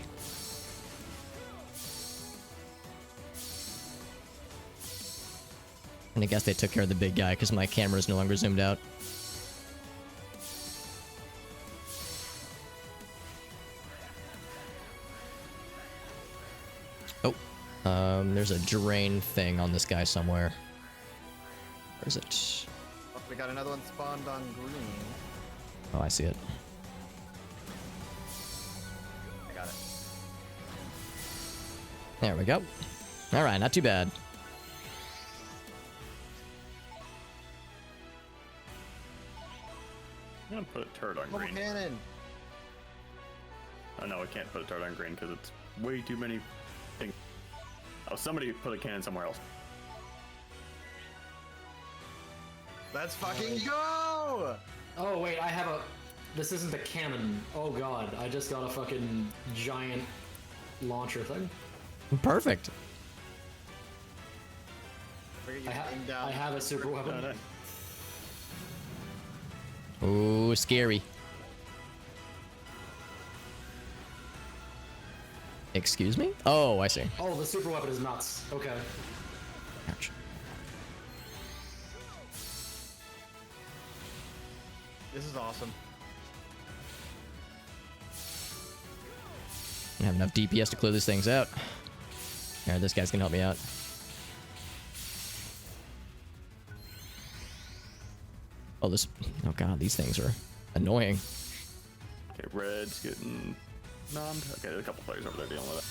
And I guess they took care of the big guy because my camera is no longer zoomed out. Oh, there's a drain thing on this guy somewhere. Where is it? Oh, we got another one spawned on green. Oh, I see it. I got it. There we go. All right, not too bad. I'm gonna put a turret on Double green. cannon. Oh no, I can't put a turret on green because it's way too many things. Oh, somebody put a cannon somewhere else. Let's fucking go! Oh wait, I have a. This isn't a cannon. Oh god, I just got a fucking giant launcher thing. Perfect. I have a super weapon. Oh, scary. Excuse me? Oh, I see. Oh, the super weapon is nuts. Okay. Ouch. This is awesome. I have enough DPS to clear these things out. Alright, this guy's gonna help me out. Oh, this. Oh god, these things are annoying. Okay, red's getting nommed. Okay, there's a couple players over there dealing with it.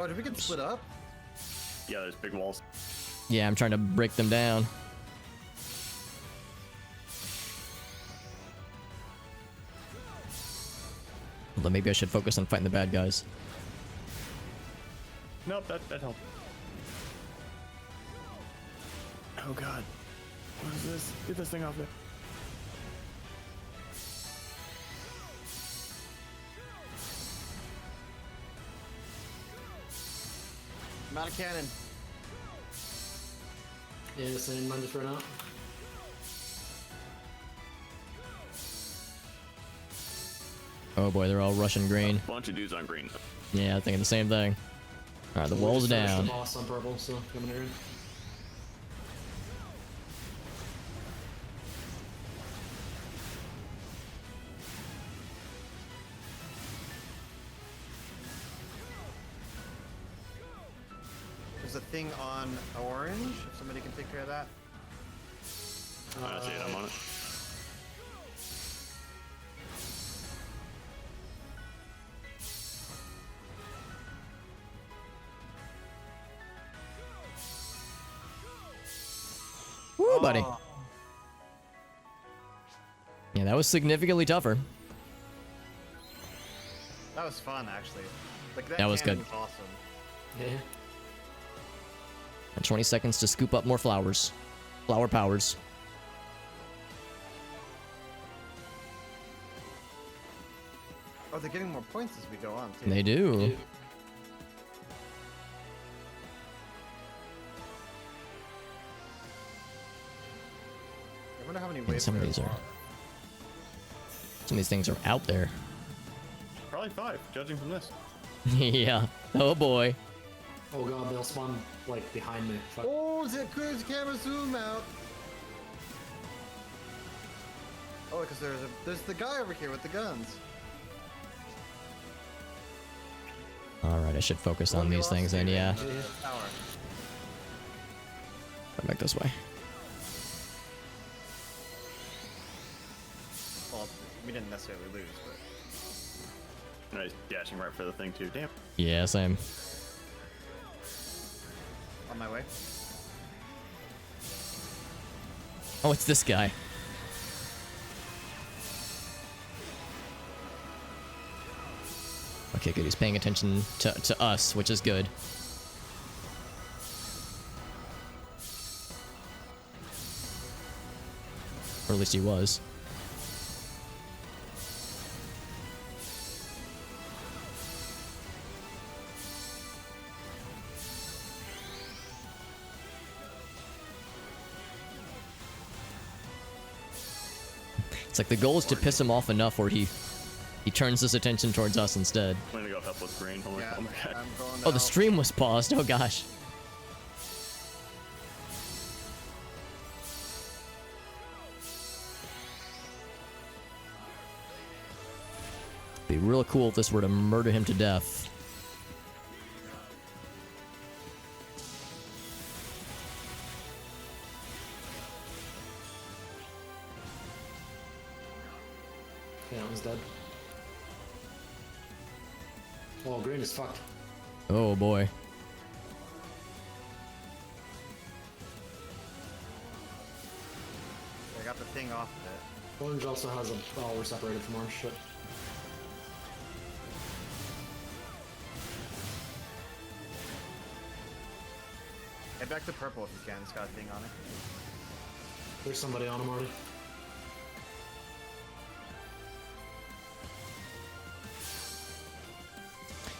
Oh, did we get split up? Yeah, there's big walls. Yeah, I'm trying to break them down. Although maybe I should focus on fighting the bad guys. Nope, that helped. Oh god. What is this? Get this thing off there. I'm out of cannon. Yeah, the same. Mine just ran out. Oh boy, they're all rushing green. Bunch of dudes on green. Yeah, I'm thinking the same thing. Alright, the wall's We just finished down. the boss on purple, so coming here. There's a thing on orange. If somebody can take care of that. I see it. I'm on it. Woo, buddy. Oh, Yeah, that was significantly tougher. that was fun, actually. Like That was cannon good. Was awesome. Yeah. And 20 seconds to scoop up more flowers. Flower powers. Oh, they're getting more points as we go on, too. They do. I wonder how many And waves some of there these are. are. Some of these things are out there. Probably 5, judging from this. Yeah. Oh boy. Oh god, they'll spawn like behind me. Fuck. Oh, the camera zoom out. Oh, because there's the guy over here with the guns. Alright, I should focus on these things then, yeah. Tower. Come back this way. Well, we didn't necessarily lose, but Nice dashing right for the thing too. Damn. Yeah, same. on my way. Oh, it's this guy. Okay, good. He's paying attention to us, which is good. Or at least he was. It's like the goal is to piss him off enough where he turns his attention towards us instead. I'm gonna go help with green. Oh my, Yeah, oh my god. I'm going Oh, the out. stream was paused. Oh gosh. Be real cool if this were to murder him to death. Yeah, that one's dead. Oh, green is fucked. Oh boy. got the thing off of it. Orange also has a... Oh, we're separated from orange. Shit. Head back to purple if you can. It's got a thing on it. There's somebody on him already.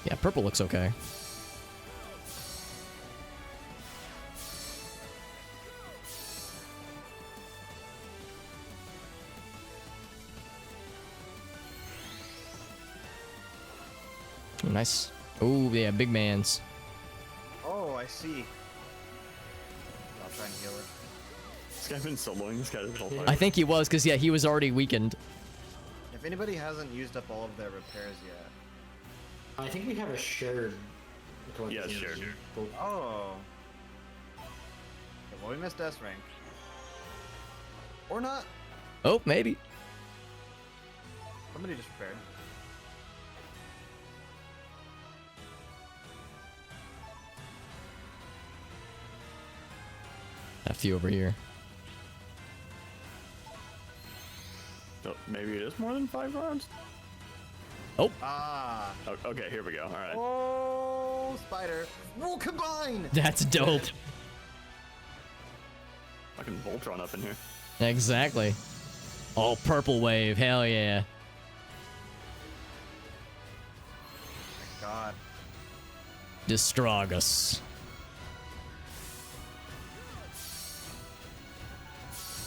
Yeah, purple looks okay. Oh, nice. Oh, yeah, big man's. Oh, I see. I'll try and heal it. This guy's been soloing this guy this whole time. I think he was, because, yeah, he was already weakened. If anybody hasn't used up all of their repairs yet. I think we have a shared... Yeah, shared. Oh. Okay, well, we missed S rank. Or not. Oh, maybe. Somebody just repaired. A few over here. So maybe it is more than 5 rounds? Oh. Ah. Okay, here we go. All right. Oh, spider. We'll combine. That's dope. Fucking Voltron up in here. Exactly. Oh, purple wave. Hell yeah. God. Distragus.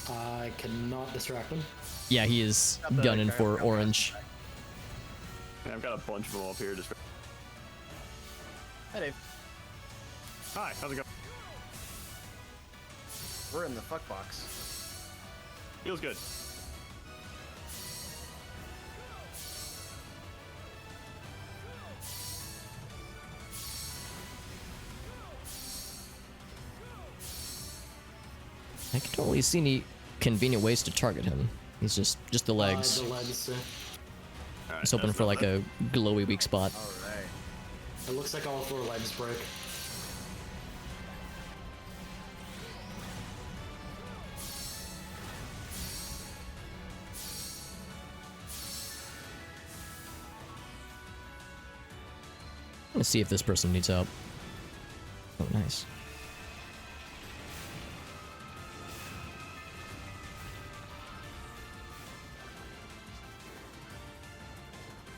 I cannot distract him. Yeah, he is gunning for orange. And I've got a bunch of them up here. Just. Hey, Dave. Hi, how's it going? We're in the fuck box. Feels good. I can totally see any convenient ways to target him. He's just the legs. The legs, yeah. All right, He's hoping for like a glowy weak spot. Alright. It looks like all 4 legs break. Let's see if this person needs help. Oh, nice.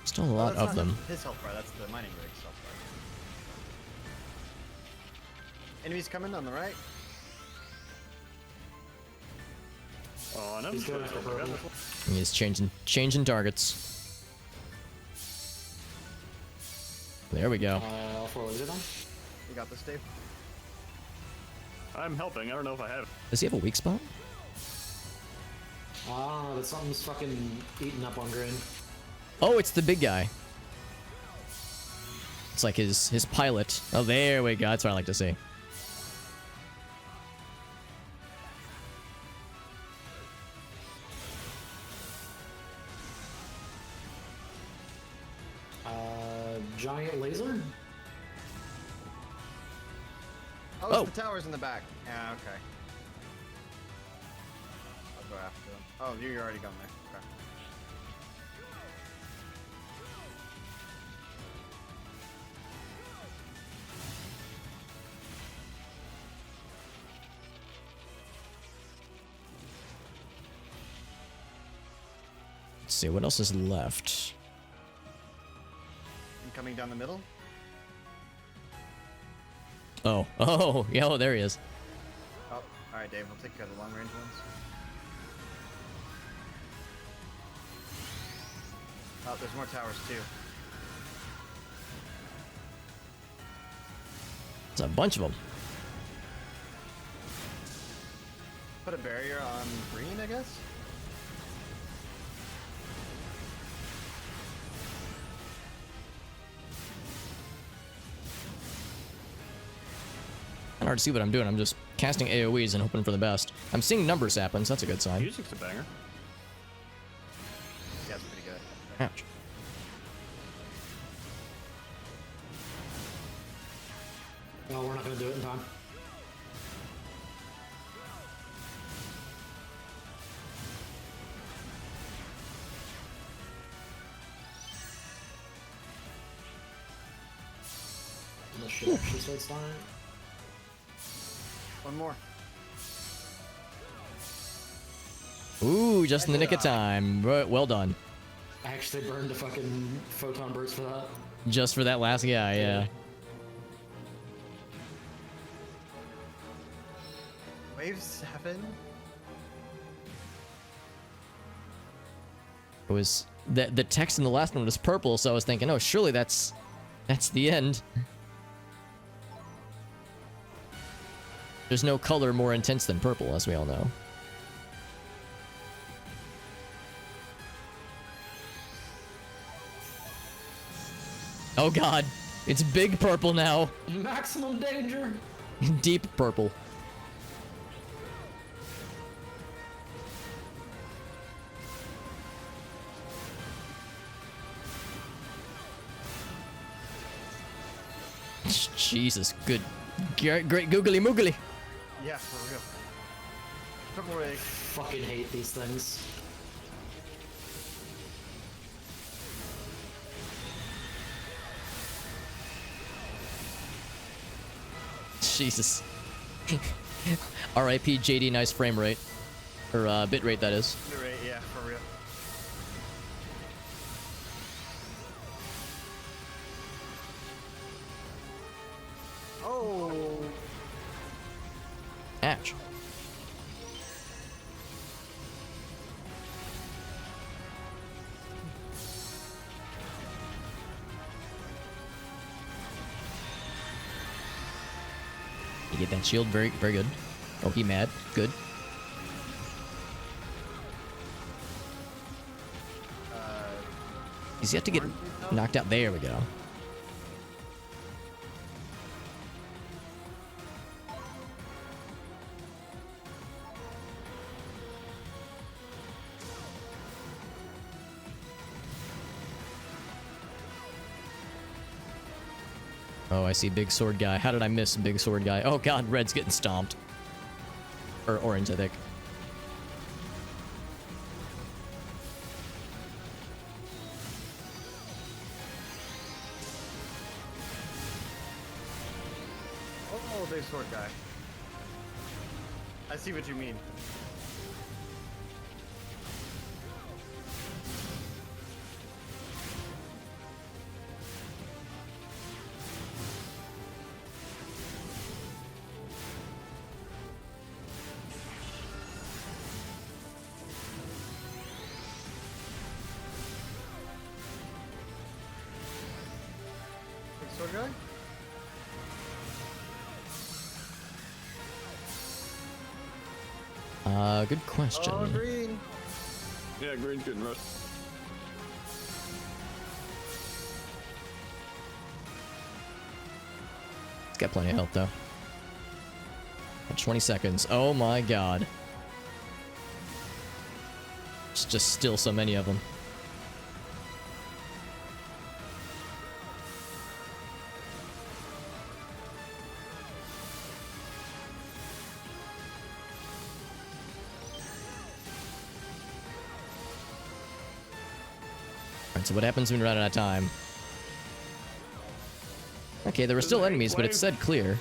Still a lot of them. His health bar, that's the mining rig health bar. Enemies coming on the right. Oh, and I'm He's going after purple. He's changing targets. There we go. All 4 legs are done. You got this, Dave. I'm helping. I don't know if I have it. Does he have a weak spot? I don't know, but something's fucking eating up on green. Oh, it's the big guy. It's like his pilot. Oh, there we go. That's what I like to see. Giant laser? Oh, Oh. it's the towers in the back. Yeah, okay. I'll go after them. Oh, you're already going there. Okay. Let's see what else is left. Coming down the middle. Oh, yeah, oh, there he is. Oh, alright, Dave. We'll take care of the long range ones. Oh, there's more towers too. There's a bunch of them. Put a barrier on green, I guess. Kind of hard to see what I'm doing. I'm just casting AoEs and hoping for the best. I'm seeing numbers happen, so that's a good sign. Music's a banger. Yeah, it's pretty good. Ouch. No, we're not gonna do it in time. shit actually starts dying. One more. Ooh, just in the nick of time. Well done. I actually burned a fucking photon burst for that. Just for that last guy, yeah. Wave 7? It was the text in the last one was purple, so I was thinking, oh, surely that's the end. There's no color more intense than purple, as we all know. Oh god, it's big purple now. Maximum danger. Deep purple. Jesus, good. Great googly moogly. Yeah, for real. Purple ray. Fucking hate these things. Jesus. R.I.P. JD, nice frame rate. Or bit rate, that is. Bit rate, yeah, for real. Oh. Ouch. You get that shield, very good. Oh, he mad, good. He's yet to get knocked out. There we go. Oh, I see big sword guy. How did I miss big sword guy? Oh god, red's getting stomped. Or orange, I think. Oh, big sword guy. I see what you mean. Sword guy? Good question. Oh, green. Yeah, green's getting rushed. It's got plenty of health, though. 20 seconds. Oh my god. It's just still so many of them. Alright, so what happens when we run out of time? Okay, there were still enemies, but it said clear.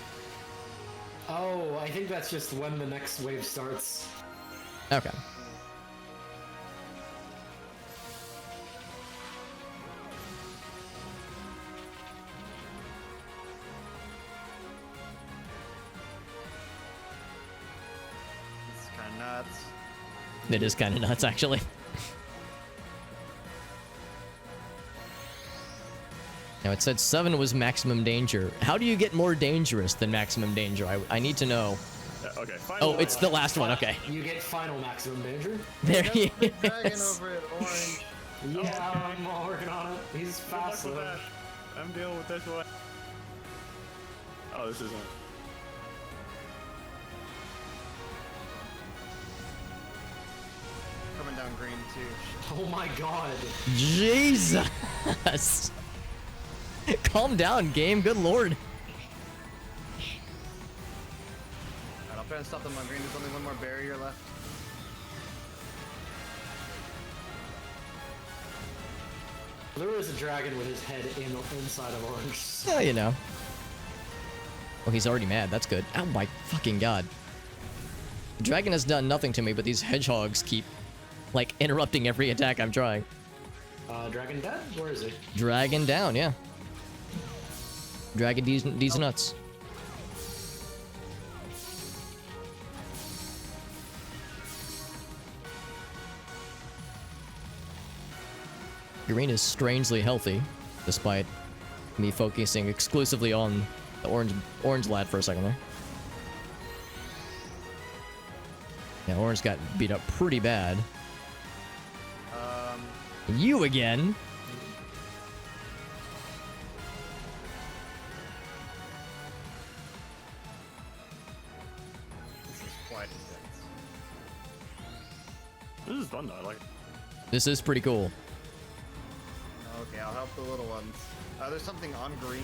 Oh, I think that's just when the next wave starts. Okay. It's kind of nuts. It is kind of nuts, actually. Now, it said 7 was maximum danger. How do you get more dangerous than maximum danger? I need to know. Okay, oh, it's the last one. Okay. You get final maximum danger. There he Dragon is. over it, orange. Yeah, I'm working on it. He's fast Good luck with though. that. I'm dealing with this one. Oh, this isn't. Coming down green too. Oh my god. Jesus. Calm down, game. Good lord. Alright, I'll try and stop them on green. There's only one more barrier left. There is a dragon with his head inside of orange. Yeah, you know. Oh, he's already mad. That's good. Oh my fucking god. The dragon has done nothing to me, but these hedgehogs keep, like, interrupting every attack I'm trying. Dragon dead? Where is he? Dragon down, yeah. Dragon these nuts. Green is strangely healthy, despite me focusing exclusively on the orange lad for a second there. Yeah, orange got beat up pretty bad. You again? This is quite intense. This is fun though. I like it. This is pretty cool. Okay, I'll help the little ones. There's something on green.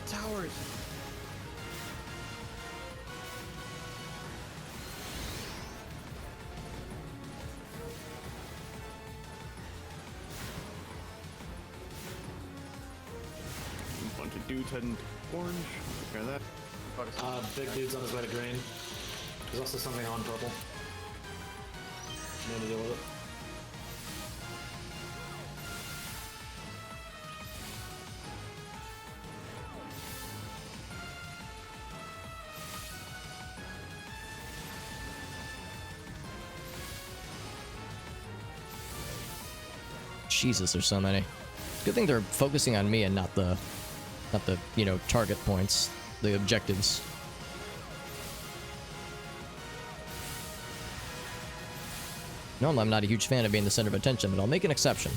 The towers. A bunch of dudes heading orange. Take care of that. Big dude's on his way to green. There's also something on purple. No to deal with it. Jesus, there's so many. Good thing they're focusing on me and not the, you know, target points, the objectives. Normally, I'm not a huge fan of being the center of attention, but I'll make an exception.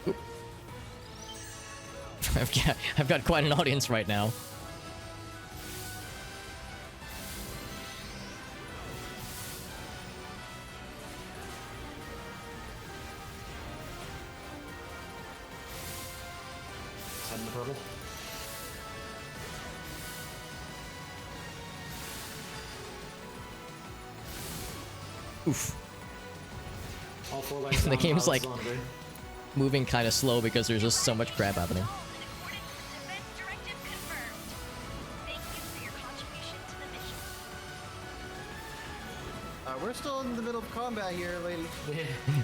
Oop. I've got quite an audience right now. Head in the purple. Oof. All 4 lights The down, game's pilots like on green. moving kind of slow because there's just so much crap happening. We're still in the middle of combat here, lady.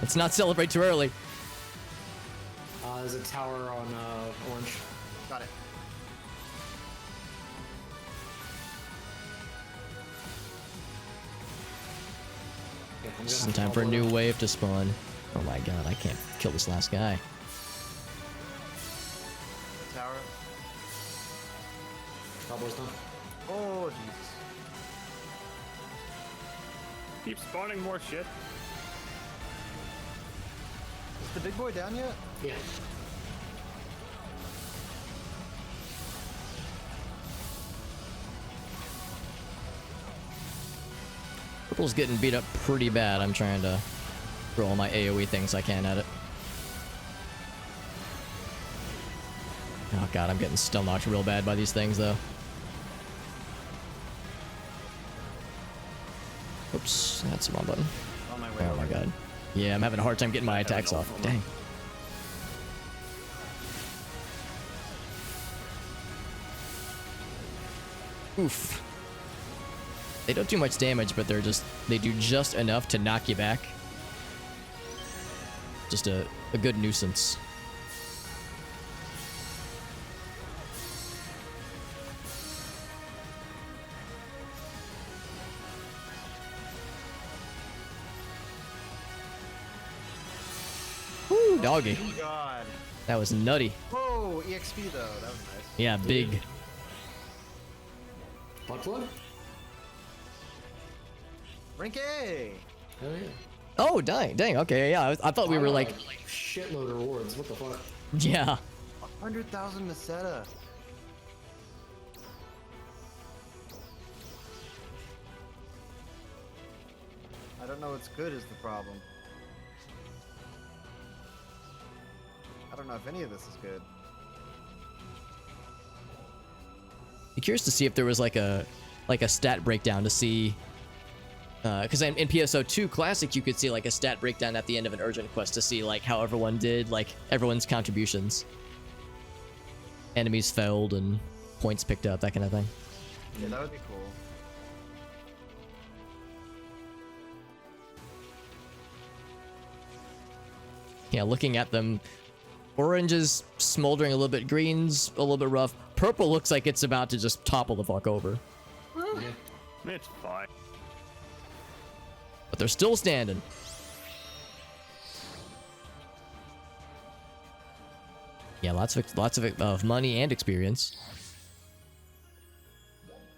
Let's not celebrate too early. There's a tower on orange. Got it. Okay, I'm Just gonna in time for a follow new that. wave to spawn. Oh my god, I can't kill this last guy. Tower. Cowboys done. Oh, Jesus. Keep spawning more shit. Is the big boy down yet? Yeah. Purple's getting beat up pretty bad. I'm trying to throw all my AoE things I can at it. Oh god, I'm getting stun locked real bad by these things though. Oops, that's the wrong button. On my way Oh over. my god. Yeah, I'm having a hard time getting my attacks off. Dang. Oof. They don't do much damage, but they do just enough to knock you back. Just a good nuisance. Woo, doggy. Oh, God. That was nutty. Whoa, EXP though. That was nice. Yeah, big. Blood flood? Rinke! Hell yeah. Oh, dang, okay, yeah, I thought we were like, Shitload of rewards. What the fuck? yeah. 100,000 Meseta. I don't know what's good is the problem. I don't know if any of this is good. Be curious to see if there was like a stat breakdown to see, because in PSO2 Classic you could see like a stat breakdown at the end of an urgent quest to see like how everyone did, like everyone's contributions. enemies felled and points picked up, that kind of thing. Yeah, that would be cool. Yeah, looking at them, orange is smoldering a little bit, green's a little bit rough. Purple looks like it's about to just topple the fuck over. It's fine. But they're still standing. Yeah, lots of money and experience.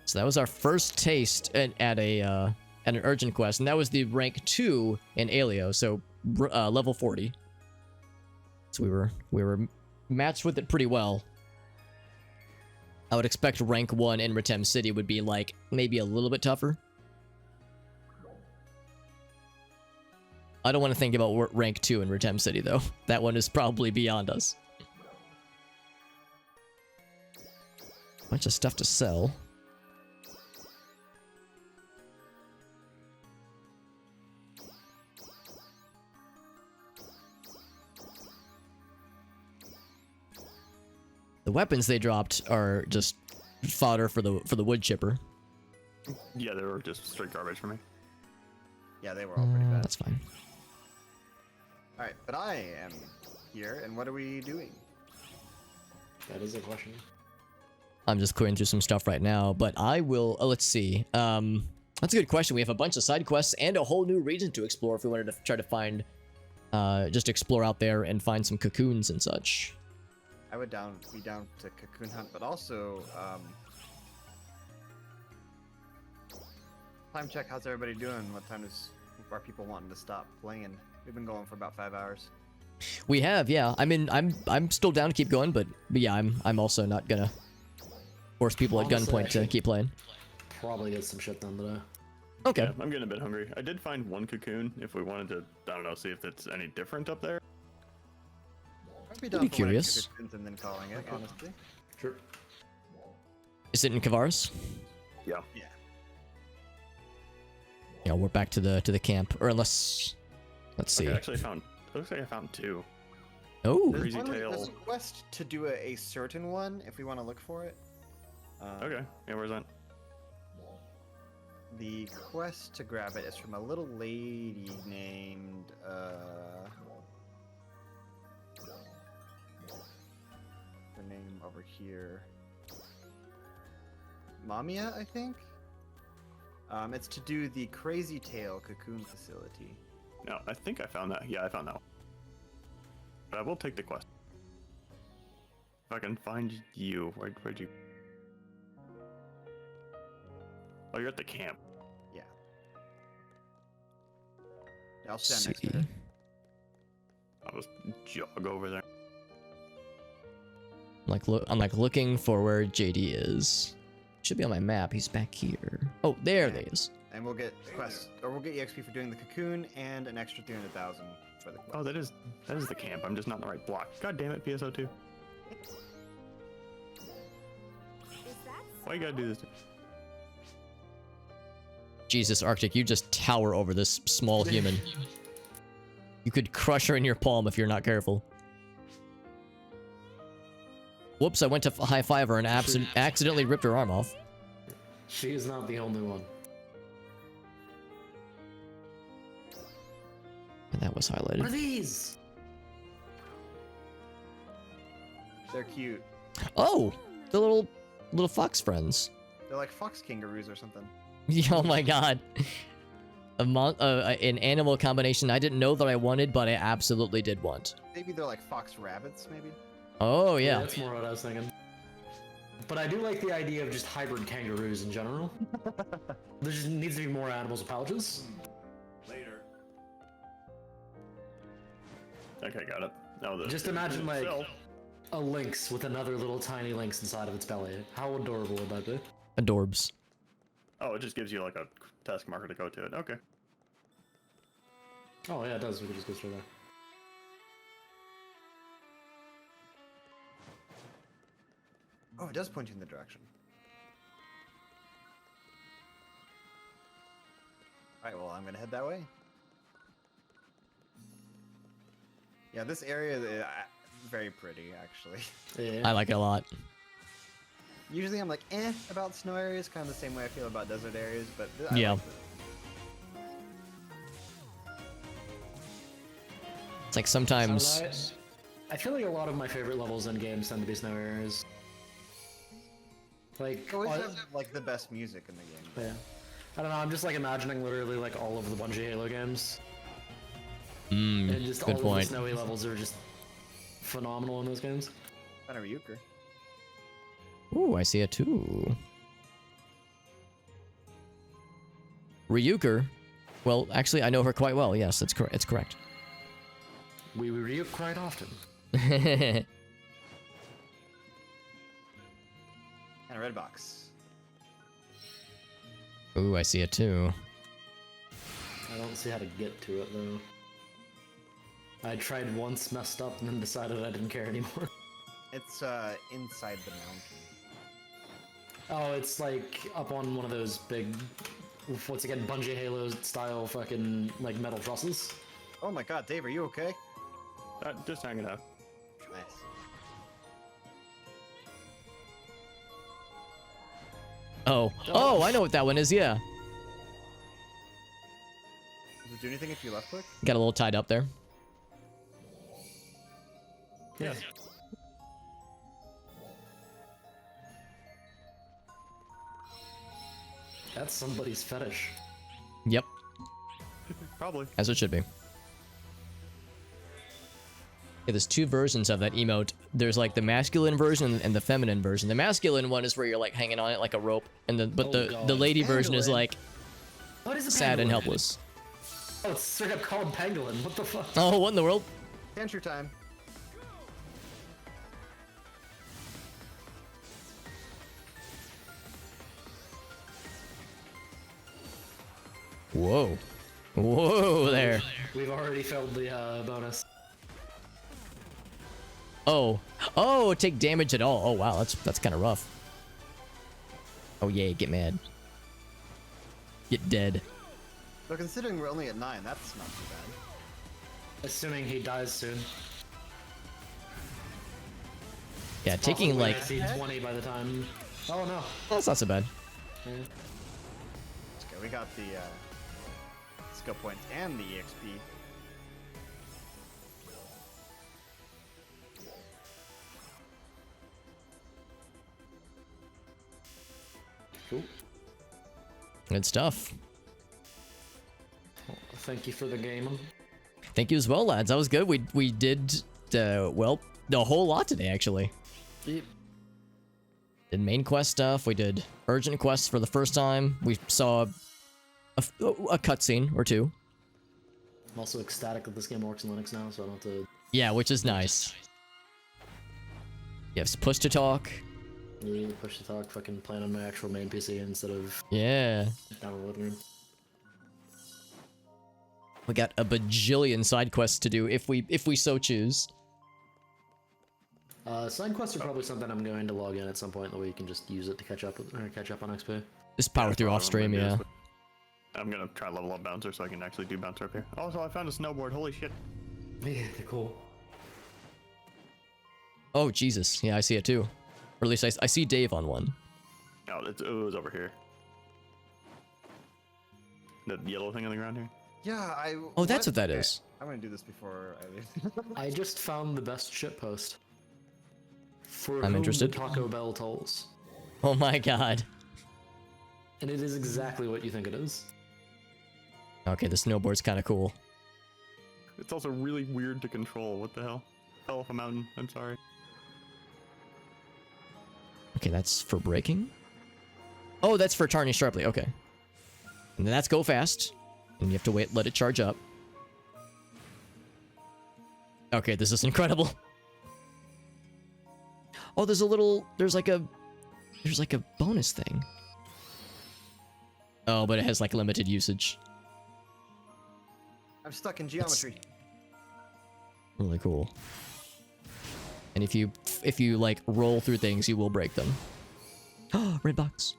So that was our first taste at an urgent quest, and that was the rank 2 in Alio, so level 40. So we were matched with it pretty well. I would expect rank 1 in Retem City would be like maybe a little bit tougher. I don't want to think about rank 2 in Retem City though. That one is probably beyond us. Bunch of stuff to sell. The weapons they dropped are just fodder for the wood chipper. Yeah, they were just straight garbage for me. Yeah, they were all pretty bad. That's fine. Alright, but I am here, and what are we doing? That is a question. I'm just clearing through some stuff right now, but I will... let's see. That's a good question. We have a bunch of side quests and a whole new region to explore if we wanted to try to find... just explore out there and find some cocoons and such. I would be down to cocoon hunt, but also time check. How's everybody doing? What time are people wanting to stop playing? We've been going for about 5 hours. We have, yeah. I mean, I'm still down to keep going, but yeah, I'm also not gonna force people at gunpoint to keep playing. Probably get some shit done today. Okay. Yeah, I'm getting a bit hungry. I did find one cocoon. If we wanted to, I don't know, see if it's any different up there. I'd be curious. And then calling it, honestly. Sure. Is it in Kavaris? Yeah. Yeah. Yeah, we're back to the camp, or unless, let's see. Okay, I actually found. Looks like I found 2. Oh. Crazy tail. There's a quest to do a certain one if we want to look for it. Okay. Yeah, where's that? The quest to grab it is from a little lady named her name over here. Mamiya, I think. It's to do the Crazy Tail Cocoon Facility. No, I think I found that. Yeah, I found that one. But I will take the quest. If I can find you, where'd you? Oh, you're at the camp. Yeah. I'll stand next to it. I'll just jog over there. I'm like looking for where JD is. Should be on my map. He's back here. Oh, there he is. And we'll get quests, or we'll get EXP for doing the cocoon and an extra 300,000 for the quest. Oh, that is the camp. I'm just not in the right block. God damn it, PSO2. Why you gotta do this? Jesus, Arctic, you just tower over this small human. You could crush her in your palm if you're not careful. Whoops, I went to high-five her and accidentally ripped her arm off. She is not the only one. And that was highlighted. What are these? They're cute. Oh, the little fox friends. They're like fox kangaroos or something. Oh my god. An animal combination I didn't know that I wanted, but I absolutely did want. Maybe they're like fox rabbits, maybe? Oh, yeah. That's more what I was thinking. But I do like the idea of just hybrid kangaroos in general. There just needs to be more animals with pouches. Later. Okay, got it. Now Just imagine like a lynx with another little tiny lynx inside of its belly. How adorable would that be? Adorbs. Oh, it just gives you like a task marker to go to it. Okay. Oh yeah, it does. We can just go straight there. Oh, it does point you in the direction. Alright, well, I'm gonna head that way. Yeah, this area is very pretty, actually. Yeah. I like it a lot. Usually I'm like, about snow areas, kind of the same way I feel about desert areas, but I Yeah. like it. It's like sometimes. I feel like a lot of my favorite levels in games tend to be snow areas. Like, You always have like the best music in the game. yeah. I don't know, I'm just like imagining literally like all of the Bungie Halo games. And just Good all point. of the snowy levels are just phenomenal in those games. Kind of Ryuker. Ooh, I see it too. Ryuker? Well, actually, I know her quite well. Yes, that's correct. It's correct. We Ryuk quite often. And a red box. Ooh, I see it too. I don't see how to get to it though. I tried once, messed up, and then decided I didn't care anymore. It's inside the mountain. Oh, it's like up on one of those big, what's again, Bungie Halo style fucking like metal trusses. Oh my god, Dave, are you okay? Just hanging out. Nice. Oh. Oh, I know what that one is, yeah. Does it do anything if you left click? Got a little tied up there. Yeah. That's somebody's fetish. Yep, Probably. as it should be. Yeah, there's two versions of that emote. There's like the masculine version and the feminine version. The masculine one is where you're like hanging on it like a rope, and the lady version is like What is a sad and pangolin? helpless. Oh, it's straight up called pangolin. What the fuck? Oh, what in the world? Tantrum time. Whoa. Whoa there. We've already filled the bonus. Oh. Oh, take damage at all. Oh wow, that's kind of rough. Oh yeah, get mad. Get dead. But considering we're only at 9, that's not too bad. Assuming he dies soon. Yeah, taking Possibly like SC 20 by the time. Oh no. that's not so bad. Yeah. Let's go. We got the skill points and the EXP. Cool. Good stuff. Thank you for the game. Thank you as well, lads. That was good. We did well, a whole lot today actually. Yep. Did main quest stuff. We did urgent quests for the first time. We saw a cutscene or two. I'm also ecstatic that this game works in Linux now, so I don't have to. Yeah, which is nice. You have push to talk. Yeah, push to talk, fucking playing on my actual main PC instead of Yeah. down in the living room. We got a bajillion side quests to do if we so choose. Side quests are probably something I'm going to log in at some point that we can just use it to catch up on XP. Just power through off stream, yeah. I'm gonna try level up Bouncer so I can actually do Bouncer up here. Also, I found a snowboard. Holy shit. Yeah, they're cool. Oh Jesus, yeah, I see it too. Or at least I see Dave on one. Oh, it was over here. The yellow thing on the ground here. Yeah, Oh, that's what that is. I'm gonna do this before I leave. I just found the best shitpost. For I'm whom interested. the Taco Bell tolls. Oh my god. And it is exactly what you think it is. Okay, the snowboard's kind of cool. It's also really weird to control. What the hell? Fell off a mountain. I'm sorry. Okay, that's for braking. Oh, that's for turning sharply. Okay. And then that's go fast. And you have to wait, let it charge up. Okay, this is incredible. Oh, there's like a bonus thing. Oh, but it has like limited usage. I'm stuck in geometry. Really cool. And if you like roll through things, you will break them. Oh, red box.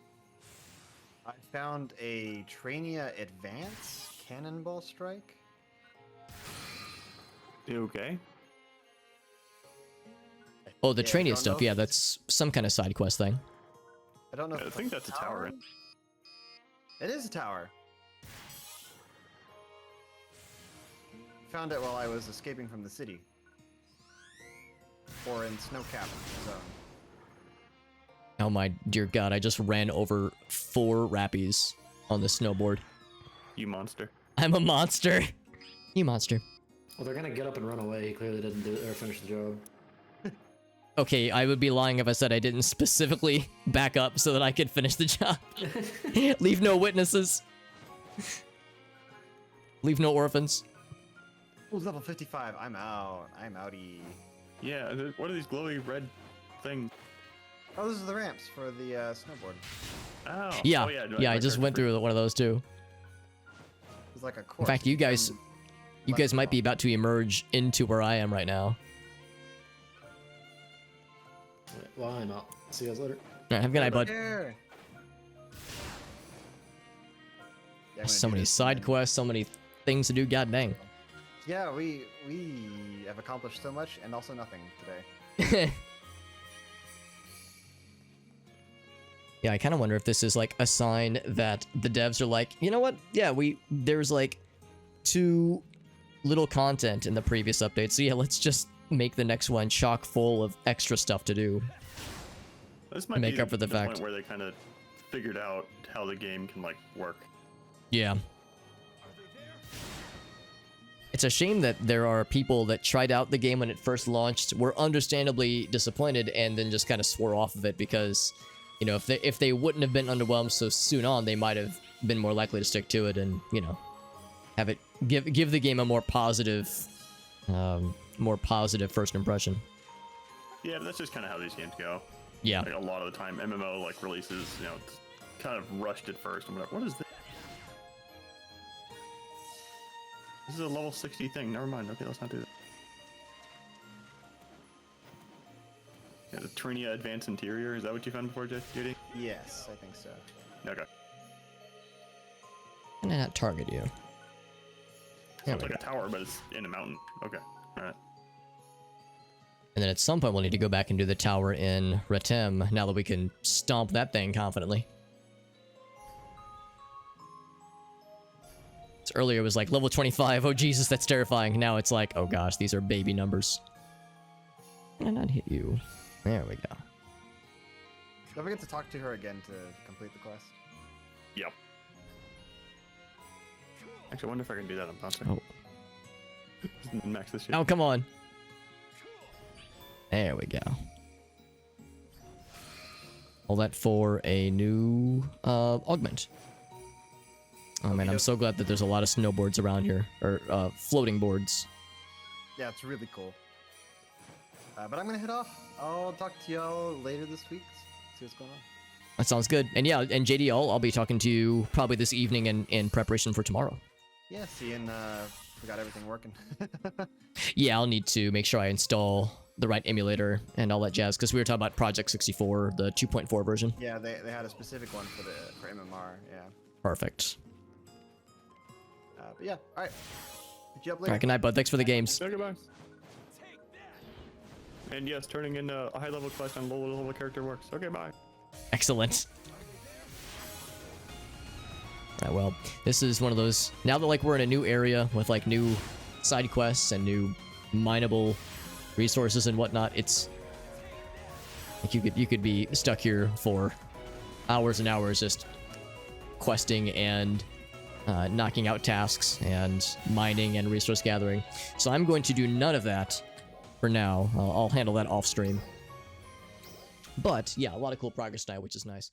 I found a Trainia Advance Cannonball Strike. You okay? Oh, the Yeah, Trainia don't stuff. know. Yeah, that's some kind of side quest thing. I don't know. I if think that's a tower. It is a tower. Found it while I was escaping from the city. Or in snow-capped zone. Oh my dear god, I just ran over 4 rappies on the snowboard. You monster. I'm a monster. You monster. Well, they're gonna get up and run away. He clearly didn't do or finish the job. Okay, I would be lying if I said I didn't specifically back up so that I could finish the job. Leave no witnesses. Leave no orphans. Who's level 55? I'm out. I'm outie. Yeah, what are these glowy red things? Oh, those are the ramps for the snowboard. Oh. Yeah, Oh, yeah, yeah, I just went through one of those too. It's like a In course. fact, you guys might be about to emerge into where I am right now. Well, I'm out. See you guys later. Alright, have a good night, bud. Yeah, I'm gonna So do many this side and then- quests, so many things to do, god dang. Yeah, we have accomplished so much and also nothing today. Yeah, I kind of wonder if this is like a sign that the devs are like, you know what? Yeah, there's like too little content in the previous update, so yeah, let's just make the next one chock full of extra stuff to do. This might make be up for the fact. point where they kind of figured out how the game can like work. Yeah. It's a shame that there are people that tried out the game when it first launched, were understandably disappointed, and then just kind of swore off of it because, you know, if they wouldn't have been underwhelmed so soon on, they might have been more likely to stick to it and, you know, have it give the game a more positive first impression. Yeah, but that's just kind of how these games go. Yeah. Like a lot of the time, MMO like releases, you know, it's kind of rushed at first. I'm like, what is this? This is a level 60 thing. Never mind. Okay, let's not do that. Yeah, the Trinia Advanced Interior. Is that what you found before, JD? Yes, I think so. Okay. Can I not target you? There Sounds we like go. a tower, but it's in a mountain. Okay. All right. And then at some point we'll need to go back and do the tower in Retem, now that we can stomp that thing confidently. So earlier it was like level 25, oh Jesus, that's terrifying. Now it's like, oh gosh, these are baby numbers. Can I not hit you? There we go. Don't forget to talk to her again to complete the quest. Yep. Actually, I wonder if I can do that on Phantasy. Oh. Max this shit. Oh, come on. There we go. All that for a new augment. Oh man, I'm so glad that there's a lot of snowboards around here, or floating boards. Yeah, it's really cool. But I'm gonna head off. I'll talk to y'all later this week. See what's going on. That sounds good. And yeah, and JD, I'll be talking to you probably this evening in preparation for tomorrow. Yeah, seeing we got everything working. Yeah, I'll need to make sure I install the right emulator and all that jazz, because we were talking about Project 64, the 2.4 version. Yeah, they had a specific one for MMR. Yeah. Perfect. But yeah, all right. Hit you up All later. right, good night, bud. Thanks for the games. Okay, goodbye. And yes, turning in a high level quest on low level character works. Okay, bye. Excellent. Alright, well, this is one of those, now that like we're in a new area with like new side quests and new mineable resources and whatnot, it's like you could be stuck here for hours and hours just questing and knocking out tasks and mining and resource gathering. So I'm going to do none of that for now. I'll handle that off stream. But yeah, a lot of cool progress tonight, which is nice.